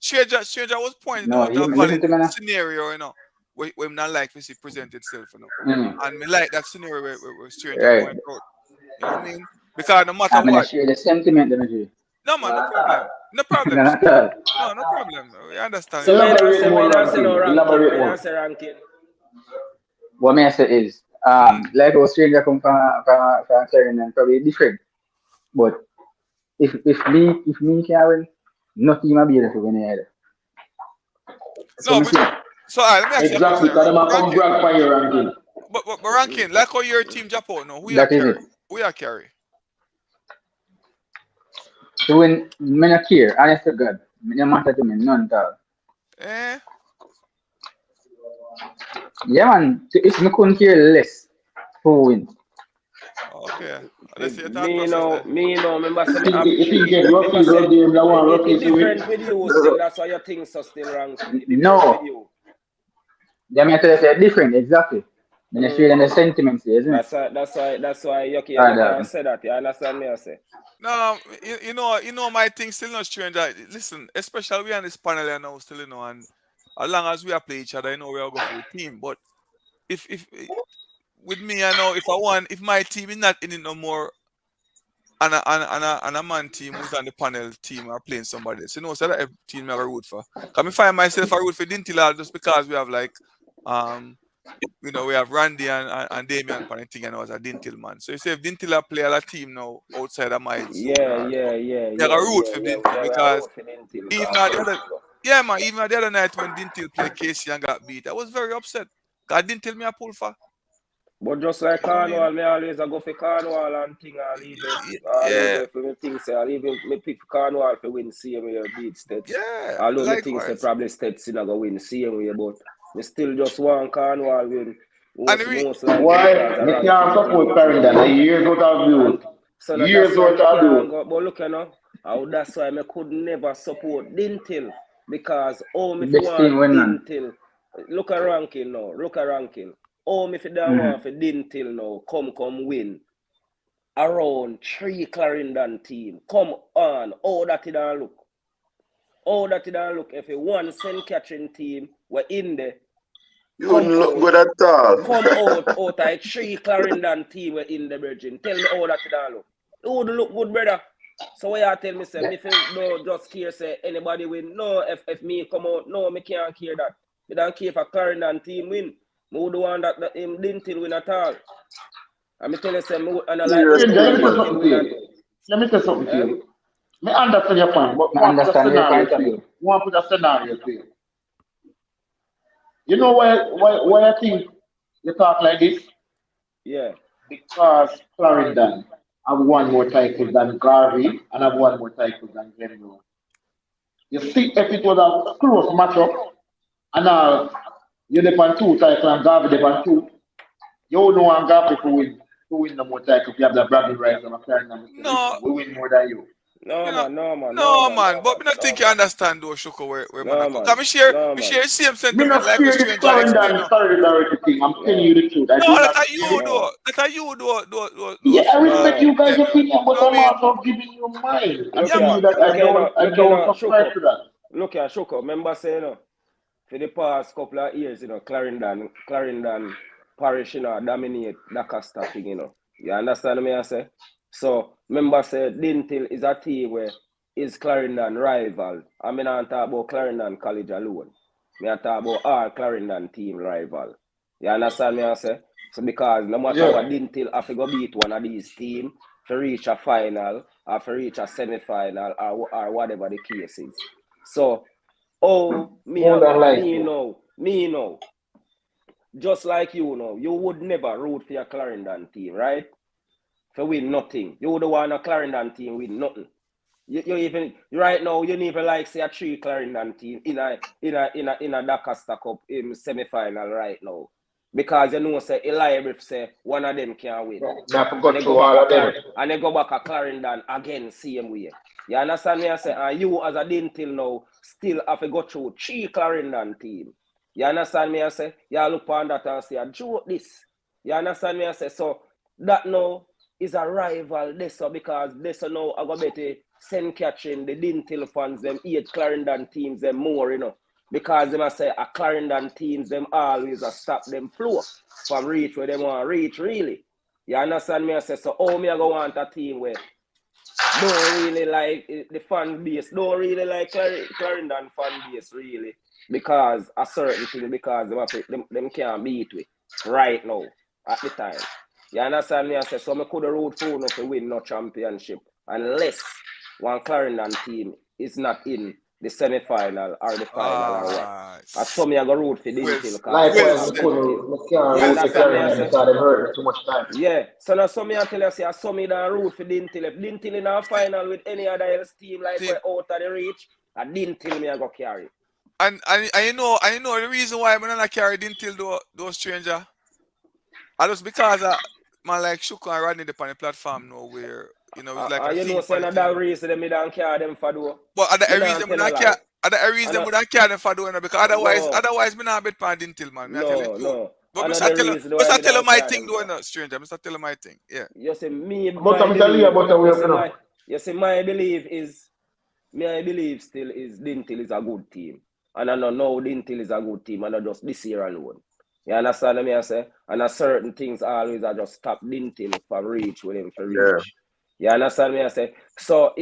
stranger was pointing no. out a You listen valid to me now. scenario, you know, where not like to see present itself, you know. Mm, And me like that scenario where stranger right. point out. You know what I mean? Because no matter I'm gonna what, share the sentiment, them agree. no man, no problem. No No, problem, not stranger. all. No, no problem. We understand, So you know. Elaborate when more, you don't say no ranking. ranking, Elaborate when you more. don't say ranking. What me I say is, like our stranger come from Karen and probably different. But if me can win, no team will be able to win either. So No, me but say, so all right, let me ask you a Exactly, question. because them are come Ranking. brag for your ranking. But ranking, like how your team jump out now, who you that is carry? it. Who you carry? To win, me not care. Honest to God, me no matter to me none at all. Eh? Yeah, man. If me couldn't care less, who win? Okay. Let's see your thought Me process know, then. remember say me have If he three. get Remember rocky, say go game, that one it rocky to win. different with you still. That's why your things are still ranking. It different with No. you. Them I tell you say different, exactly. Me not share them the sentiments here, isn't it? That's why you Alright, can't say that. You understand me? I say. No, you know my thing still not stranger. Listen, especially we on this panel here now still, you know, and as long as we are play each other, you know we are go for the team. But if with me, I know if my team is not in it no more and a man team who's on the panel team are playing somebody else. You know, so that every team I have a root for. Can me find myself a root for Dintila just because we have like we have Randy and Damian for anything and I was a Dintil man. So you say if Dintila play a team now outside of my zone, Yeah. I got a root for Dintil We are because out for Dentil. even at the other even at the other night when Dintil played Casey and got beat, I was very upset. God didn't tell me I pull for. But just like You know what I mean? Cornwall, me always I go for Cornwall and thing. Always Yeah, go for me things. Say I'll even me pick Cornwall for win same way beat STETHS. yeah, Although me think say likewise. probably STETHS not go win same way, but me still just want Cornwall win. And Most likely because Why? I Me can't ranking support team too. Clarendon. A year's worth of And view. so that's Years why worth me of can't view. go. But look, that's why me could never support Dintil because if you Best team want win, man. Dintil, look at ranking now. Look at ranking. If you don't want for Dintil now, come win around 3 Clarendon team. Come on, that it don't look. If you one St. Catherine team were in there You wouldn't look good at all. Come out of 3 Clarendon team were in the Virgin. Tell me how that don't look. It would look good, brother. So what you tell me, say, me feel no just care say anybody win. No, if me come out, no, me can't care that. Me don't care if a Clarendon team win. Me would want that him didn't win at all. And me tell you, say, me and I like Let me me say something to you. Let me say something to you. Me understand your point, but I one put a understand your scenario point. to you. One put a scenario to you. You know why I think you talk like this? Yeah. Because Clarendon have one more title than Garvey and have one more title than Glenroe. You see, if it was a close matchup and you depend 2 titles and Garvey depend 2, you know one Garvey to win the more titles. You have the bragging rights and a Clarendon. No, We win more than you. No you know, man, no man, no no man, man. no But man, me not no think you man. understand though, Shoko, where man I No come. man, Cause no me man. share the same Me sentiment not like a fear this stranger explain Clarendon now. solidarity thing. I'm telling No, you the truth. I No, do that not are fear you it. though. That are you Yeah, I those respect you guys' yeah. opinion, but You know what I'm I mean? also giving you mine and look Yeah, telling here, you that look here, no, I look here, don't no, shook subscribe up. to that. Look here, shook up. Remember saying, for the past couple of years, Clarendon Parish, dominate Dakasta thing, You understand me, I say? So, remember say, Dintil is a team where is Clarendon rival. I mean, I talk about Clarendon College alone. Me I talk about all Clarendon team rival. You understand me, I say? So, because no matter what, Dintil have to go beat one of these teams to reach a final or to reach a semi-final or whatever the case is. So, More than likely. me know. Just like you would never root for your Clarendon team, right? For win nothing. You would want a Clarendon team win nothing. You even right now you never like say a 3 Clarendon team in a Dakasta Cup semi-final right now. Because you know say Eli say one of them can't win. I forgot through all of them. And they go back a Clarendon again same way. You understand me? I say, and you as a Dintil now still have to go through 3 Clarendon team. You understand me? I say, you look on that and say, joke this. You understand me? I say, so that now is a rival this because this now I go better send catching the Dintil fans them 8 Clarendon teams them more, Because them I say a Clarendon teams them always stop them flow from reach where they want to reach really. You understand me? I say, so how me I go want a team where don't really like the fan base, don't really like Clarendon fan base really, because a certain thing, because them can't beat with right now at the time. You understand me? I say, so I could have root for no to win no championship unless one Clarendon team is not in the semi-final or the final or what. As some me I go root for Dintil because some well Likewise, have I said. Dintil. can't You root for understand me? I Clarendon say? because they've hurt me too much time. Yeah, so now some me I tell you, say, I saw me down root for Dintil. If Dintil in a final with any other else team like Team. we're out of the reach, I Dintil me I go carry. And you know the reason why I'm not carried until those stranger. I just because man like Shuko and Rodney up on the platform now where it's like a You know, theme say for the thing. another reason them me don't carry them for do. But other Me don't reason me tell a not care. lie. Other reason And me not care them for doing it because no, otherwise me not bet pan until man. Me I tell you true. no. But Another reason why me tell you don't my carry thing them though, for. no stranger. Mr. Tell you my thing. Yeah. You see, me, But my I'm telling you belief, about the way up. you see, my belief is, I believe still is Dintil is a good team. And I know Dintil is a good team, and not just this year alone. You understand me? I say? And a certain things always I just stop Dintil from reach with him for Yeah. reach. You understand me? I say? So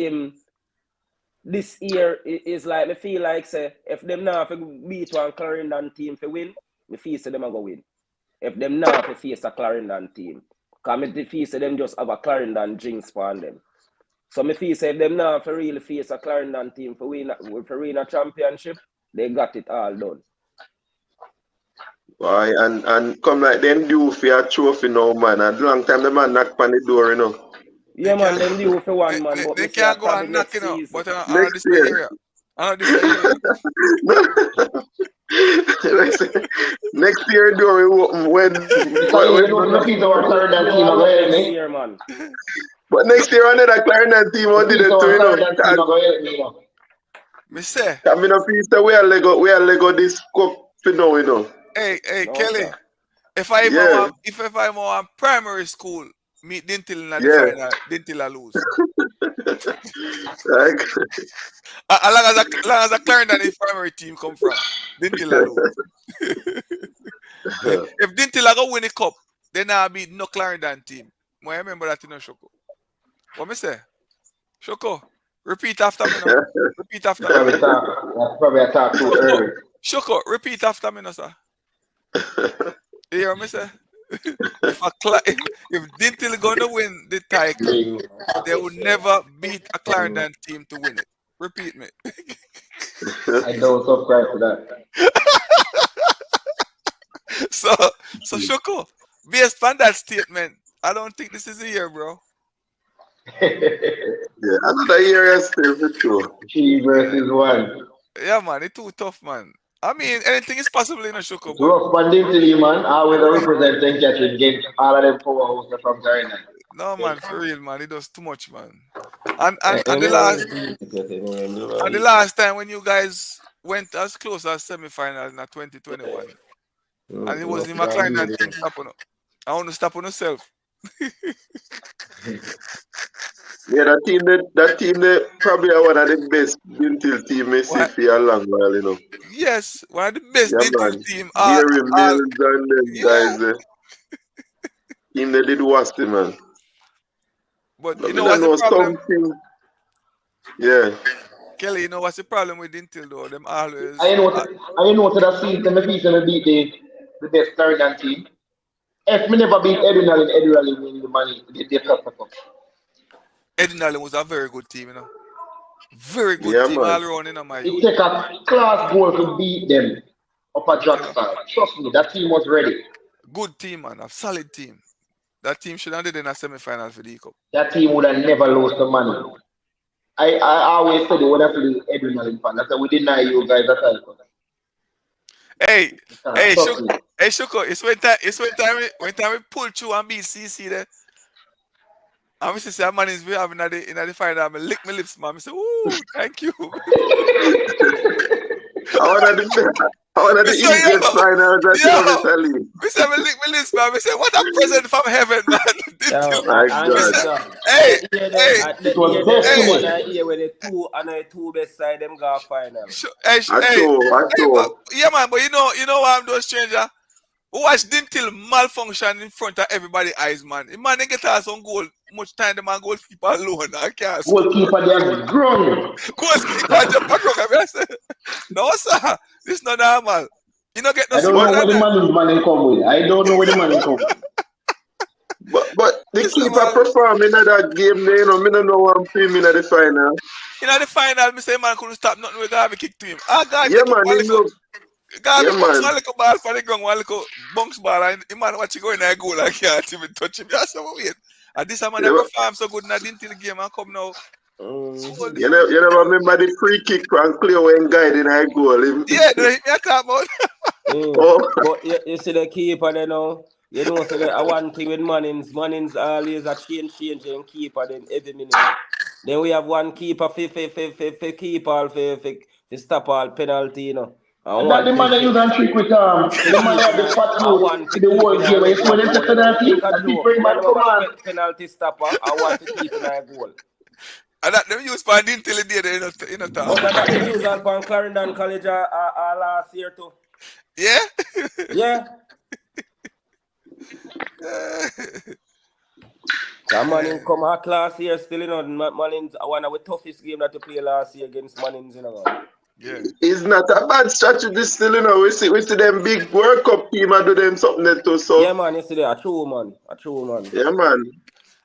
this year is like, me feel like say, if them now beat one Clarendon team for win, me feel say them a go win. If them now face a Clarendon team, because me feel say them just have a Clarendon drinks for them. So me feel say if them now for really face a Clarendon team for win a championship, they got it all done. Why and come like them due for a trophy now, man. A long time the man knock on the door. Yeah, man, them due for one man, but They me say I can't go probably and next knocking up, season. but I know Next this year. area. I know this area. Next year door we open when So you don't know people are Clarendon team are going to help Next me. year, man. but next year another Clarendon team will did it People too, are Clarendon team are going to help me. Me say, I mean, if you say we are Lego this cup for now. hey No, Kelly, sir. if I even Yeah, want if I want primary school, meet Dintil in the yeah. final, Dintil I lose. Like, As long as a Clarendon his primary team come from, Dintil I lose. If Dintil go win the cup, then I'll be no Clarendon team. I remember that in a Shoko. What me say? Shoko, repeat after me now. Repeat after me. Probably talk too early. Shoko, repeat after me now, sir. You hear me say? if Dintil gonna win the title, they will never beat a Clarendon team to win it. Repeat me. I don't subscribe to that. So Shoko, based on that statement, I don't think this is a year, bro. Yeah, another year still for sure. 3 versus 1. Yeah, man, it's too tough, man. I mean, anything is possible in a Shoko. It's rough banding to you, man. I will represent St. Catherine against all of them powerhouses from China. No, man, for real, man. It does too much, man. And the last time when you guys went as close as semi-final in 2021, and it was in my Clarendon team stop on. I want to stop on yourself. Yeah, that team probably are one of the best Dintil team I see for a long while, you know. Yes, one of the best Dintil team. Gary Mills and them guys. Team they did worst, man. But you know what's the problem? Yeah. Kelly, you know what's the problem with Dintil though? Them always. I know that season beat the best Clarendon team. If me never beat Edwin win the money, they top up. Edinal was a very good team, you know. Very good team man. all around, you know, my It take a class goal to beat them up at drop style. Trust me, that team was ready. Good team, man. A solid team. That team should have did in a semi-final for the cup. That team would have never lost the money. I always said when I feel Edwin fan. I said we deny you guys that time. Hey, Shoko, it's when time we pull through and beat CC there. I wish to say man is we having in the final. I lick my lips, man. I say, ooh, thank you. I wanna the easiest final that you ever tell you. We say I lick my lips, man. We say, what a present from heaven, man. It was destiny. With the two best side them go final. Yeah, man, but you know what I'm doing, stranger? Watch Dintil malfunction in front of everybody's eyes, man. The man they get us on goal. Much time the man goalkeeper alone. I can't. Goalkeeper they grown. Goalkeeper just back up. I say, no, sir. This not normal. You don't get no. I don't know where the money come with. I don't know where the money come with. But the keeper performing in that game, you know, I don't know what I'm feeling in the final. In the final, me say man couldn't stop nothing with Garvey kick to him. God, yeah, man. Garvey bounce one little ball for the ground, one little bounce ball, and the man watch you go in there goal, I can't even touch him. That's how we wait. And this man never performed so good in the Dintil game and come now. You never remember the free kick from Cleo when guiding high goal. Yeah, I talk about. But you see the keeper there now. You know, so one thing with Mannings always a change and keeper them every minute. Then we have one keeper for keep all for stop all penalty, you know. And that the man that use and trick with the man that the fat food, the whole game when you them to penalty, and he bring back command. Penalty stopper, I want to keep in our goal. And that them use for Dintil in a time. But that them use on Clarendon College last year too. Yeah? Yeah. Mannings come out last year still, you know. Mannings one of the toughest game that to play last year against Mannings, you know. Yeah. It's not a bad strategy still, you know. We see them big World Cup team and do them something that too. So yeah, man, you see that a true man. Yeah, man.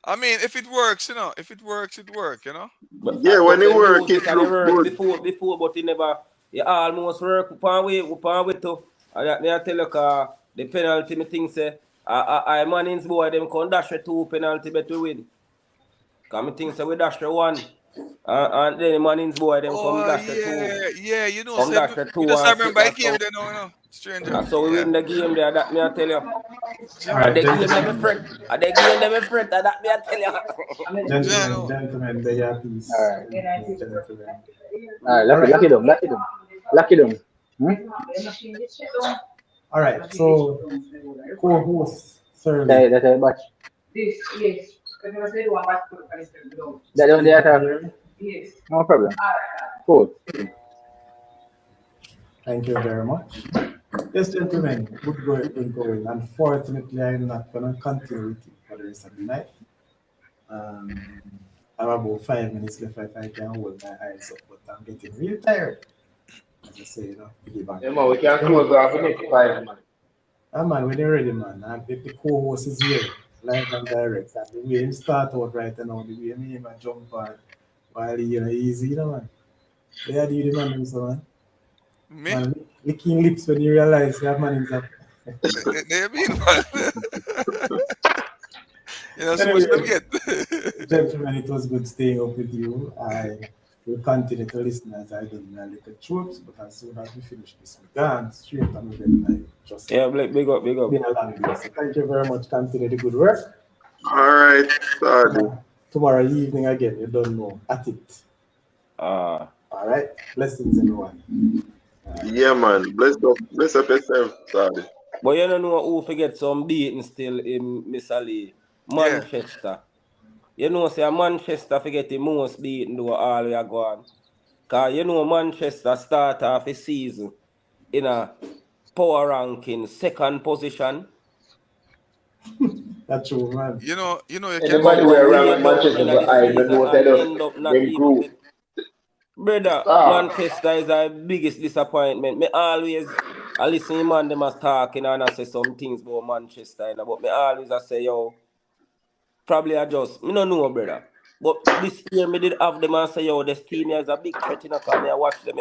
I mean, if it works, you know. If it works, it works, you know. But, when it works, it looks good. Before, but it never. It almost work upon way too. And I tell you, the penalty, me think say, I Mannings boy them can dash 2 penalty bet we win. Cause me think say we dash 1. And then the Mannings boy them come dash 2. Yeah, you know, come dash 2. You just remember the game there now, you know. Stranger. So we win the game there, that me I tell you. Right, the game them fret. And the game them fret, that me I tell you. Gentlemen, they are please. Alright, lucky them. All right, so co-host sir. That's a match. That don't they have? Yes. No problem. Cool. Thank you very much. Yes, gentlemen, good going. Unfortunately, I'm not going to continue with it for the rest of the night. Um, I have about 5 minutes left if I can hold my eyes up, but I'm getting real tired. As I say, piggyback Yeah, on man, we can that. close off the next 5 man. Man, when you're ready, man, and the co-host is here, live and direct. And the way him start out right now, the way me him a jump on while he easy, man. They are the man himself, man. Me? Man, licking lips when you realize that man himself. They mean, man. So much them Anyway, get. gentlemen, it was good staying up with you. I will continue to listen as I do my little troops, but as soon as we finish this, we gone straight on with them. I just Yeah, big up. been a long day. So thank you very much. Continue the good work. All right, sorry. Tomorrow evening again, you don't know. At it. All right. Blessings, everyone. Yeah, man. Bless up yourself, sorry. But you don't know who forget some beating still in Miss Ali. Manchester. You know, say Manchester forget the most beating though all we are going. Cause you know Manchester start off the season in a power ranking, second position. That's true, man. You can Anybody see. who Go way around down Manchester in for the I don't season know and that end up not them even group. with brother. Ah, Manchester is our biggest disappointment. Me always I listen to man them as talking and I say some things about Manchester, but me always I say yo, probably I just me no know brother. But this year me did have them and say yo, this team here is a big threat cause me I watch them.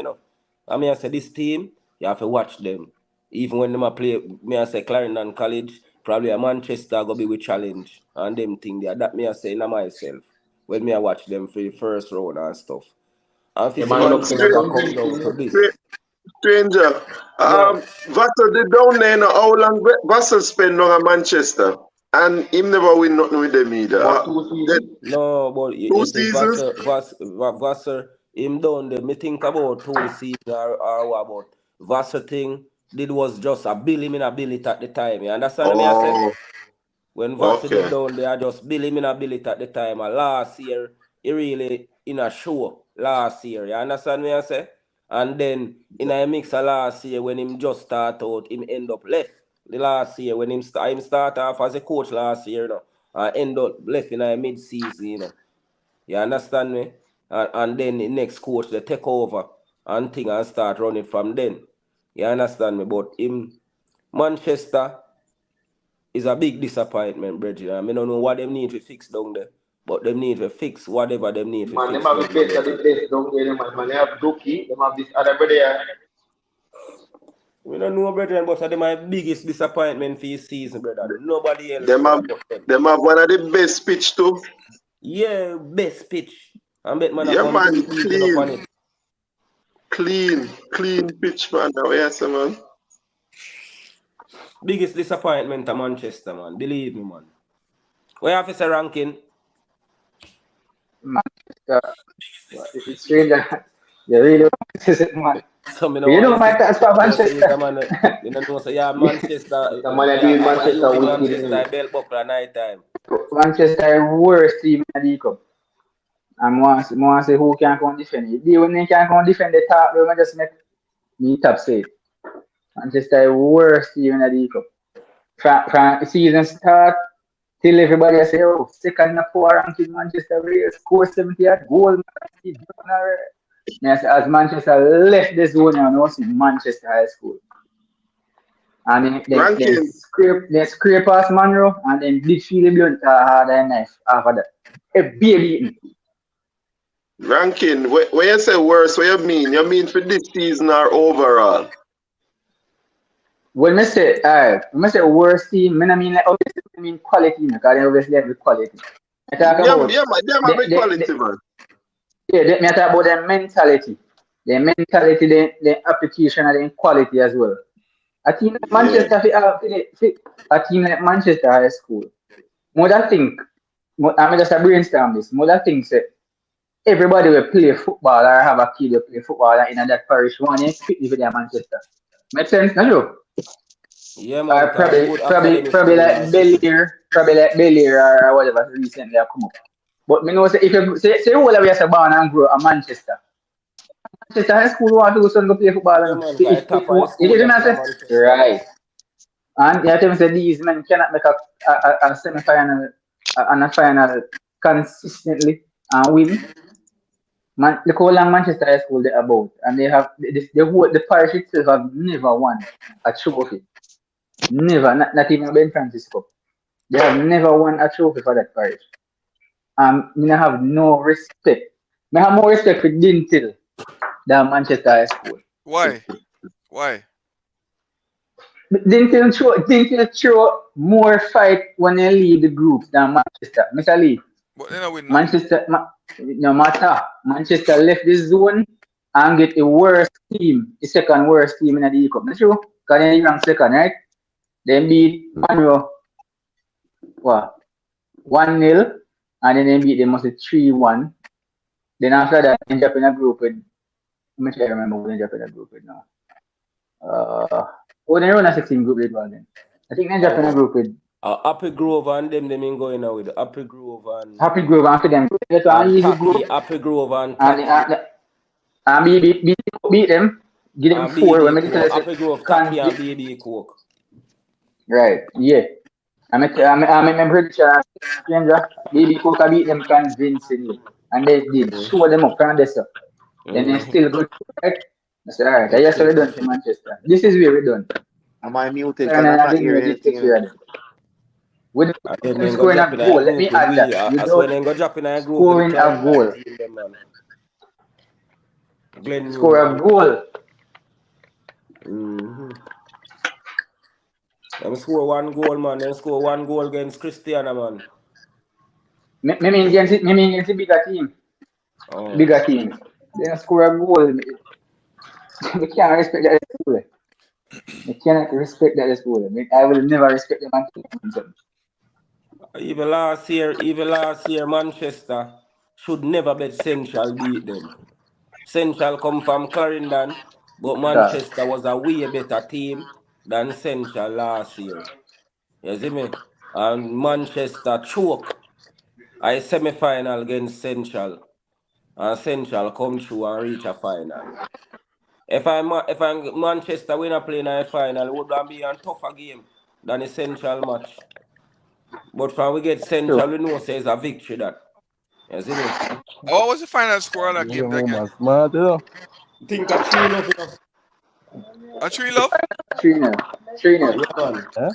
I mean I say this team, you have to watch them. Even when them a play, me I say Clarendon College, probably a Manchester go be with challenge and them thing there. That me I say in myself. When me I watch them for the first round and stuff. And if you the see man But looking at Manchester some come big down to thing. this. Stranger, Yeah. Vassal did down there, how long Vassal spend on Manchester? And him never win nothing with them either. About 2 That seasons. No, but you 2 see seasons? Vassar, him down there, me think about 2 seasons or what about Vassar thing did was just a bill him in a bill it at the time. You understand me I say? Oh, When Vassar did okay. down there, I just bill him in a bill it at the time. And last year, he really in a show last year. You understand me I say? And then in a mix of last year when him just start out, him end up left. The last year when him start off as a coach last year, and end up left in a mid-season, You understand me? And then the next coach they take over and thing and start running from then. You understand me? But him Manchester is a big disappointment, Bridget. I don't know what they need to fix down there. But they need to fix whatever they need to Man, them fix have down the there, best of the Bridget. best down there, man. They have Dookie, them have this other brother. We don't know, brethren, but they're my biggest disappointment for this season, brother. Nobody else, Them have, brother, but them. them have one of the best pitch too. Yeah, best pitch. I bet man I Yeah, man, completely up on it. clean pitch, man. Now, yes, man. Biggest disappointment of Manchester, man. Believe me, man. Where have a ranking? Manchester, it's strange. You really want to say, man. So me You know know my thoughts for Manchester. Manchester. You know say yeah, Manchester. The man Yeah, beat I'm a Manchester youth in wicked. Manchester. Bell buckler night time. Manchester worst team in the cup. And want to say who can come defend it. When they can come defend the top, they just make me top say. Manchester worst team in the cup. From the season start till everybody say, oh, second in the power ranking Manchester will score 70 at goal. Yes, as Manchester left the zone and now see Manchester High School. And Ranking, they scrape past Monroe and then big Philly blunt hard and knife after that. A baby. ranking. When you say worse, what you mean? You mean for this season or overall? When I say worst team, I mean like obviously I mean quality because they obviously have the quality. I talk Yeah, about man, them have a quality, man. I talk about their mentality. Their mentality, their application and their quality as well. A team like Manchester, a team like Manchester High School. Mother think, I mean just a brainstorm this. Mother thinks that everybody will play football or have a kid will play football in that parish one and fit with their Manchester. Make sense, no joke? Yeah, man. Or probably like Bel-Air or whatever recently have come up. But me know say if you say all of us are born and grow in Manchester, Manchester High School want to go son go play football. Yeah, And man, if top high it school didn't that in say Manchester. right. And you tell me say these men cannot make a semi-final and a final consistently and win. Man, look how long Manchester High School they about, and they have the parish itself have never won a trophy. Never, not even Ben Francis Cup. They have never won a trophy for that parish. Me have no respect. Me have more respect for Dintil than Manchester High School. Why? Why? Dintil throw more fight when they lead the group than Manchester. Mr. Lee, But they don't win nothing. Manchester, no matter. Manchester left the zone and get the worst team, the second worst team in the E Cup. That's true. Because they ranked second, right? They beat Manu, what? 1-0, and then they beat them 3-1. Then after that, they ended up in a group with, I'm trying to remember who they ended up in a group with now. They run a 16 group with one then. I think they ended up in a group with Happy Grove and them in going now with Happy Grove and Happy Grove after them. That's an easy group. Happy Grove and Taki. And beat them, give them 4 when we tell Happy Grove, Taki and BB Coke. Right, yeah. I remember the stranger, BB Coke beat them convincingly. And they did show them up from this up. Then they still good, right? I said, alright, I just we're done for Manchester. This is where we're done. Am I muted? And Because I'm I not didn't hearing really anything. take care of them. With them scoring a goal, let me add that. That's when they go dropping a group. Scoring a goal. Score a goal. Them score 1 goal, man. Them score 1 goal against Cristiano, man. Me mean against a bigger team. Bigger teams. They score a goal. We can't respect that school. We cannot respect that school. I will never respect them. Even last year, Manchester should never bet Central beat them. Central come from Clarendon, but Manchester was a way better team than Central last year. You see me? And Manchester choke a semi-final against Central. And Central come through and reach a final. If I'm Manchester winner playing a final, it would be a tougher game than a Central match. But when we get Central, we know it's a victory that. You see me? What was the final score of that game again? Smart, you know. Think of 3-0. A 3 love? 3-0. 3-0.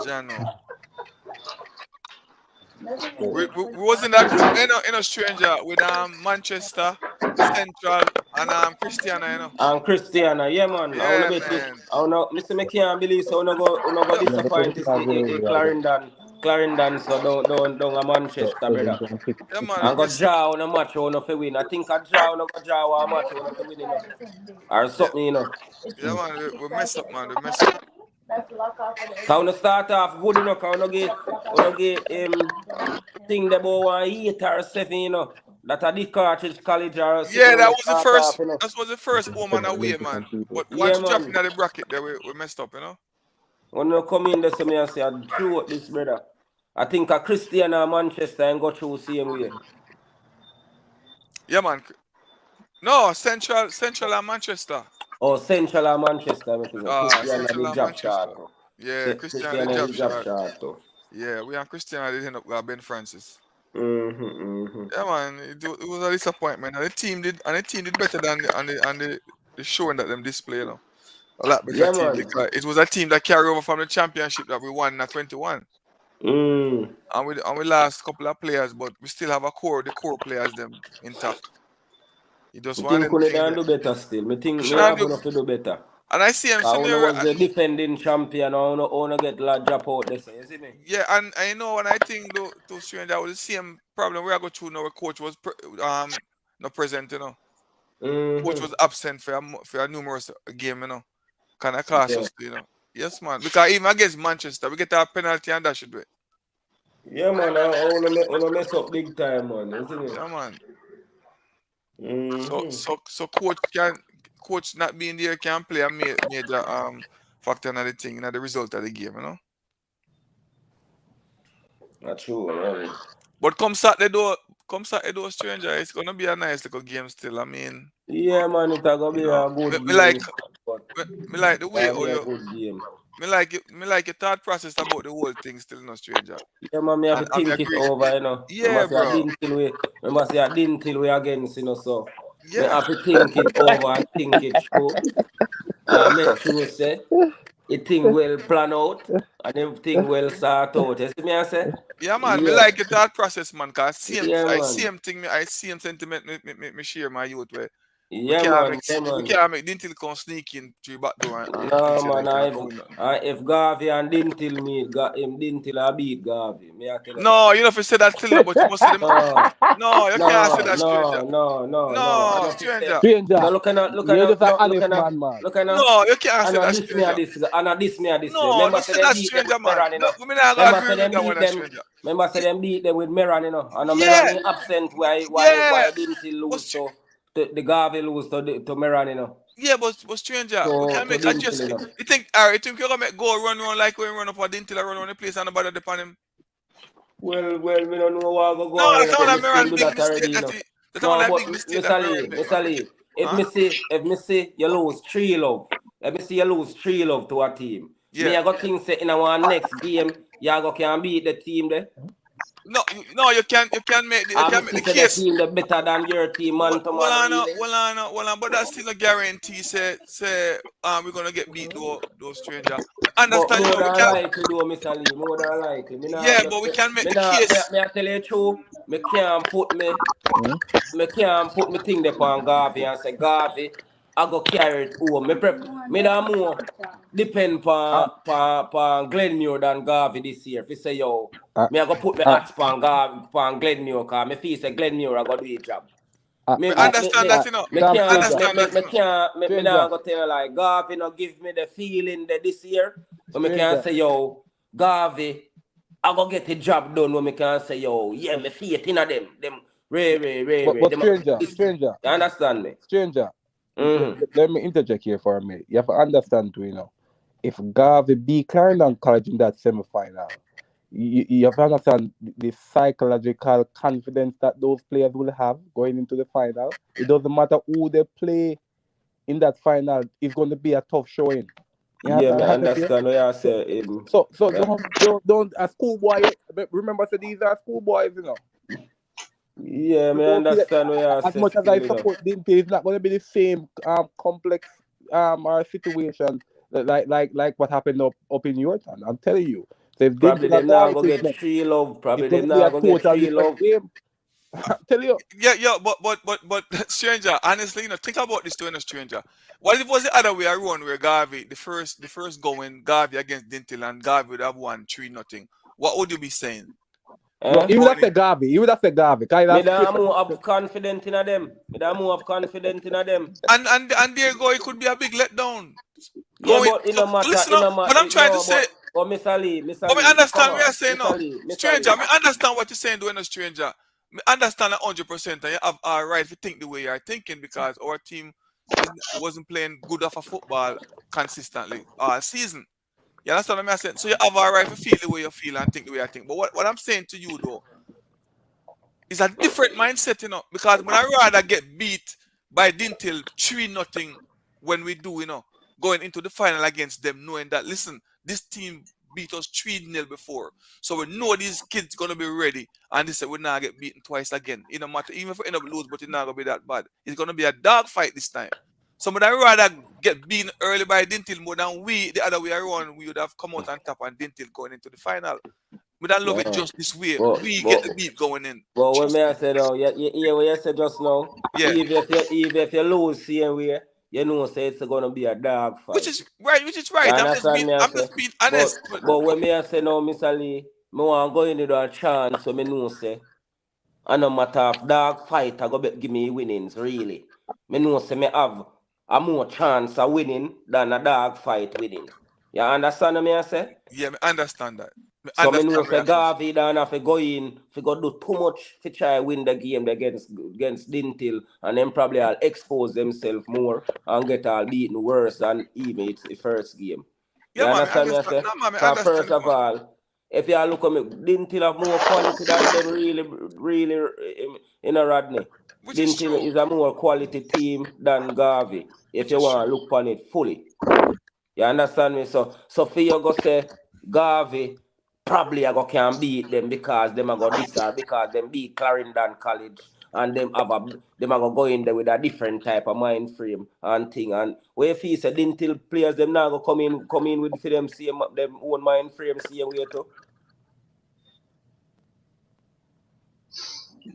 Yeah, man. Jano. We was in that group, in a stranger with Manchester, Central, and Cristiano, you know. And Cristiano, yeah, man. Yeah, I want to man. Mr. I can't believe so. I go disappoint Clarendon, so don't a Manchester, brother. Yeah, man. And go draw on a match, I want to win. I think I draw a match, I want to win, you know. Or something, you know. Yeah, man. We mess up, man. We mess up. Can we start off good, you know? Can we get thing about 1 8 or 7, you know? That are the Cartridge College or yeah, that was the first. off, you know? That was the first home and away, man. But Yeah, once you man. drop into the bracket, there we messed up, you know. When you come in there, so me and say, I drew up this, brother. I think a Cristiano and Manchester and go through same way. Yeah, man. No, Central and Manchester. Oh, Central and Manchester, I think. Cristiano Central the and drop Manchester. shot. Yeah, Cristiano the drop shot. Yeah, we and Cristiano did end up with Ben Francis. Yeah, man, it was a disappointment, and the team did better than the showing that them display, you know. A lot better team. Because it was a team that carried over from the championship that we won at 21. And we lost a couple of players, but we still have the core players them intact. You just want them to do better still. I think we have enough to do better. And I see him. I was the defending champion. I want to get la drop out this. You see me? Yeah, and I know, and I think to strange that was the same problem we are going through now. Our coach was not present, you know. Coach was absent for a numerous game, you know. Kind of cost us, you know. Yes, man. Because even against Manchester, we get a penalty and that should do it. Yeah, man. I want to mess up big time, man. Isn't it? Yeah, man. So coach not being there can play a major factor in the thing, in the result of the game, you know. Not true, man. But come Saturday though, come Saturday, those stranger, it's gonna be a nice little game still. I mean, Yeah, man, it's gonna you be know, a good me game, like but me like the way gonna how be a you good game. me like your thought process about the whole thing still no stranger. Yeah, man, me have to And me think it agree. over, you know. Yeah, bro. Remember say I didn't till we against, you know, so me Yeah. have to think it over and think it through. Make sure say it thing well plan out and everything well sort out. You see me I say? Yeah, man. Me Yeah, like your thought process, man. Cause yeah, I man. same thing. I same sentiment. Me share my youth where Yeah, man. Yeah, we man. can't make Dintil come sneak in through back door and think No, say they man. can't come with nothing. If Garvey and Dintil me, him Dintil I beat Garvey. Me I tell you that. No, you know if you say that still no, but you must say them. No, No, you can't say no, that, stranger. no, no, no, no. I No, don't say. stranger. Stranger, No, look at you're just an look honest at man, man. look at No, you can't say and that, this me and stranger. this and this me and this. No, Remember don't say say them that, beat them stranger, with man. Meran, you No, know. we not gonna Remember say agree with them that one, beat them. stranger. Remember say them beat them with Meran, you know. And Yeah, Meran is absent yeah. why didn't he But, lose to the Garvey lose to Meran, you know. yeah, but stranger, we can To make didn't adjust. you know. You think, Harry, you think you're gonna make go run like when run up a Dintil run around the place and nobody depend him? Well, we don't know what go No, on, you that's know, one but of we still Miran's do big that mistake. already, you know. That's one No, of the but big mistake that Mr. Miran Lee, make, Mr. man. Lee, Huh? if me see you lose 3-love, let me see you lose 3-love to a team. Me Yeah. I got think say in our next game, you go can beat the team there. No, you can make I the see say the case. team the better than your team man to man really. But that's still a guarantee. We're gonna get beat those stranger. I But understand, more we than can. likely though, Mr. Lee, more than likely. Yeah, but we can make the case. Me I tell you true, me can't put me Hmm? me can't put me thing there on Garvey and say Garvey, I go carry it home. Me da more depend Uh, on Glenmure than Garvey this year. If you say yo, uh, me I go put my uh, hats on Garvey on Glenmure cause me feel say Glenmure I go do his job. uh, Me understand that, Me Sam can't Stranger, me Stranger, not go tell you like Garvey no give me the feeling that this year. But me can Stranger. say yo, Garvey, I go get the job done when me can say yo, yeah, me faith in them. Them But them stranger, you understand me? stranger. Mm-hmm. Let me interject here for a minute. You have to understand, too, you know, if Garvey beat Clarendon College in that semi-final, you have to understand the psychological confidence that those players will have going into the final. It doesn't matter who they play in that final, it's going to be a tough showing. You Yeah, me understand what I'm understand what you saying? say. So Yeah. don't a schoolboy. Remember, say these are schoolboys, you know. Yeah, So me don't feel understand what you as say much as still, I you know. support Dinty, it's not going to be the same complex or situation like what happened up in your town. I'm telling you. So if Probably Dinty them and now Garvey go get treatment, 3-love. Probably it's going them to be now a go get total 3-love. different game. I'm telling you. Yeah, but stranger, honestly, think about this to a stranger. What if it was the other way around where Garvey, the first going Garvey against Dintil and Garvey would have won 3-0? What would you be saying? No, Eh? he would have Going in, said Garvey. He would have said Garvey. Because Me that's da straight more have confidence in them. Me da more have confidence in them. and there you go, it could be a big letdown. Yeah, Going but it so no matter, listen up, what I'm trying to no, say. but Mr. But me Lee, come understand what on, you're saying now. Mr. Stranger, Lee. me understand what you're saying doing a stranger. Me understand 100% and you have a right to think the way you're thinking because our team wasn't playing good off of football consistently all season. You understand what I'm saying? So you have a right to feel the way you feel and think the way I think. But what I'm saying to you though is a different mindset, because when I rather get beat by Dintil 3-0 when we do, going into the final against them, knowing that listen, this team beat us 3-0 before. So we know these kids gonna be ready and they say we're not get beaten twice again. It no matter even if we end up lose, but it's not gonna be that bad. It's gonna be a dog fight this time. So would I rather get beaten early by Dintil more than the other way around, we would have come out on top and Dintil going into the final. We don't love it No. just this way. But, We get but, the beat going in. but when Trust me I me. said, what you said just now, Yeah. even if you lose same way, you know, say it's gonna be a dog Which fight. is right, which is You right. understand me? I I'm say, just being but honest. But when me I say no, Mr. Lee, me want to go into a chance, so me know say, and no matter of dog fight, I go give me winnings. Really, me know say me have a more chance of winning than a dog fight winning. You understand me? I say. yeah, I understand that. I So me know understand where say you come from. Garvey don't have to go in, if go do too much to try win the game against Dintil, and then probably I'll expose themselves more and get all beaten worse than even it's the first game. You Yeah, man, I understand me? I understand. say? No, man, I Because understand first that of one. all, if you look at me, Dintil have more quality than them really in a Rodney. Which is Dintil true. is a more quality team than Garvey, if Which you is want to true. look on it fully. You understand me? So for you go say Garvey probably I go can beat them because them are go this or because them beat Clarendon College and them are go in there with a different type of mind frame and thing. And where if he said Dintil players them now go come in with for them same them own mind frame same way too.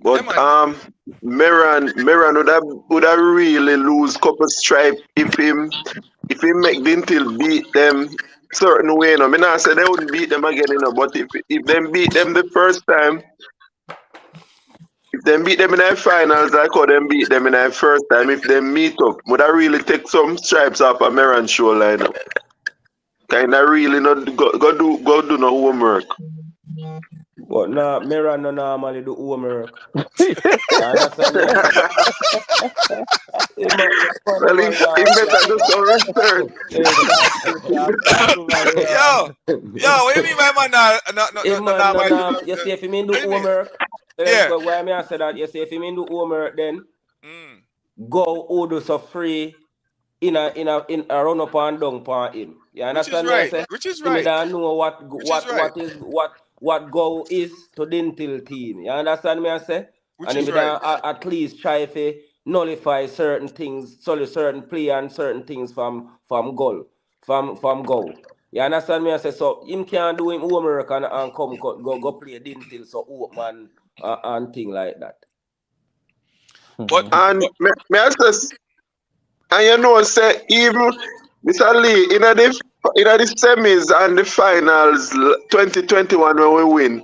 But Yeah, man. Meran would have really lose couple stripe if he make Dintil beat them certain way. No, me not say they wouldn't beat them again, but if them beat them the first time, if them beat them in the finals, like how them beat them in the first time, if they meet up, would I really take some stripes off of Meran show lineup? Kinda really not go do no homework. But nah, Meran no normally do homework. You understand me? Well, he better do some research. Yo, what do you mean by man? No, You see if you mean do what do you mean? homework, Yeah. why me I say that? You see if you mean do homework, then Mm. go order so free in a run up and down upon him. You understand me? I say Which is he right. don't know Which is right. what go is to Dintil team. You understand me? I say, Which and if is he right. don't at least try to nullify certain things, certain play and certain things from goal. You understand me? I say so him can't do him homework and come go play Dintil so open and thing like that. But And me I say, and you know, say even Mr. Lee in the semis and the finals 2021 when we win.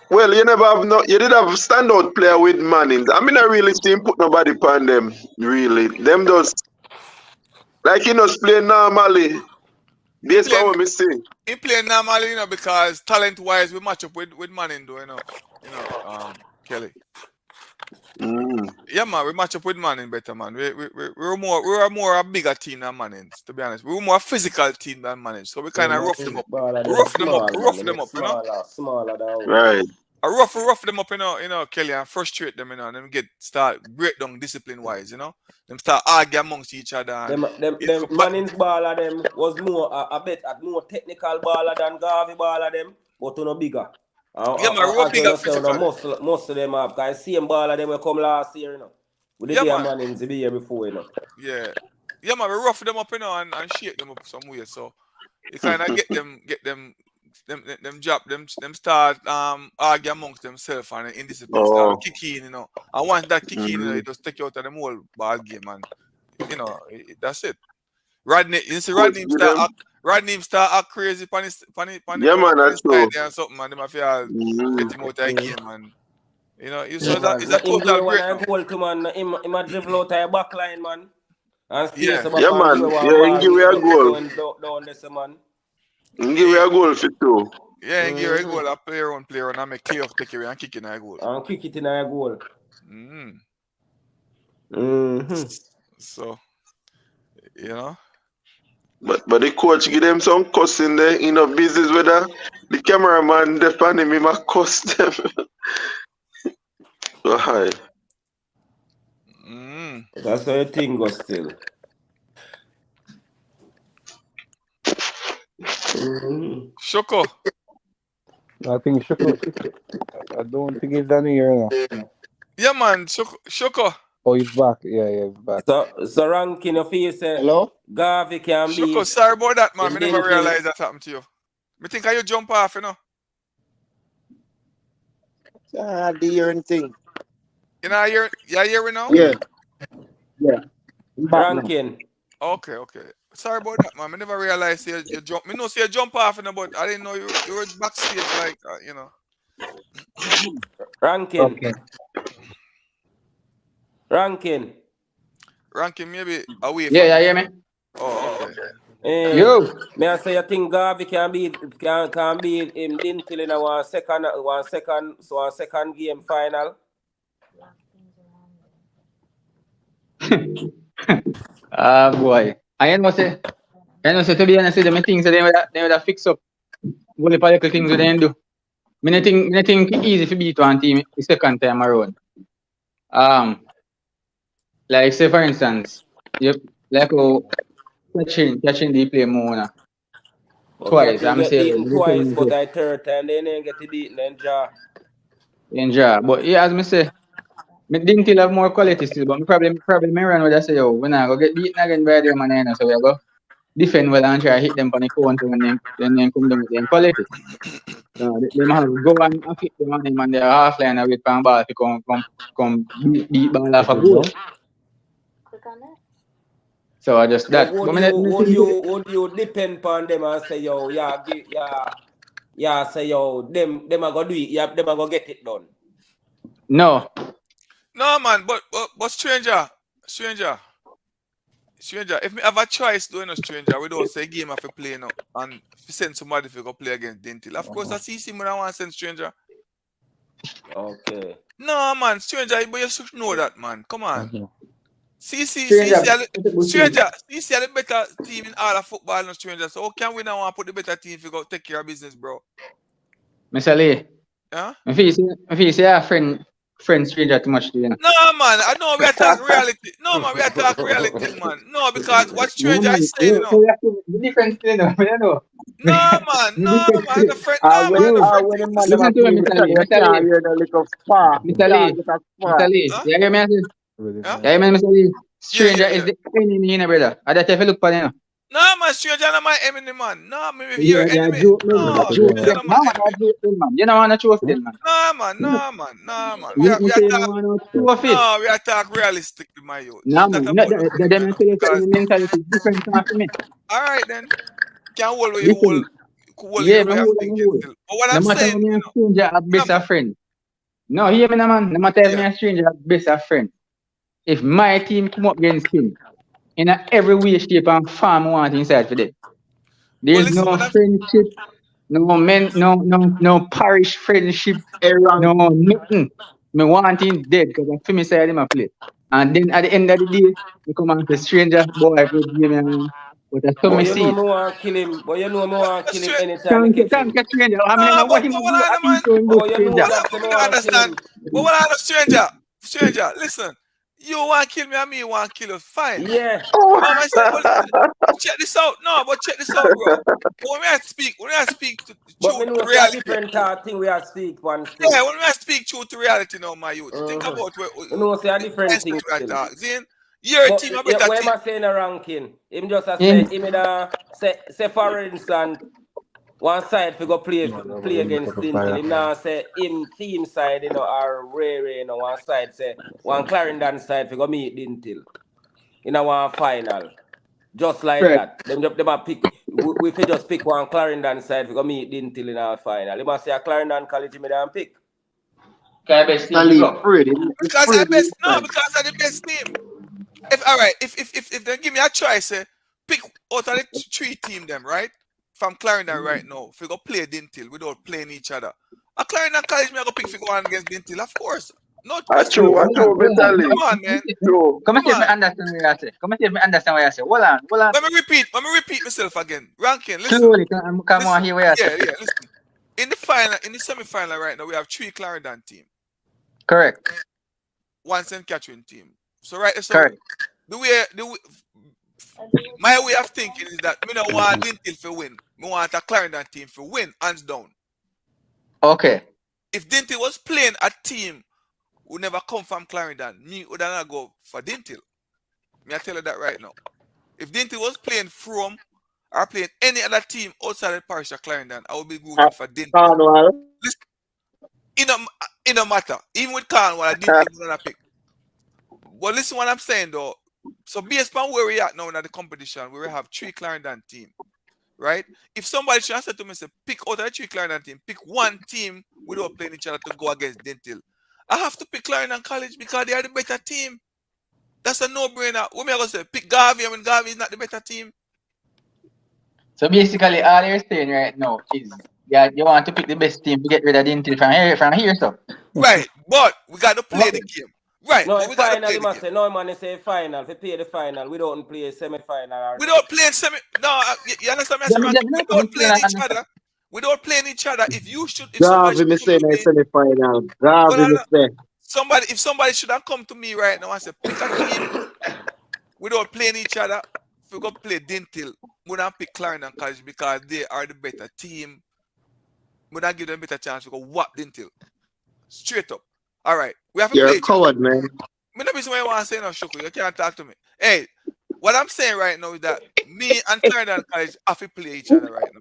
Well, you never have you did have a standout player with Manning. I mean, I really see him put nobody upon them. Really, them just like he not play normally. Based on what me see. he playing normally, because talent wise we match up with Manning, though, Kelly. Yeah, man, we match up with Manning better, man. We're more a bigger team than Manning, to be honest. We're more a physical team than Manning, so we kind of rough them up. Rough them up, Smaller than Right. I rough them up, Kelly, and frustrate them, and them start break down discipline wise, them start arguing amongst each other. And them Manning's baller them was more a bit more technical baller than Garvey baller them, but no bigger. Yeah, man, real bigger physical. Most of them have, because same baller them will come last year, We did the Manning's the year before, Yeah. Yeah, man, we rough them up, and shake them up some way. So you kind of get them drop them start argue amongst themselves and indiscipline start kicking, And once that kicking, it just take you out of the whole ball game, and that's it. Rodney start act crazy pan Yeah, man, that's true. and something, and them have to get him out of the game, and it's a total breakdown. Goal to man, him a dribble out of your back line, man. And yeah, man. Yeah, give me a goal. Down this, man. Give me a goal for two. Yeah, and give a goal, a player and make clear off take away and kick in a goal. And kick it in a goal. So, But the coach give them some cuss in there, business whether the cameraman defend him a cuss them. So hi. That's how the thing goes still. Shoko. I think Shoko. I don't think he's done here now. Yeah, man, Shoko. Oh, he's back. Yeah, he's back. So ranking of you say, hello? Garvey can be. Shoko, sorry about that, man. I never realized that happened to you. I think you jump off, The hearing thing. You hearing now? Yeah. Ranking. Okay. Sorry about that, man. I never realized you jump. I know you jump off, but I didn't know you were backstage, like, Ranking. Okay. Ranking maybe away. Yeah, hear me? Oh, okay. May I say, I think Garvey can beat him Dintil in one second game final. Boy. I know say to be honest with them, I think so they would have fixed up Only for little things we then do. Me think easy to beat one team the second time around. Like say for instance, you like catching the play more now. Okay, Twice. you I'm get saying beaten twice, but I third time they didn't get beaten then draw. enjoy. But yeah, as me say, me didn't still have more quality still, but me probably me run with I say yo, when I go get beaten again by them and then so we go defend well and try to hit them on the counter when they come down with them quality. So they have to go and kick them on them and they're half line and wait for the ball to come beat ball off a goal. So I just But that. But would you depend on them and say yo, say yo, them are gonna do it, yeah, them are gonna get it done. no. No, man, but stranger, if me have a choice doing a stranger, we don't say game have to play now and send somebody to go play against Dentil. Of course, I see when I want to send stranger. Okay. No, man, stranger, but you should know that, man. Come on. Stranger, stranger, CC are the better team in all of football, no stranger. So how can we now want to put the better team if you go take care of business, bro? Mr. Lee. Yeah? If you say a friend stranger too much to you know. No, man, I know we are talking reality. No, man, we are talking reality, man. No, because what stranger is saying, you know. The difference you know, you know. No, man, the friend, When the man them a Listen to play, me, you Mr. Lee. can't hear the little spark. You Mr. can't Lee. get a Mr. spark. Lee. Huh? You hear me? Yeah? You hear me, Mr. Lee? Stranger is the enemy, you know, brother. I just have to look for them. No, man, stranger not my enemy, man. No, me with your Yeah, enemy. joke, man. No, Joke stranger them. not No, my man, enemy. joke them, man. You don't want to show off them, man. No, man. We Me are say you don't talk. want to show off it. No, we are talk realistically, my youth. No, Not man. about No, the them man. tell you Because, the mentality is different from me. all right, then. Can hold where you Listen. hold Yeah, your me way of hold. thinking still. But what No I'm matter saying, how me you a know. stranger a best No, of friend. No, hear me, no, man. No matter if me yeah. a stranger a best of friend. If my team come up against him, in a every way, shape, and form, I want inside for them. But There's listen, no what I'm friendship, no parish friendship, no nothing. Me want him dead because I feel me side him a play. And then at the end of the day, we come and say stranger boy good game, but I saw But me you know see. me want to kill him. But you know me want to kill him anytime I Thank you, catch him. stranger. I mean, I no, know what him but do. what I I know, think man. so in Oh, good you know stranger. What that so me I don't want to kill understand. him. But what I know, stranger, listen. You want to kill me and me want to kill us. Fine. Yeah. No, man, say, but check this out. No, but check this out, bro. But when I speak to But me truth know to it's a reality. different thing we are speak one still. Yeah, when I speak truth to reality now, my youth. Think about You know it's a the different thing we are still. talking. See, your But team a yeah, better what am team. I saying a ranking? Him just a Him, say him say for instance one side we go play against Dintel. Him now say him team side, you know, are Ray, you know, one side say one Clarendon side we go meet Dintel in a one final. Just like right. that. Them a pick we fi just pick one Clarendon side we go meet Dintel in our final. They must say a Clarendon College me down pick. Can I best team to Stanley, go? afraid. He's Because I afraid. because I'm the best team. If they give me a choice, pick out of the three team them, right? From Clarendon right now, if we go play Dintil without playing each other. A Clarendon College me I go pick if we go on against Dintil, of course. No I question. true, Mr. Come Lee. on, man. True. Come and see if Come me on. understand what I say. Come and see if me understand what I say. Hold on. Let me repeat myself again. Ranking, listen. Slowly, come on, hear what I say. Yeah, listen. In the semi-final right now, we have 3 Clarendon team. Correct. 1 St. Catherine team. So Correct. my way of thinking is that me don't want Dintil to win. Me want a Clarendon team to win, hands down. Okay. If Dintil was playing a team who never come from Clarendon, me would not go for Dintil. Me I tell you that right now. If Dintil was playing Frome or playing any other team outside the parish of Clarendon, I would be rooting for Dintil. Listen, it don't matter. Even with Cornwall, Dintil is gonna pick. Well, listen what I'm saying though. So based on where we at now in the competition, we will have 3 Clarendon team, right? If somebody should answer to me say, pick out of the 3 Clarendon team, pick one team without playing each other to go against Dintil. I have to pick Clarendon College because they are the better team. That's a no-brainer. What me I gonna say? Pick Garvey when Garvey is not the better team. So basically, all you're saying right now is you want to pick the best team to get rid of the intel from here, so. Right, but we got to play the game. Right, No, but we got to final, play you the must game. say, no man, they say final. If you play the final, we don't play semi-final. We don't play semi. No, you understand me? Yeah, We don't play each other. without playing each other. If somebody Garvey, me should come say in to the me, semi-final. well, Garvey, me say. if somebody should have come to me right now and say pick a team without playing each other, if we go play Dintil, we not pick Clarendon College because they are the better team. We not give them a better chance to go whap Dintil. Straight up. All right, we have to You're play a each other. coward, man. Me not be somebody want to say no, Shuku. You can't talk to me. Hey, what I'm saying right now is that me and Clarendon College have to play each other right now.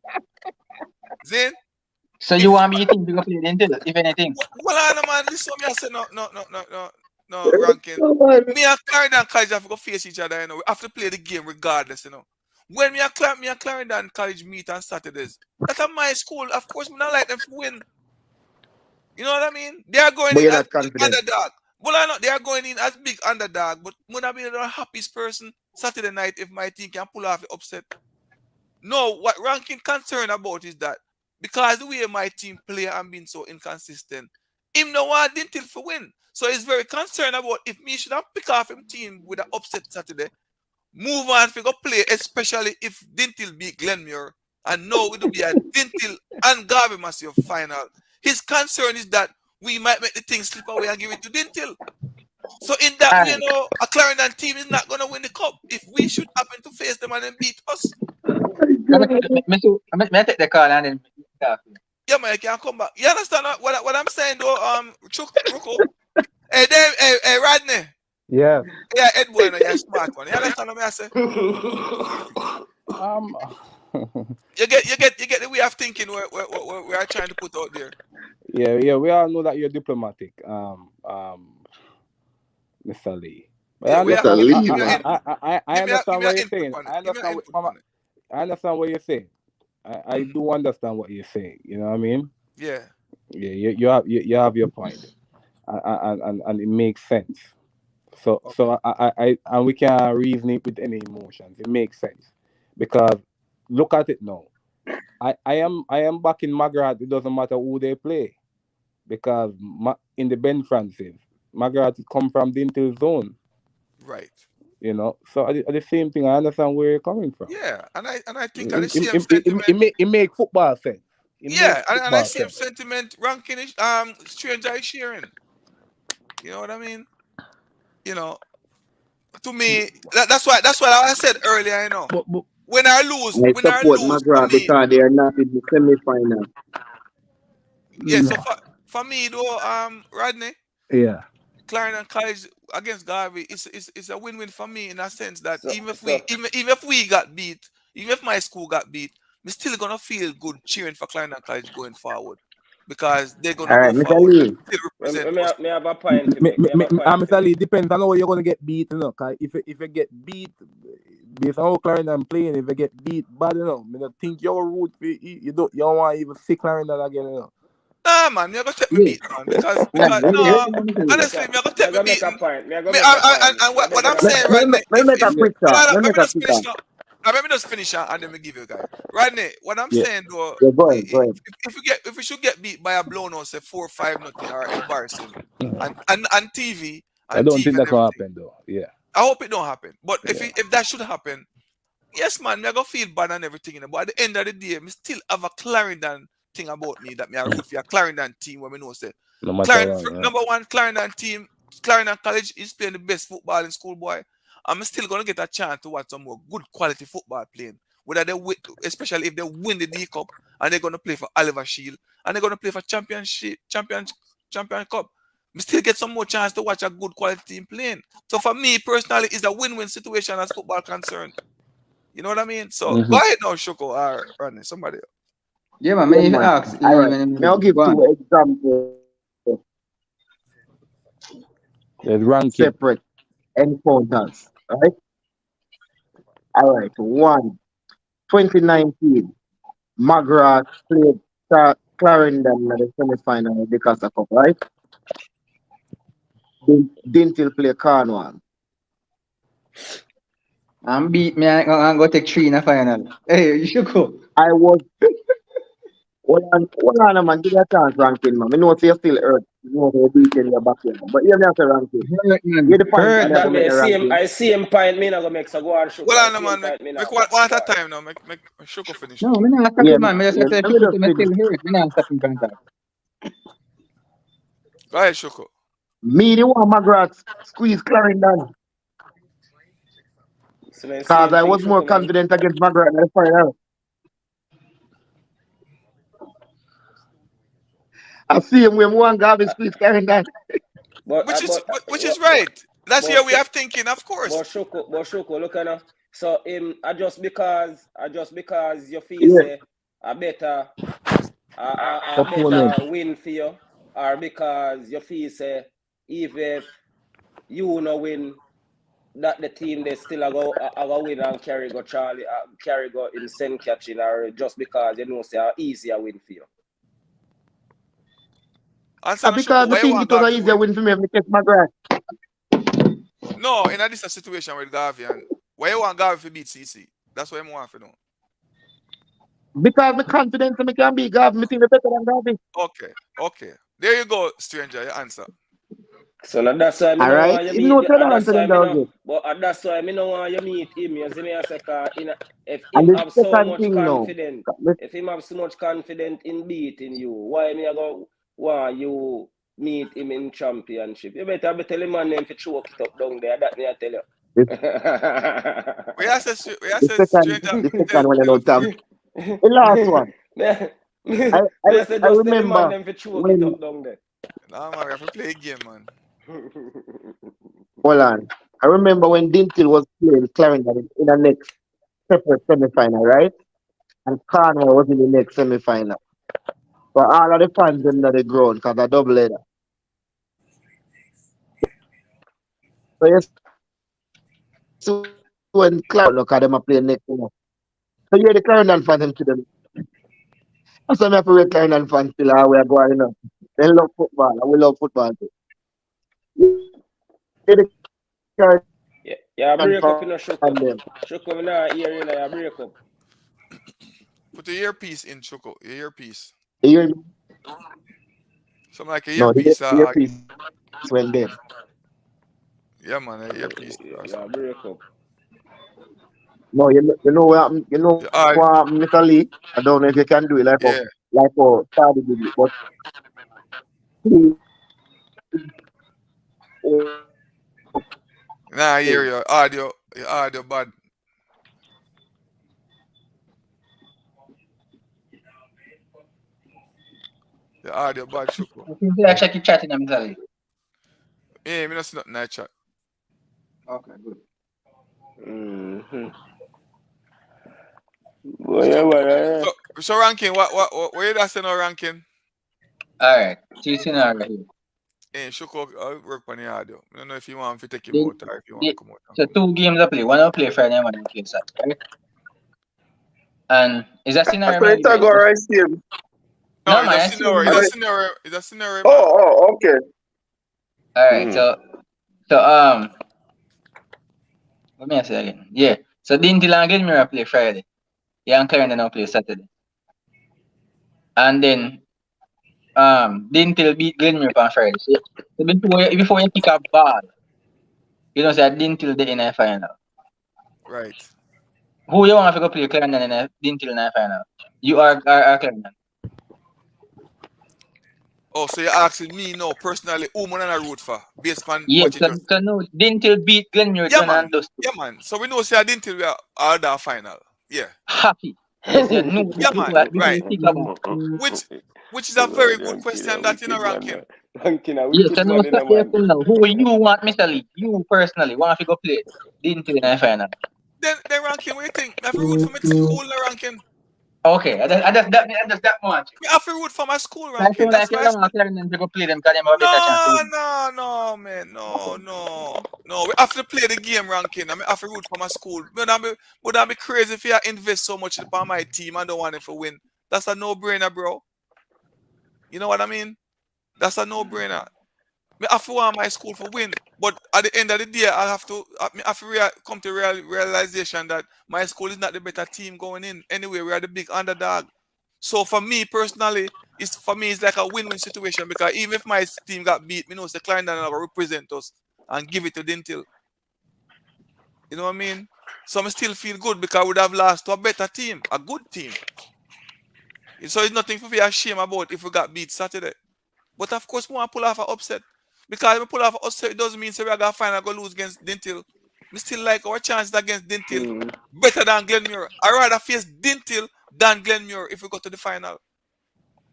Then, So you want me to think we go play until, if anything? well, no, man, listen to me. I say no, ranking. Me and Clarendon College have to go face each other. You know, we have to play the game regardless. You know, when me and Clarendon College meet on Saturdays, that's at my school. Of course, me not like them to win. You know what I mean? They are going But in you're as not big confident. underdog. Well, I know they are going in as big underdog, but would I be the happiest person Saturday night if my team can pull off the upset? No, what ranking concerned about is that because the way my team play and been so inconsistent, him no one didn't till for win. So he's very concerned about if me should have pick off him team with an upset Saturday, move on for go play, especially if Dintil beat Glenmuir, and now it will be a Dintil and Garvey massive final. His concern is that we might make the thing slip away and give it to Dintil. So in that way, Alright. you know, a Clarendon team is not going to win the cup if we should happen to face them and then beat us. Me take the call and then talk. Yeah, man, you can come back. You understand what I'm saying, though, Ruko? Hey, Dave, hey, Rodney. Yeah. Yeah, Edward, you're a smart one. You understand what I say? You get the way of thinking we are trying to put out there. Yeah, we all know that you're diplomatic, Mr. Lee. But I Mr. Lee, understand, man. I Give understand me what an you're input saying. on I it. Give me an understand input on it. I understand what you're saying. I do understand what you're saying. You know what I mean? Yeah. Yeah, you have your point, and it makes sense. So Okay. so I and we can't reason it with any emotions. It makes sense because look at it now. I am back in McGrath. It doesn't matter who they play because in the Ben Francis, McGrath come from the Intel zone. Right. You know, so at the same thing, I understand where you're coming from. Yeah, and I think at the It, same it, it, sentiment. it make football sense. It Yeah, makes and I football same sense. sentiment ranking is stranger is sharing. You know what I mean? You know, to me, that's why I said earlier, you know. But When I I support lose for McGrath me, because they are not in the semi-final. yeah, so for me though, Rodney, yeah, Clarendon College against Garvey, it's a win-win for me in a sense that So, even if so we got beat, even if my school got beat, we're still gonna feel good cheering for Clarendon College going forward because they're gonna All right, go Mr. forward and Lee. still represent us. me have a point to make. Me have a point to Mr. make. Lee, depends on how you're gonna get beat, you know. 'Cause if you get beat based on how Clarendon playing, if you get beat bad, you know, I don't think your route you don't want to even see Clarendon again, you know. Nah, man, you're gonna take me Yeah. beaten, man, because Yeah, no, Make honestly, a, you're gonna me take me go make a beaten. point. Me go Me, make a point. and what I'm Let, saying let, right now, me- let me make a if Me, quick well, shot. Let me let make me a just quick finish shot. now. Let me just finish and then we give you a guy. Rodney, what I'm Yeah. saying though, Yeah, go ahead, go ahead. if we should get beat by a blown out, say 4-5 nothing or embarrassing, and TV I and don't TV think and that's gonna everything, happen though. Yeah. I hope it don't happen. But Yeah. if that should happen, yes, man, me I go feel bad and everything, you know. But at the end of the day, me still have a Clarendon thing about me that me I root for a Clarendon team where me know say No matter what, yeah. number one Clarendon team, Clarendon College is playing the best football in school, boy. I'm still gonna get a chance to watch some more good quality football playing. Whether they win, especially if they win the D Cup and they're gonna play for Oliver Shield and they're gonna play for champion cup. We still get some more chance to watch a good quality team playing. So for me personally, it's a win-win situation as football concerned. You know what I mean? So go ahead now, Shoko or Ronnie, somebody else. Yeah, man. Yeah, Me if you man. ask All Lee right. when May I give go on. two examples There's ranking. separate encounters. Right? All right. One, 2019, McGrath played Clarendon in the semi-final of the Casa Cup, right? Dintil play Cornwall. And beat me and go take 3 in the final. Hey, you should go. I was Hold on, man. Give me a chance, ranking, man. I know you're still hurt. You know you're beating your backyard. But you have to ranking. Hurt, man. You're the point, Hurt. and I That have to make me a see him. ranking. I see him pint. Me not gonna make so go on shook. Well, I on, see him man. pint. Me not Make go. one at Go a on. time now. Make Shoko finish. No, me not stop Yeah, him, man. Me just yeah. say Let me shoot just him, me finish. still hurt. Me not stop him contact. Go ahead, Shoko. Me, the one McGrath squeeze Clarendon. So then Because same I thing was more shook man. confident against McGrath in the final. I see him when one guy squeeze Clarendon. But Which is right. That's but here we have thinking, of course. But Shoko, look at now. So him, just because you feel Yeah. say a better Opponent. win for you, or because you feel say even if you no win, that the team they still a go win and carry go in send catching, or just because you know say a easier win for you. Answer Because Shoko, I why you think want it was an Garvey to easier win? win for me if I catch McGrath. No, in this situation with Garvey, and why you want Garvey to beat CC? That's what I want to know. Because my confidence I can beat Garvey. I think they're better than Garvey. Okay. There you go, stranger. Your answer. So now that's why I All don't right. want you Even though meet. tell That's answer why them I that was know. good. But that's why I don't want you meet him. You see me as if And him the have so second much thing now. confidence, if him have so much confidence in beating you, why me I go want you meet him in championship? You better be telling man them to choke it up down there. That me I tell you. We ask a The stranger. second one I don't have. The last one. Me say I just tell the man remember them to choke it when up down there. Nah, man, we have to play a game, man. hold on. I remember when Dintil was playing Clarendon in the next separate semi-final, right? And Cornwall was in the next semi-final. So all of the fans in the ground because I double header. So you see when Clarendon look at them a play next, you know. So you're the Clarendon fans them to them. So I have to wait Clarendon fans still how we are going, you know. They love football and we love football too. You're the Clarendon Yeah, break up in a shook fan up. them. Shook up in a ear, you know, yeah, break up. Put the earpiece in, Shoko. Your earpiece. You hear me? Something like a No, the earpiece. earpiece went there. Yeah, man, a earpiece. Yeah, break up. No, you know what happened? You know Yeah, what happened, Mr. Lee? I don't know if you can do it yeah. like how Saudi did it, but he Nah, I hear your audio bad. Your audio bad, Shoko. I think I check your chat in, I'm telling you. Yeah, me not see nothing in that chat. Okay, good. Mm-hmm. Well, yeah, well, So ranking, what you that's no ranking? Alright. See scenario here. Hey, Shoko, I'll work on the audio. I don't know if you want to take him The- out or if you want to come out. So 2 games I play. One I play Friday, one I play Saturday, right? And is that I scenario couldn't man? go right same. No, No, it's man, a I see scenario. you. It's a scenario, man. Oh, okay. Alright, Mm. so let me say again. Yeah. So Dintil and Gilmore play Friday. Yeah, and Clarendon now play Saturday. And then Dintil beat Gilmore on Friday. So before you pick a ball, you know say Dintil the in the final. Right. Who you want to go play Clarendon in the Dintil in the final? You are Clarendon. Oh, so you're asking me now, personally, who man I root for, based on Yeah, what you just so said. no Dintil beat Glenmure Yeah, done man. and dusted. Yeah, man. So we know say I didn't tell we are that final. Yeah. Happy. Yes, you know Yeah, man. before Right. you pick a ball. Which is a very good question that you know, ranking. Ranking a Yes, wicked so no man in stop a here man. for now. Who you want, Mr. Lee? You personally want to go play Dintil in the final. Then ranking, what you think? I have to root for my school, the ranking. Okay, I just that much. We have to root for my school I ranking. feel like That's you why I don't want said. Clarendon to go play them because they have a better chance to win. No, man. No. We have to play the game ranking. I mean, I have to root for my school. Would that be crazy if you invest so much upon my team and don't want it to win? That's a no-brainer, bro. You know what I mean? That's a no-brainer. I have to want my school for win. But at the end of the day, I have to come to realization that my school is not the better team going in. Anyway, we are the big underdog. So for me personally, it's like a win-win situation because even if my team got beat, me know the Clarendon will represent us and give it to Dintil. You know what I mean? So I still feel good because I would have lost to a better team, a good team. So it's nothing to be ashamed about if we got beat Saturday. But of course, we want to pull off an upset. Because if we pull off an upset, it doesn't mean so we are going to find go lose against Dintil. We still like our chances against Dintil better than Glenmuir. I rather face Dintil than Glenmuir if we go to the final.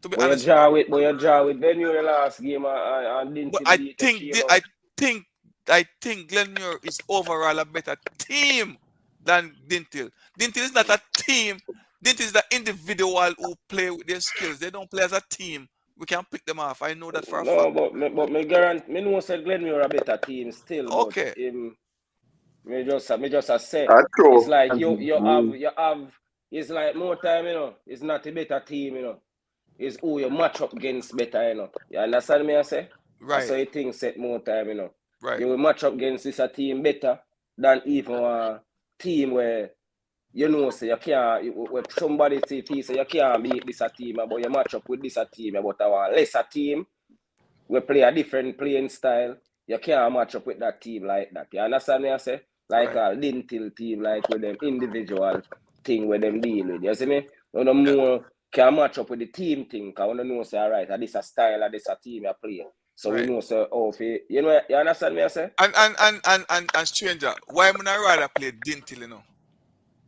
To be honest with you. But you draw with Venue the last game and But Dintil beat the team out. I think Glenmuir is overall a better team than Dintil. Dintil is not a team. Dintil is the individual who play with their skills. They don't play as a team. We can pick them off. I know that for a fact. But me guarantee, me know say Glenmuir a better team still. Okay. But me just say True. it's like you have it's like more time, you know. It's not a better team, you know. It's who you match up against better, you know. You understand me? I say. Right. So you think set more time, you know. Right. You will match up against this a team better than even a team where you know say you can't with somebody say you can't beat this a team, but you match up with this a team about our lesser team. We play a different playing style. You can't match up with that team like that. You understand me? I say? Like a Dintil team, like with them individual thing with them deal with. You see me? You know more can match up with the team thing. Because you know say, all right, this a style, this a team you play. So we know say, you know, you understand me? I say? And stranger, why would I rather play Dintil, you know?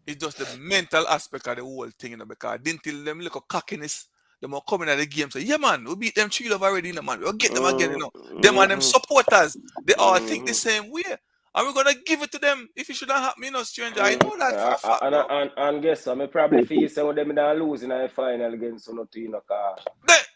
It's just the mental aspect of the whole thing, you know, because Dintil, them look at cockiness. Them are coming at the game, say, yeah, man, we beat them 3-0 already, you know, man. We'll get them again, you know. Them and them supporters, they all think the same way. And we're going to give it to them if it shouldn't happen, you know, stranger. I know that for a fact, bro. And guess what? I probably feel some of them are losing in the final against some of you know, but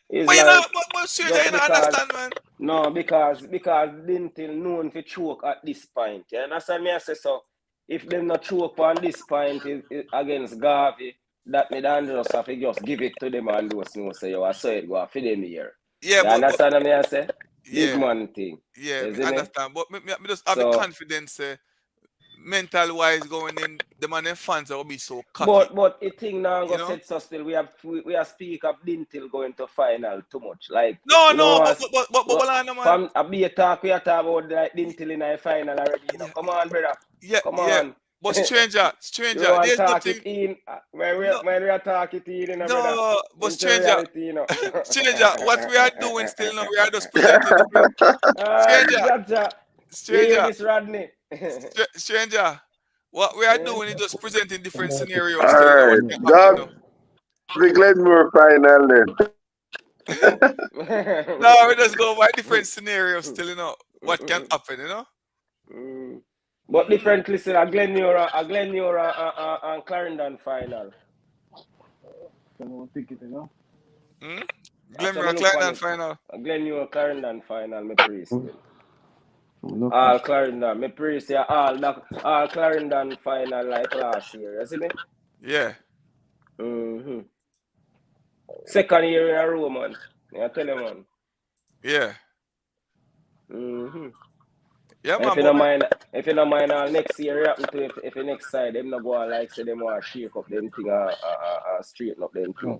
it's you like, know, but stranger, you don't understand, man. No, because Dintil known for choke at this point. You understand me? I say so. If them not choke on this point is against Garvey, that me and just have to just give it to them and those know say I saw it go for them here. Yeah, you understand me? I say yeah, big man thing. Yeah, I understand. But me just have the confidence, mental wise going in. The man and fans will be so cocky. But the thing now go said so still we have speak of Dintil going to final too much. Like no, but man. I be a talk we are talking about like Dintil in the final already. You know, come on, brother. Yeah, come on. But stranger, you know, there's nothing. When we are talking in, you know, brother. No, but stranger, reality, you know. stranger, what we are doing still now, we are just presenting stranger, this Rodney. Stranger, what we are doing is just presenting different scenarios. All still right, now, the Glenmore final then. No, we just go by different scenarios still, you know, what can happen, you know. But differently, say a Glenmuir and Clarendon final. Ticket, you know. Glenmuir Clarendon final. Glenmuir Clarendon final, me praise. All Clarendon, me praise all Clarendon final like last year. You see me? Yeah. Second year in a row, man. I tell you, man. Yeah. Yeah, man. If you don't mind, next year happen to if the next side them not go like say them want to shake up them thing straighten up them thing.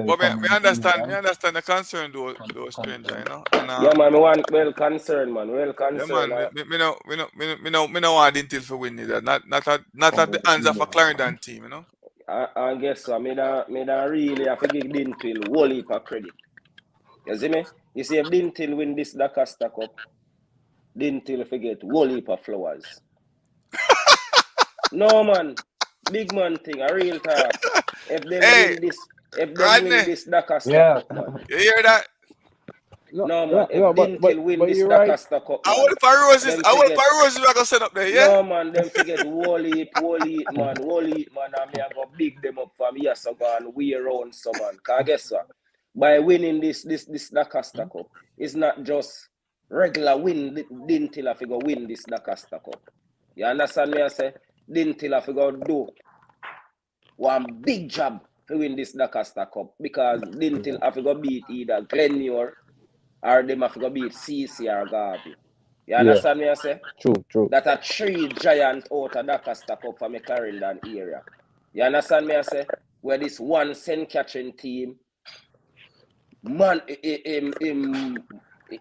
But me understand the concern though stranger, you know. And, yeah, man, me want well concerned, man. Well concerned. Yeah, man, me no want Dintil for winning that. Not at the hands of a Clarendon team, you know. I guess so. Me don't really have to give Dintil whole heap of credit. You see me? You see if Dintil win this Dakasta Cup, Dintil forget whole heap of flowers. No, man. Big man thing, a real talk. If they win this Dakasta Cup, man. You hear that? No, man. If Dintil win this Dakasta Cup, man. I want the roses I can set up there, yeah? No, man. Them forget whole heap, man. Whole heap, man. And me I go big them up from years ago and we around some, man. Because guess what? By winning this Dakasta Cup, it's not just regular win. Dintil have to go win this Dakasta Cup. You understand me? I say Dintil have to go do one big job to win this Dakasta Cup because Dintil have to go beat either Glenmuir or them have to go beat CC or Garvey. You understand me? I say True. That are 3 giant out of Dakasta Cup from the Clarendon area. You understand me? I say where this one send catching team, man,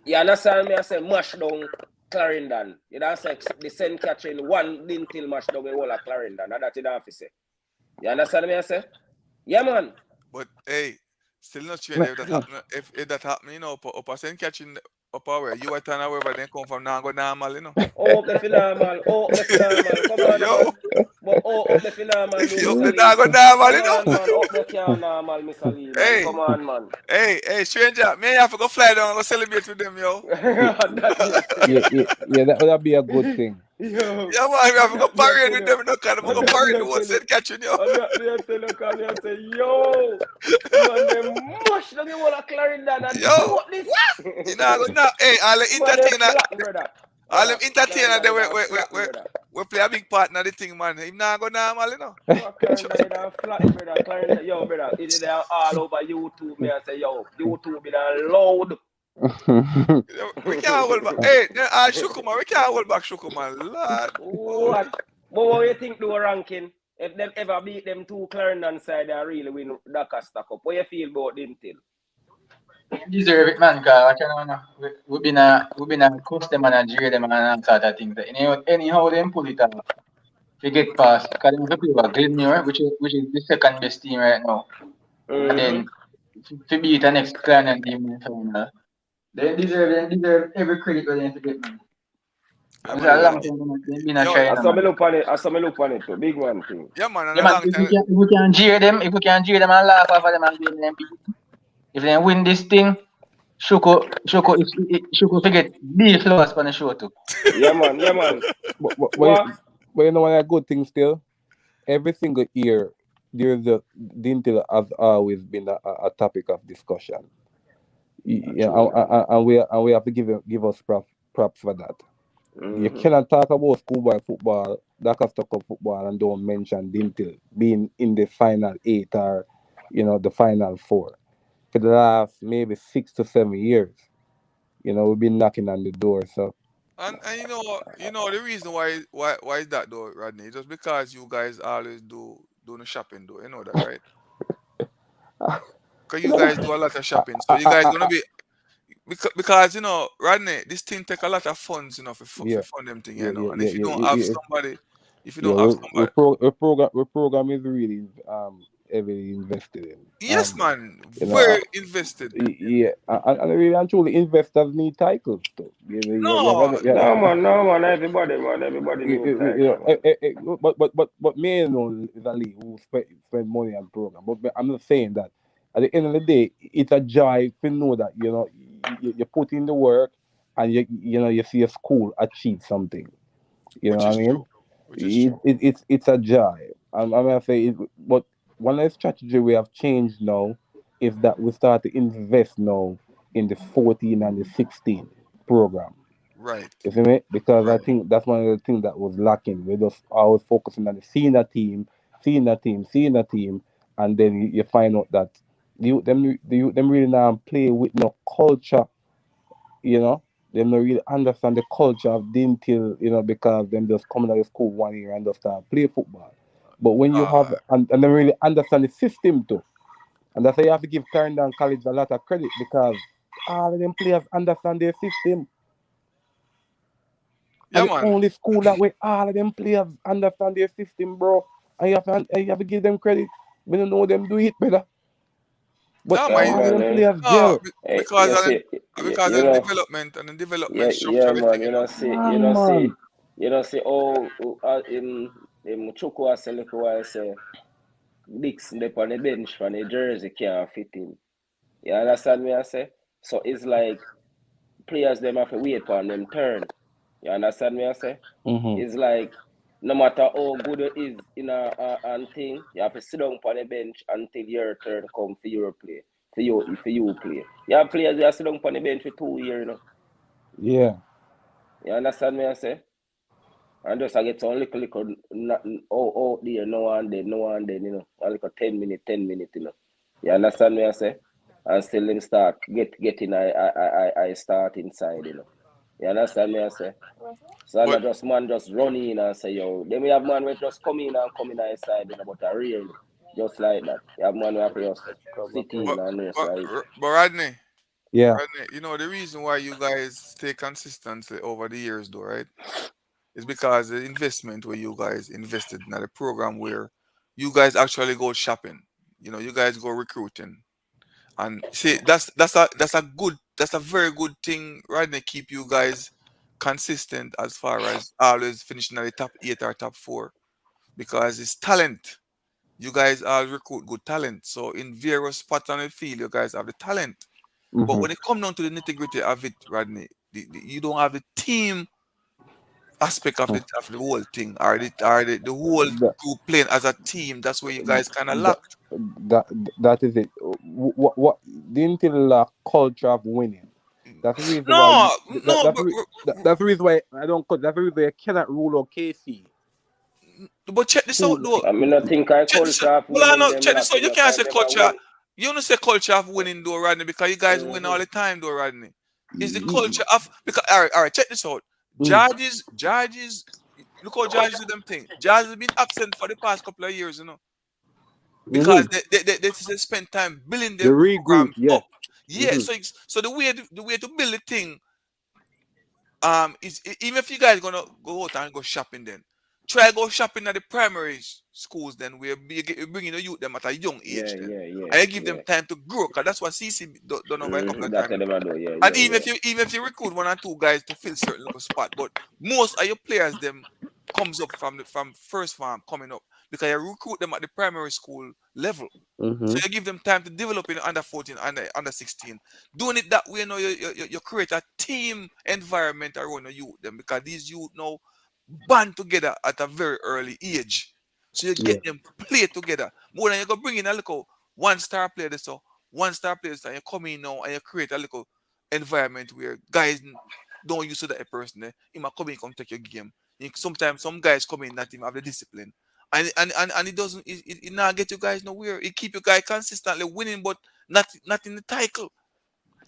you understand me? I say mash down Clarendon. You know, I say the send catching one didn't till mash down the whole of Clarendon. That's the office. You understand me? I say, yeah, man. But hey, still not sure if that happen. If that happen, you know, up a send catching up where you are turn however they come from now go normal, you know. Oh, the phenomenal. Oh, the phenomenal. Come on, Yo. man. But up the phenomenal, If you Mr. up Lee. now go normal, you Come know. on, man. Up the can normal, Mr. Lee, man. Hey. Come on, man. Hey, stranger, may I have to go fly down and go celebrate with them, yo. Yeah, that would be a good thing. Yo. Yeah, man, we have to go parade with them, no kind of go parade the one send catching, yo. I'm not there to look at me and say, yo, man, they mush down the whole of Clarendon and Yo, this. You know, hey, all the entertainer, brother. all them entertainer, we play a big part in the thing, man. Him not go normal, you know. Clarendon flat, brother. Clarendon, yo, brother, it is all over YouTube. Me I say, yo, YouTube is loud. We can't hold back. Hey, Shukuma, we can't hold back Shukuma, Lord. What? But what do you think do a ranking? If them ever beat them two Clarendon side and really win Dakar stack up, what you feel about them till? Deserve it, man. Cause we've been a coach them and a jeer them and all sort of things. Anyhow them pull it off. We get past. Cause them play with Glenmure, which is the second best team right now. And then to beat the next Clarendon team in the final. They deserve every credit where they get, man. Yeah, It's man, a long time they've been a trying. I saw me look on it too. Big man thing. Yeah, man, and Yeah, a man, long time. if we can jeer them and laugh off of them and give them beat. If they win this thing, Shuko forget these flowers for the show too. Yeah, man. But you know what a good thing still? Every single year, Dintil has always been a topic of discussion. Yeah, and we have to give us props for that. You cannot talk about schoolboy football, Dakar Stock Cup football, and don't mention Dintil being in the final 8 or the final 4 for the last maybe 6 to 7 years. We've been knocking on the door. So And you know the reason why is that though, Rodney? Just because you guys always do the shopping though, you know that, right? Because you guys do a lot of shopping, so you guys gonna be because Rodney, this thing take a lot of funds, for fund them thing, And if you don't have somebody, our program is really heavily invested in. Yes, man, very invested. Yeah, and really and truly, investors need titles too. No, man, everybody needs titles. But me, is a league who spend money on program. But I'm not saying that. At the end of the day, it's a joy to know that you put in the work and you see a school achieve something. You know what I mean? It's a joy. I'm gonna say but one of the strategy we have changed now is that we start to invest now in the 14 and the 16 program. Right. You see me? Because I think that's one of the things that was lacking. We just always focusing on the senior team, and then you find out that them really now play with no culture. They don't really understand the culture of Dintil, because them just come out of school 1 year and just start play football. But when you have and they really understand the system too, and that's why you have to give Clarendon College a lot of credit because all of them players understand their system. Yeah, and man. The only school that way all of them players understand their system, bro. And you have to give them credit. We don't know them do it better. But all of them players gel. Because of the development and the development structure. Man, you know see in Chukwu Aseleko say Dixon they on the bench for the jersey can't fit in. You understand me I say? So it's like players them have to wait for them turn. You understand me I say? It's like no matter how good it is in a thing, you have to sit down on the bench until your turn come for your play. For you play. You have players that sit down on the bench for 2 years, Yeah. You understand me I say? And just I get some little out there, no and then, a little 10 minutes, You understand me I say? And still them start getting I start inside, You understand me I say? So not just man just run in and say, yo, then we have man which just come in inside, but rarely. Just like that. You have man who have to just Cover sit play. in and rest like. But Rodney, Yeah. you know the reason why you guys stay consistently over the years, though, right? Is because the investment where you guys invested in the program where you guys actually go shopping. You know, you guys go recruiting, and see that's a very good thing, Rodney. Keep you guys consistent as far as always finishing at the top 8 or top 4 because it's talent. You guys all recruit good talent. So in various spots on the field, you guys have the talent. But Mm-hmm. when it comes down to the nitty gritty of it, Rodney, you don't have the team aspect of the whole thing, the whole That, group playing as a team. That's where you guys kind of that, lacked. that, that is it. What didn't it lack culture of winning? That's the reason why No, you, no, that's the reason why I don't cut. That's the reason why you cannot rule out KC. but check this out, Who though. I mean, I think I Check this. culture of Well, I winning know. them Check this lack, out. you You know, can't 'cause say them a culture. win. You don't say culture of winning, though, Rodney, because you guys win all the time, though, Rodney. It's the culture of because all right. Check this out. Judges. Look how judges do them thing. Judges have been absent for the past couple of years, you know, because they spend time building The their regroup, program yeah. up. Yeah. So the way to build the thing is even if you guys gonna go out and go shopping, then try go shopping at the primary schools, then where you bringing the youth them at a young age, then and you give them time to grow, because that's what CC done over a couple of That's times. what them a do. Yeah, And yeah, yeah. even if you recruit 1 or 2 guys to fill certain little spot, but most of your players them comes up from first farm coming up because you recruit them at the primary school level. So Mm-hmm. you give them time to develop in the under 14, under 16. Doing it that way, you create a team environment around the youth them, because these youth now band together at a very early age. So you Yeah. get them play together. More than you go bring in a little 1 star player this, so 1 star players, and you come in now and you create a little environment where guys don't use to that person there. He might come in, come take your game. Sometimes some guys come in that him have the discipline. And it doesn't it not get you guys nowhere. It keep you guys consistently winning, but not in the title.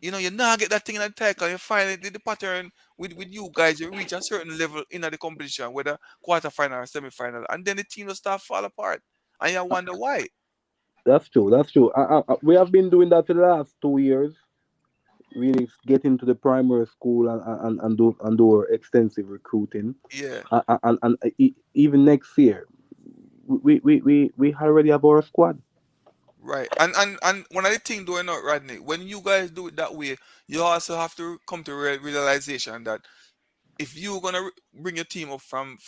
You know, you now get that thing in the title. You find the pattern with you guys. You reach a certain level in the competition, whether quarterfinal or semi-final, and then the team will start fall apart, and you wonder why. That's true. That's true. We have been doing that for the last 2 years. Really get into the primary school and do our extensive recruiting. Yeah, Even next year, we already have our squad. right. And one of the things doing out, Rodney, when you guys do it that way, you also have to come to realization that if you're gonna bring your team up from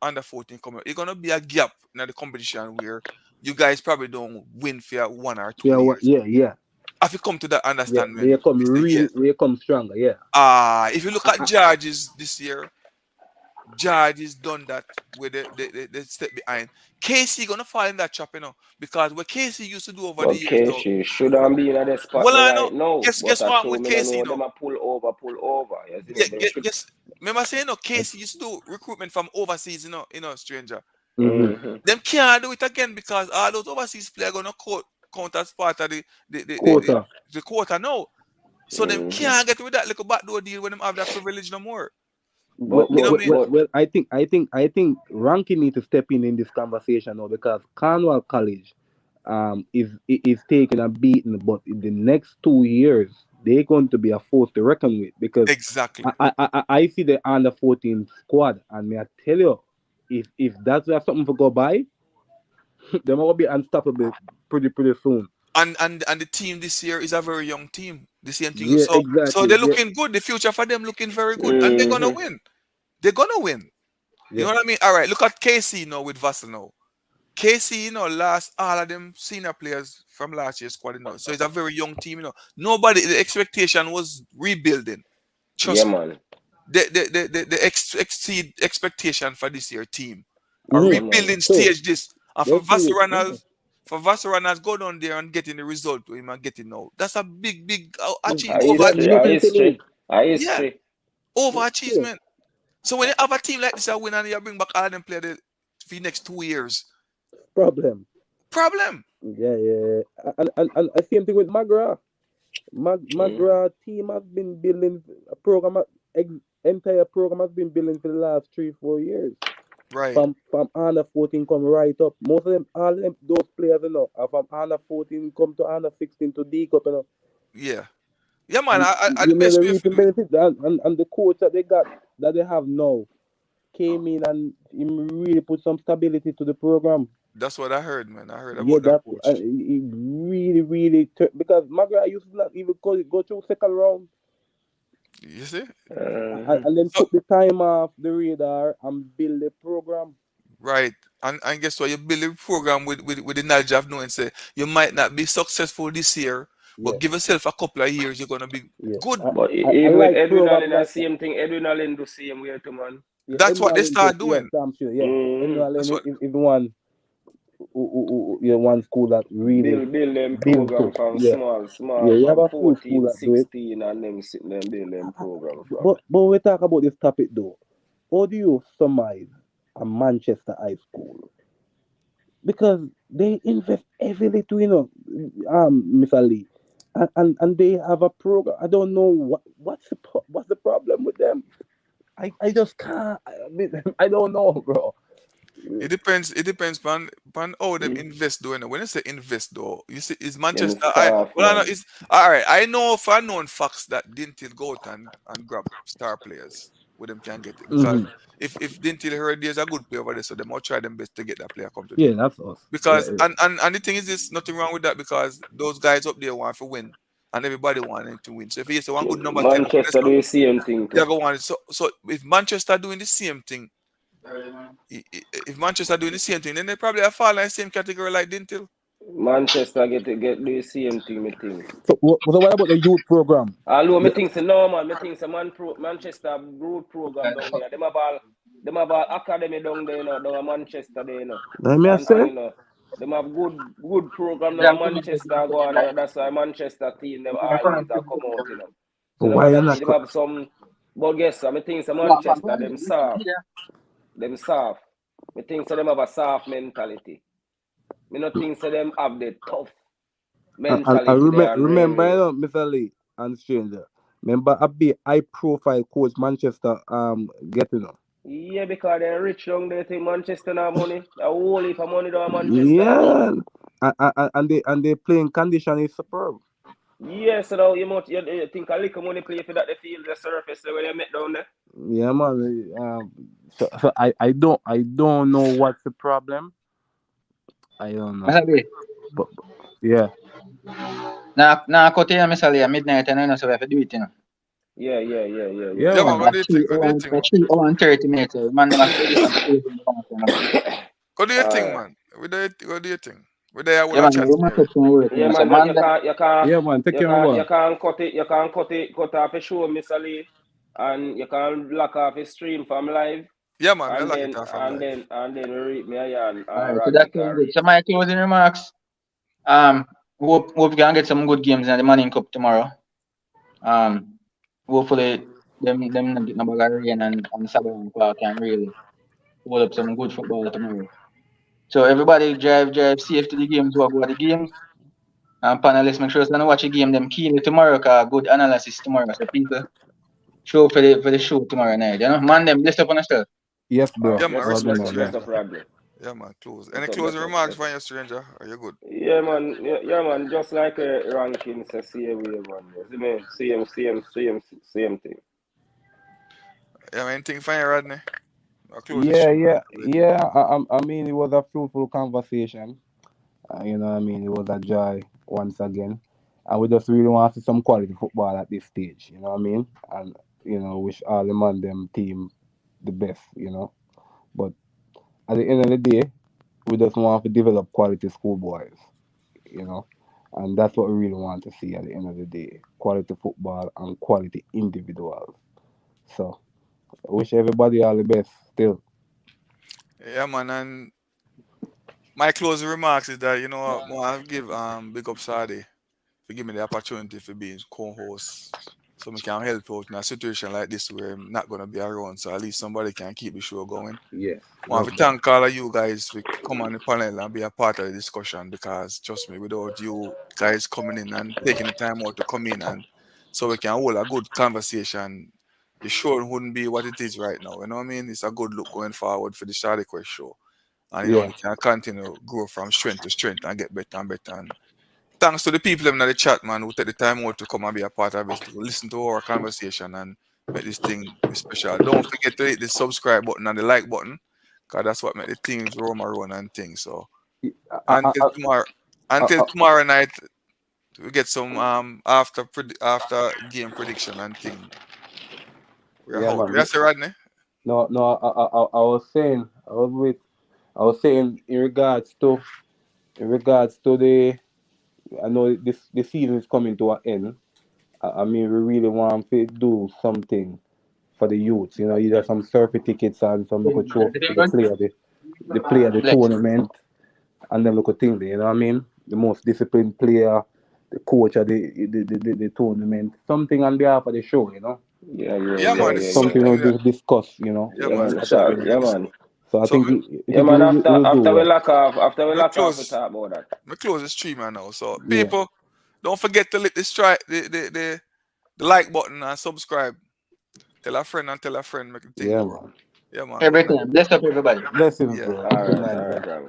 under 14 coming, it's gonna be a gap in the competition where you guys probably don't win for 1 or 2 Yeah, years. yeah. Have you come to that Yeah, we understanding? come We say yes. really, we come stronger. Yeah, If you look at George's this year, George has done that with the step behind. Casey gonna fall in that trap, because what Casey used to do over the But years, though. Casey shouldn't be in a spot Well, there I know. right now. Guess But I what true, with me don't Casey, know them a pull over. You see me? Them should. Guess. Remember saying, Casey used to do recruitment from overseas, stranger. mm-hmm. Them can't do it again because all those overseas players gonna count as part of Quota. the quota now. So them can't get with that little backdoor deal when them have that privilege no more. Well, But You know well, what well, I mean? well, well, I think Rankin need to step in this conversation now, because Cornwall College is taking a beating, but in the next 2 years they're going to be a force to reckon with, because Exactly. I see the under 14 squad, and may I tell you, if that's something to go by, they're gonna be unstoppable pretty soon. And the team this year is a very young team. The same thing. Yeah, So exactly. they're Yeah, looking good. The future for them looking very good, and they're gonna win. They're gonna win. You yeah. know what I mean? All right. Look at KC now with Vassal now. KC, lost all of them senior players from last year's squad. So it's a very young team. Nobody. The expectation was rebuilding. yeah, Trust me. man. The exceed expectation for this year team. A Yeah, Mm-hmm. man. rebuilding So stage this. And let's see it. For Vassaranas go down there and getting the result to him and getting out. That's a big Yeah. A That history, a overachievement. nothing to history, lose. a Yeah, history. Yeah. overachievement. So when you have a team like this, you win and you bring back all them players for the next 2 years. Problem. Problem. Yeah. And the same thing with McGrath. Mm. McGrath team has been building a program. Entire program has been building for the last 3-4 years. Right. From under 14 come right up. Most of them, all them those players, are from under 14 come to under 16 to D Cup, Yeah. Yeah, man. And The you know best the way for reaping do it. benefit, and the coach that they have now came in and he really put some stability to the program. That's what I heard, man. I heard Yeah, about that that coach. he really because McGrath used to not even go through second round, You see? and then So took the time off the radar and build the program. right. And guess what? You build a program with the knowledge of knowing say you might not be successful this year, but Yes, give yourself a couple of years, you're gonna be yes. good. But I even with like Edwin program Allen, the like that. same thing. Edwin Allen do same way too, man. Yeah, That's Edwin what they Allen too. start Yeah, doing. damn sure. Yeah, Edwin That's Allen what is one one school that really Build them built program to. from Yeah, small, yeah. You have from a few school 14, that do it. 16, and them sitting and build them program from. But we talk about this topic though. How do you summarize a Manchester high school? Because they invest heavily to Mr. Lee, and they have a program. I don't know what's the problem with them. I just can't. I don't know, bro. it depends. It depends on how them invest though. When you say invest though, you see is Them Manchester. staff, Well I know man. it's all right. I know for known facts that Dintil go out and grab star players where them can get it because Hmm. if Dintil heard there's a good player over there, so they might try them best to get that player come to them. Yeah, that's us. Yeah, Because and the thing is this nothing wrong with that because those guys up there want to win and everybody wanting to win. So if he's one good number 10, Manchester do the same thing they're too. going to want it. So if Manchester doing the same thing, if Manchester doing the same thing, then they probably are fall in the same category like Dintil. Manchester get do the same thing, me think. so what about the youth program? Although me Yeah. think say no man, me think say Manchester growth program down there. Them have all academy down there, down in Manchester there, Let me One thing, say. Them have good program down in Manchester go on, that's why Manchester team them always a come out, So them Why have you that not? them have some but guess I think say Manchester them soft. Them soft. Me think say them have a soft mentality. Me not think say them have the tough I mentality there and remember, really. Mr. Lee and Stranger. Remember a big high profile coach Manchester getting on. Yeah, because they're rich down there. Think Manchester now money. A whole heap of money down in Manchester. Yeah, and they playing condition is superb. Yeah, so now you think a little money play for that the field, the surface where they met down there. Yeah, man. So I don't know what's the problem. I don't know, Mr. Lee, but yeah, now cut here, Mr. Lee, at midnight, and I know so we have to do it, Yeah. yeah, Yeah, man. man. What At do you 3 think? What do you hours, think, at man? 3 hours and 30 minutes. Man, them have to do this and close in the morning. What do you think, Alright. man? What do you think? We there will Yeah, a man, chat we must here. have some work, Yeah, so man, man, Yeah, man. Take care, you man. can't cut off a show, Mr. Lee, and you can't block off a stream from live, Yeah, man. We and lock it then off from and live. then and then read me and alright, so Rodney that's can good. read. So my closing remarks, hope we can get some good games in the Manning Cup tomorrow. Hopefully them not get no bag of rain and Sabah and Clark can really hold up some good football tomorrow. So everybody drive safe to the games who are go to the games. And panelists make sure to watch the game them keenly tomorrow cause good analysis tomorrow. So people show for the show tomorrow night. You know, man them bless up on yourself. Yes, bro. Yeah, man. Bless up, Respect, bless up, Yeah. bless up, stranger. Rodney. Yeah, man. Close. Any Bless up, closing bless up, remarks bless from up. you, stranger? Are you good? Yeah, man. Yeah, man. Just like a ranking, say same way, man. You see me? Same thing. Yeah, man. Anything from you, Rodney? I'll close the Yeah, show, man. yeah, yeah. I mean, it was a fruitful conversation. You know what I mean? It was a joy once again. And we just really want to see some quality football at this stage, you know what I mean? And, wish all the man them team the best, But at the end of the day, we just want to develop quality schoolboys, you know? And that's what we really want to see at the end of the day. Quality football and quality individuals. So I wish everybody all the best still. Yeah, man. And my closing remarks is that I want to give big up Sadi for giving me the opportunity for being co-host, so we can help out in a situation like this where I'm not gonna be around, so at least somebody can keep the show going. Yes, Want love to that. thank all of you guys for come on the panel and be a part of the discussion because trust me, without you guys coming in and taking the time out to come in and so we can hold a good conversation the show wouldn't be what it is right now. You know what I mean? It's a good look going forward for the Charlie Quest show. And Yeah. it can continue to grow from strength to strength and get better and better. And thanks to the people in the chat, man, who take the time out to come and be a part of it, to listen to our conversation and make this thing special. Don't forget to hit the subscribe button and the like button, because that's what make the things roam around and things. So until tomorrow night, we get some after game prediction and thing. We're Yeah, out. man. Yes, Rodney. No, I was saying in regards to the, I know the season is coming to an end. I mean, we really want to do something for the youths, you know, either some surfing tickets and some local trophy to the player the tournament, and then local thing there, you know what I mean? The most disciplined player, the coach of the tournament, something on behalf of the show, you know. Yeah, man. This is Something something we'll discuss, you know. Yeah, man. Sure. Yeah, man. So I think Yeah, man. After we do lock off, we talk about that. We close the stream right now. So Yeah. people, don't forget to hit the like button and subscribe. Tell a friend, make a thing. Yeah, Bro. man. Yeah, man. Everything. Bless up everybody. Blessings, Yeah. bro. All Good right, night, man. bro.